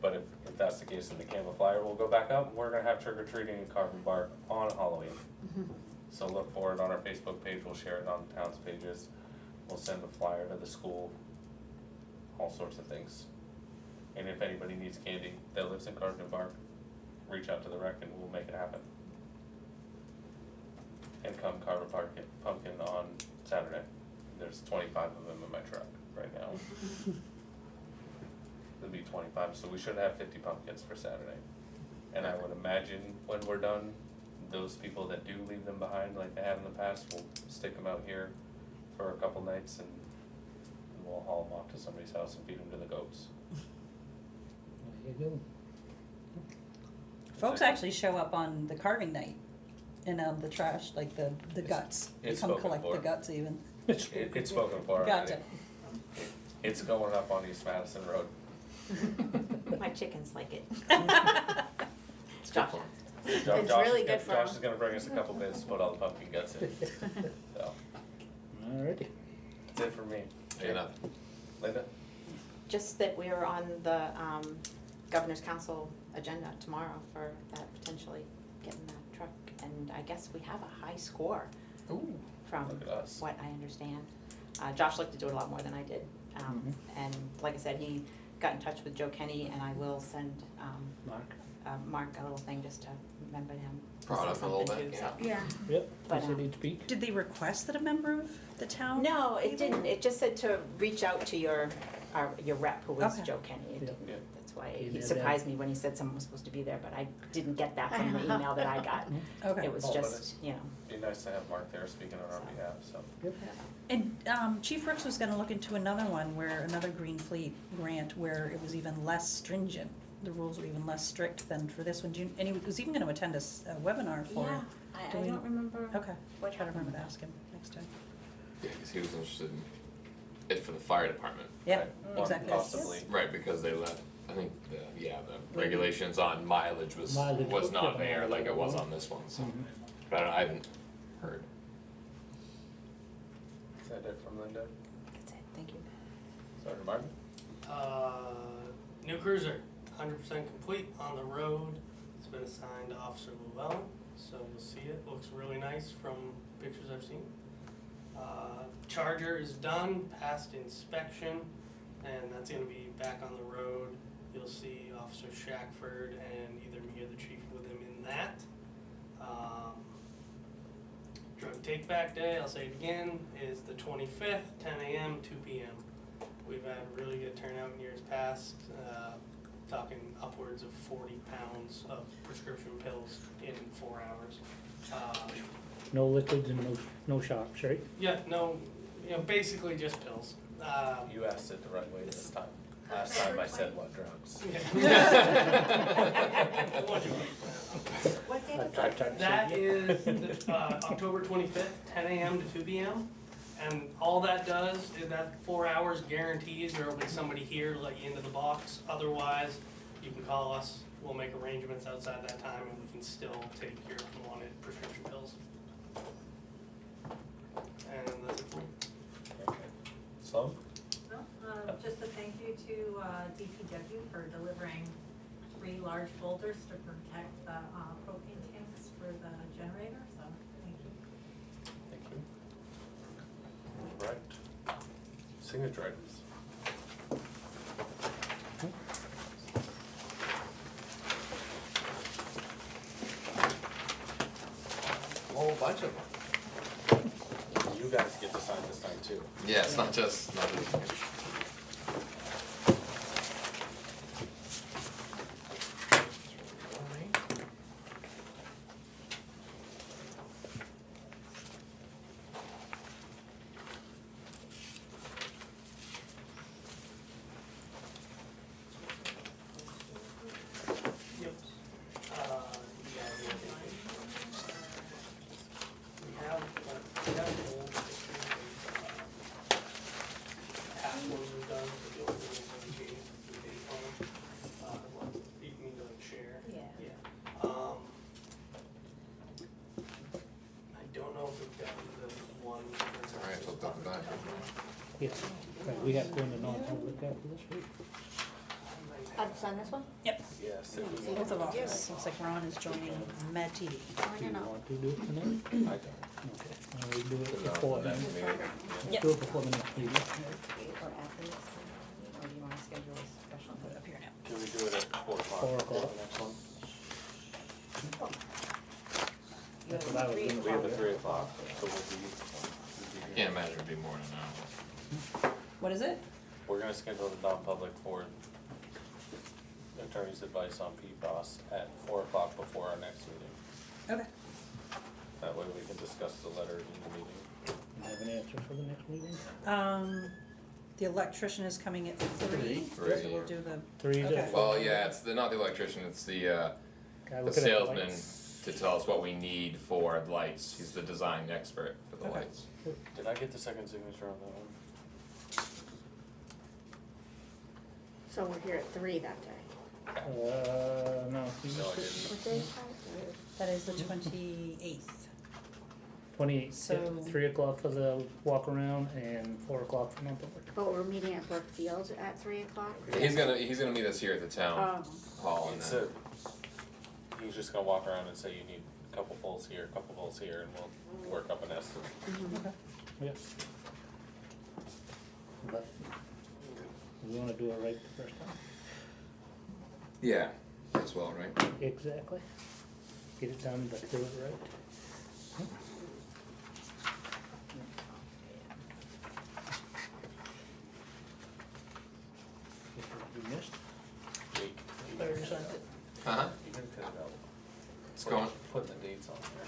But if that's the case, then the Canva flyer will go back up, and we're gonna have trick or treating in Carvin Bark on Halloween. So look for it on our Facebook page, we'll share it on the town's pages, we'll send a flyer to the school, all sorts of things. And if anybody needs candy that lives in Carvin Bark, reach out to the rec and we'll make it happen. And come carve a pumpkin on Saturday. There's 25 of them in my truck right now. There'll be 25, so we should have 50 pumpkins for Saturday. And I would imagine when we're done, those people that do leave them behind, like I have in the past, will stick them out here for a couple nights and we'll haul them off to somebody's house and feed them to the goats. there you go. Folks actually show up on the carving night And the trash, like the guts, they it's come spoken collect the for. guts even. It's spoken for already. Gotcha. It's going up on East Madison Road. My chickens like it. It's good for 'em. It's really good for Josh 'em. is gonna bring us a couple bins to put all the pumpkin guts in. So, Alrighty. that's it for me. Hey, nothing. Linda? Just that we are on the Governor's Council agenda tomorrow for that potentially getting that truck. And I guess we have a high score Ooh. from Look at us. what I understand. Josh looked to do it a lot more than I did. And like I said, he got in touch with Joe Kenny, and I will send Mark? Mark a little thing just to remember him. Brought up a little Something bit, too, so. Yeah. Yep, But, he said he'd speak. Did they request that a member of the town? No, it be didn't. there? It just said to reach out to your rep, who was Okay. Joe Kenny. It Yeah. didn't- Yeah. That's why He it did surprised me when he said someone was supposed to be there, but I didn't get that from the email that I got. Okay. It was Oh, but just, you know. Be nice to have Mark there speaking on our behalf, so. And Chief Brooks was gonna look into another one where, another Green Fleet grant where it was even less stringent. The rules were even less strict than for this one. And he was even gonna attend a webinar for it. I Do we- don't remember. Okay, What try to remember to happened? ask him next time. Yeah, because he was interested in it for the fire department. Yeah, Right. exactly. Possibly. Right, because they let, I think, the regulations on mileage was Mileage. not there like it was on this one, so. Mhm. But I haven't heard. Is that it from Linda? That's it, thank you. Sergeant Martin? New cruiser, 100% complete on the road. It's been assigned to Officer Llewellyn, so you'll see it. Looks really nice from pictures I've seen. Charger is done, passed inspection, and that's gonna be back on the road. You'll see Officer Shackford and either me or the chief with him in that. Drug take back day, I'll say it again, is the 25th, 10 a.m., 2 p.m. We've had really good turnout in years past, talking upwards of 40 pounds of prescription pills in 4 hours. No liquids and no shots, right? Yeah, no, basically just pills. You asked it the right way this time. Last time I said what drugs. What day I was tried to say That yeah. is October 25th, 10 a.m. to 2 p.m. And all that does is that 4 hours guarantees there will be somebody here to let you into the box. Otherwise, you can call us. We'll make arrangements outside that time, and we can still take your unwanted prescription pills. And that's it for me. Okay. Sloan? Just a thank you to DPW for delivering 3 large boulders to protect the propane tanks for the generator, so thank you. Thank you. Right. Signature items. A whole bunch of them. You guys get to sign this time too. Yeah, it's not just. Yep. We have old pictures of past ones we've done, but the old ones haven't changed the date on them. Ones that you need to share. Yeah. I don't know if we've gotten the one. It's alright, I'll flip it back. Yes, right, we have to go into non-public after this week. Sign this one? Yep, Yes. both of us. Looks like Ron is joining Med TV. Do I you know. want to do it tonight? I don't. Okay, well, we do it Put it on before the then. next meeting. Yep. Do it before the next meeting. Or after this, or do you wanna schedule a special? Put it up here now. Can we do it at 4 o'clock? 4 o'clock. The next one? That's what I was gonna We have a do. 3 o'clock, so we'll be. Can't imagine it'd be more than an hour. What is it? We're gonna schedule the non-public for attorney's advice on PFAS at 4 o'clock before our next meeting. Okay. That way we can discuss the letter in the meeting. You have an answer for the next meeting? The electrician is coming at 3. Three. So we'll do the, 3 Okay. to 4? Well, yeah, it's not the electrician, it's the Guy looking at the salesman lights. to tell us what we need for the lights. He's the design expert for the Okay. lights. Did I get the second signature on that one? So we're here at 3 that day. No, you No, I missed it. didn't. What day is that? That is the 28th. 28th, So- 3 o'clock for the walk around and 4 o'clock for non-public. But we're meeting at Brookfield at 3 o'clock? He's gonna meet us here at the town hall and It's then. he's just gonna walk around and say you need a couple poles here, a couple poles here, and we'll work up an estimate. Yeah. But we wanna do it right the first time. Yeah, as well, right? Exactly. Get it done, but do it right. You missed? Wait, I already signed it. Uh-huh. you can cut it out. It's going. Putting the dates on there.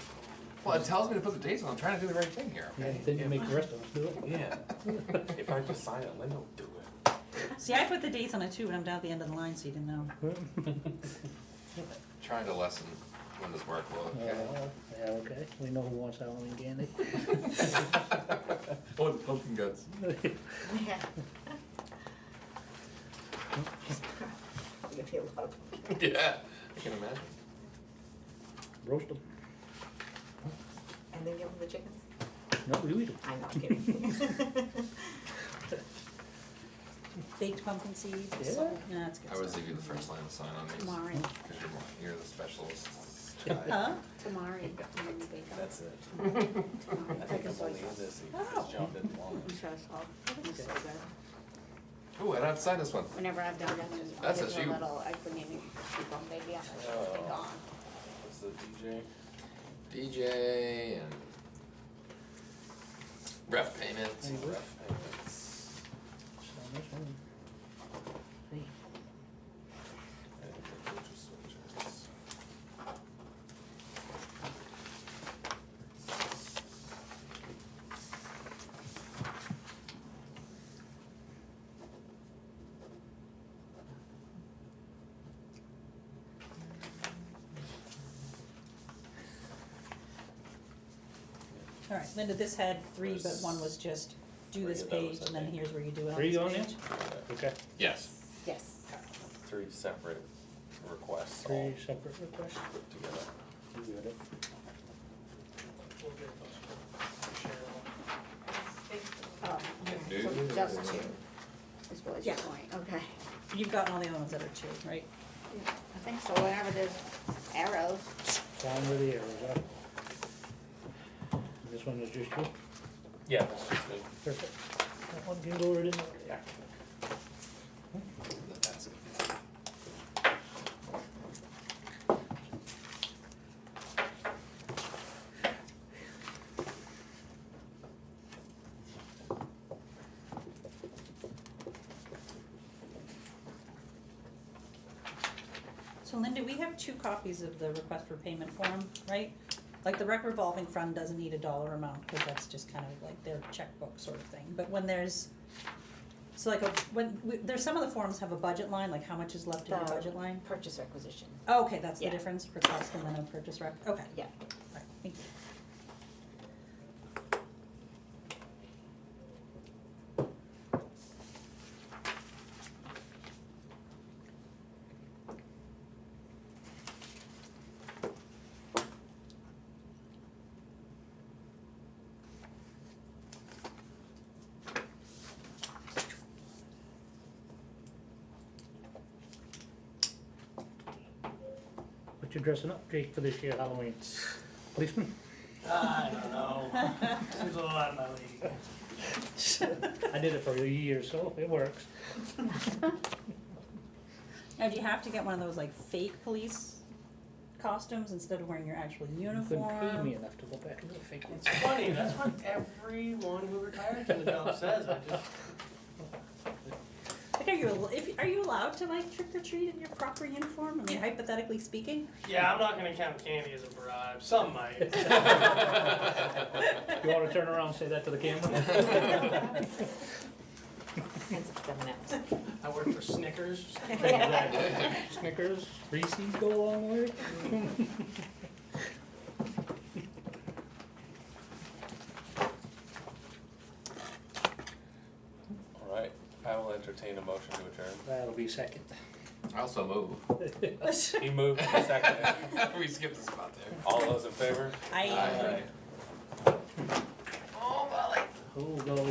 Well, it tells me to put the dates on. I'm trying to do the right thing here. Yeah, then you make the rest of us do it. Yeah. If I just sign it, Linda will do it. See, I put the dates on it too, and I'm down at the end of the line, so you didn't know. Trying to lessen Linda's workload. Yeah, okay, we know who wants Halloween candy. Oh, the pumpkin guts. Yeah. Gonna be a lot of pumpkin. Yeah, I can imagine. Roast them. And then give them the chickens? No, we eat them. I'm not kidding. Baked pumpkin seeds, Yeah. salt, yeah, that's good I would stuff. leave you the first line to sign on these. Tomorrow. Because you're the specialist. Huh? Tomorrow. That's it. I Tomorrow. think it's only in this, because John didn't want I'm it. sure it's all, it's so good. Ooh, I don't have to sign this one. Whenever I've done it, That's just a a shoot. little, I couldn't even keep them, they'd be on the shelf, they're gone. What's the DJ? DJ and ref payments. Hey, Ref payments. Sign this one. Hey, And the purchase orders. All right, Linda, this had 3, but one was just do this Three of those, page, I and then think. here's where you do it on 3 this on there? page. Okay, Yes. Yes. 3 separate requests, 3 all separate requests. put together. You got it. We'll get those to Cheryl. So just 2, is what your Yeah. point, okay. You've gotten all the other ones that are 2, right? I think so, whenever there's arrows. Sign with the arrows, huh? This one is just you? Yeah, that's just me. Perfect. That one can go right in there. Yeah. So Linda, we have 2 copies of the request for payment form, right? Like the rec revolving fund doesn't need a dollar amount, cause that's just kind of like their checkbook sort of thing, but when there's, so like there's some of the forms have a budget line, like how much is left in your The budget line? Purchase requisition. Oh, okay, that's the Yeah. difference, request and then a purchase rec, okay. Yeah. Alright, thank you. What you dressing up, Jake, for this year Halloween? Policeman? I don't know. Seems a little out of my league. I did it for a year, so it works. Now, do you have to get one of those like fake police costumes instead of wearing your actual You uniform? couldn't pay me enough to go back to the fake one. It's funny, that's what everyone who retires from the job says, I just, Like, are you allowed to like trick or treat in your proper uniform? I mean, hypothetically speaking. yeah, I'm not gonna count candy as a bribe, some might. You wanna turn around and say that to the camera? Hands up, 7 out. I work for Snickers. Exactly. Snickers, Reese's go a long way. motion to adjourn? That'll be second. I also move. He moved, he seconded. We skipped the spot there. All those in favor? I. Oh, Molly. Who goes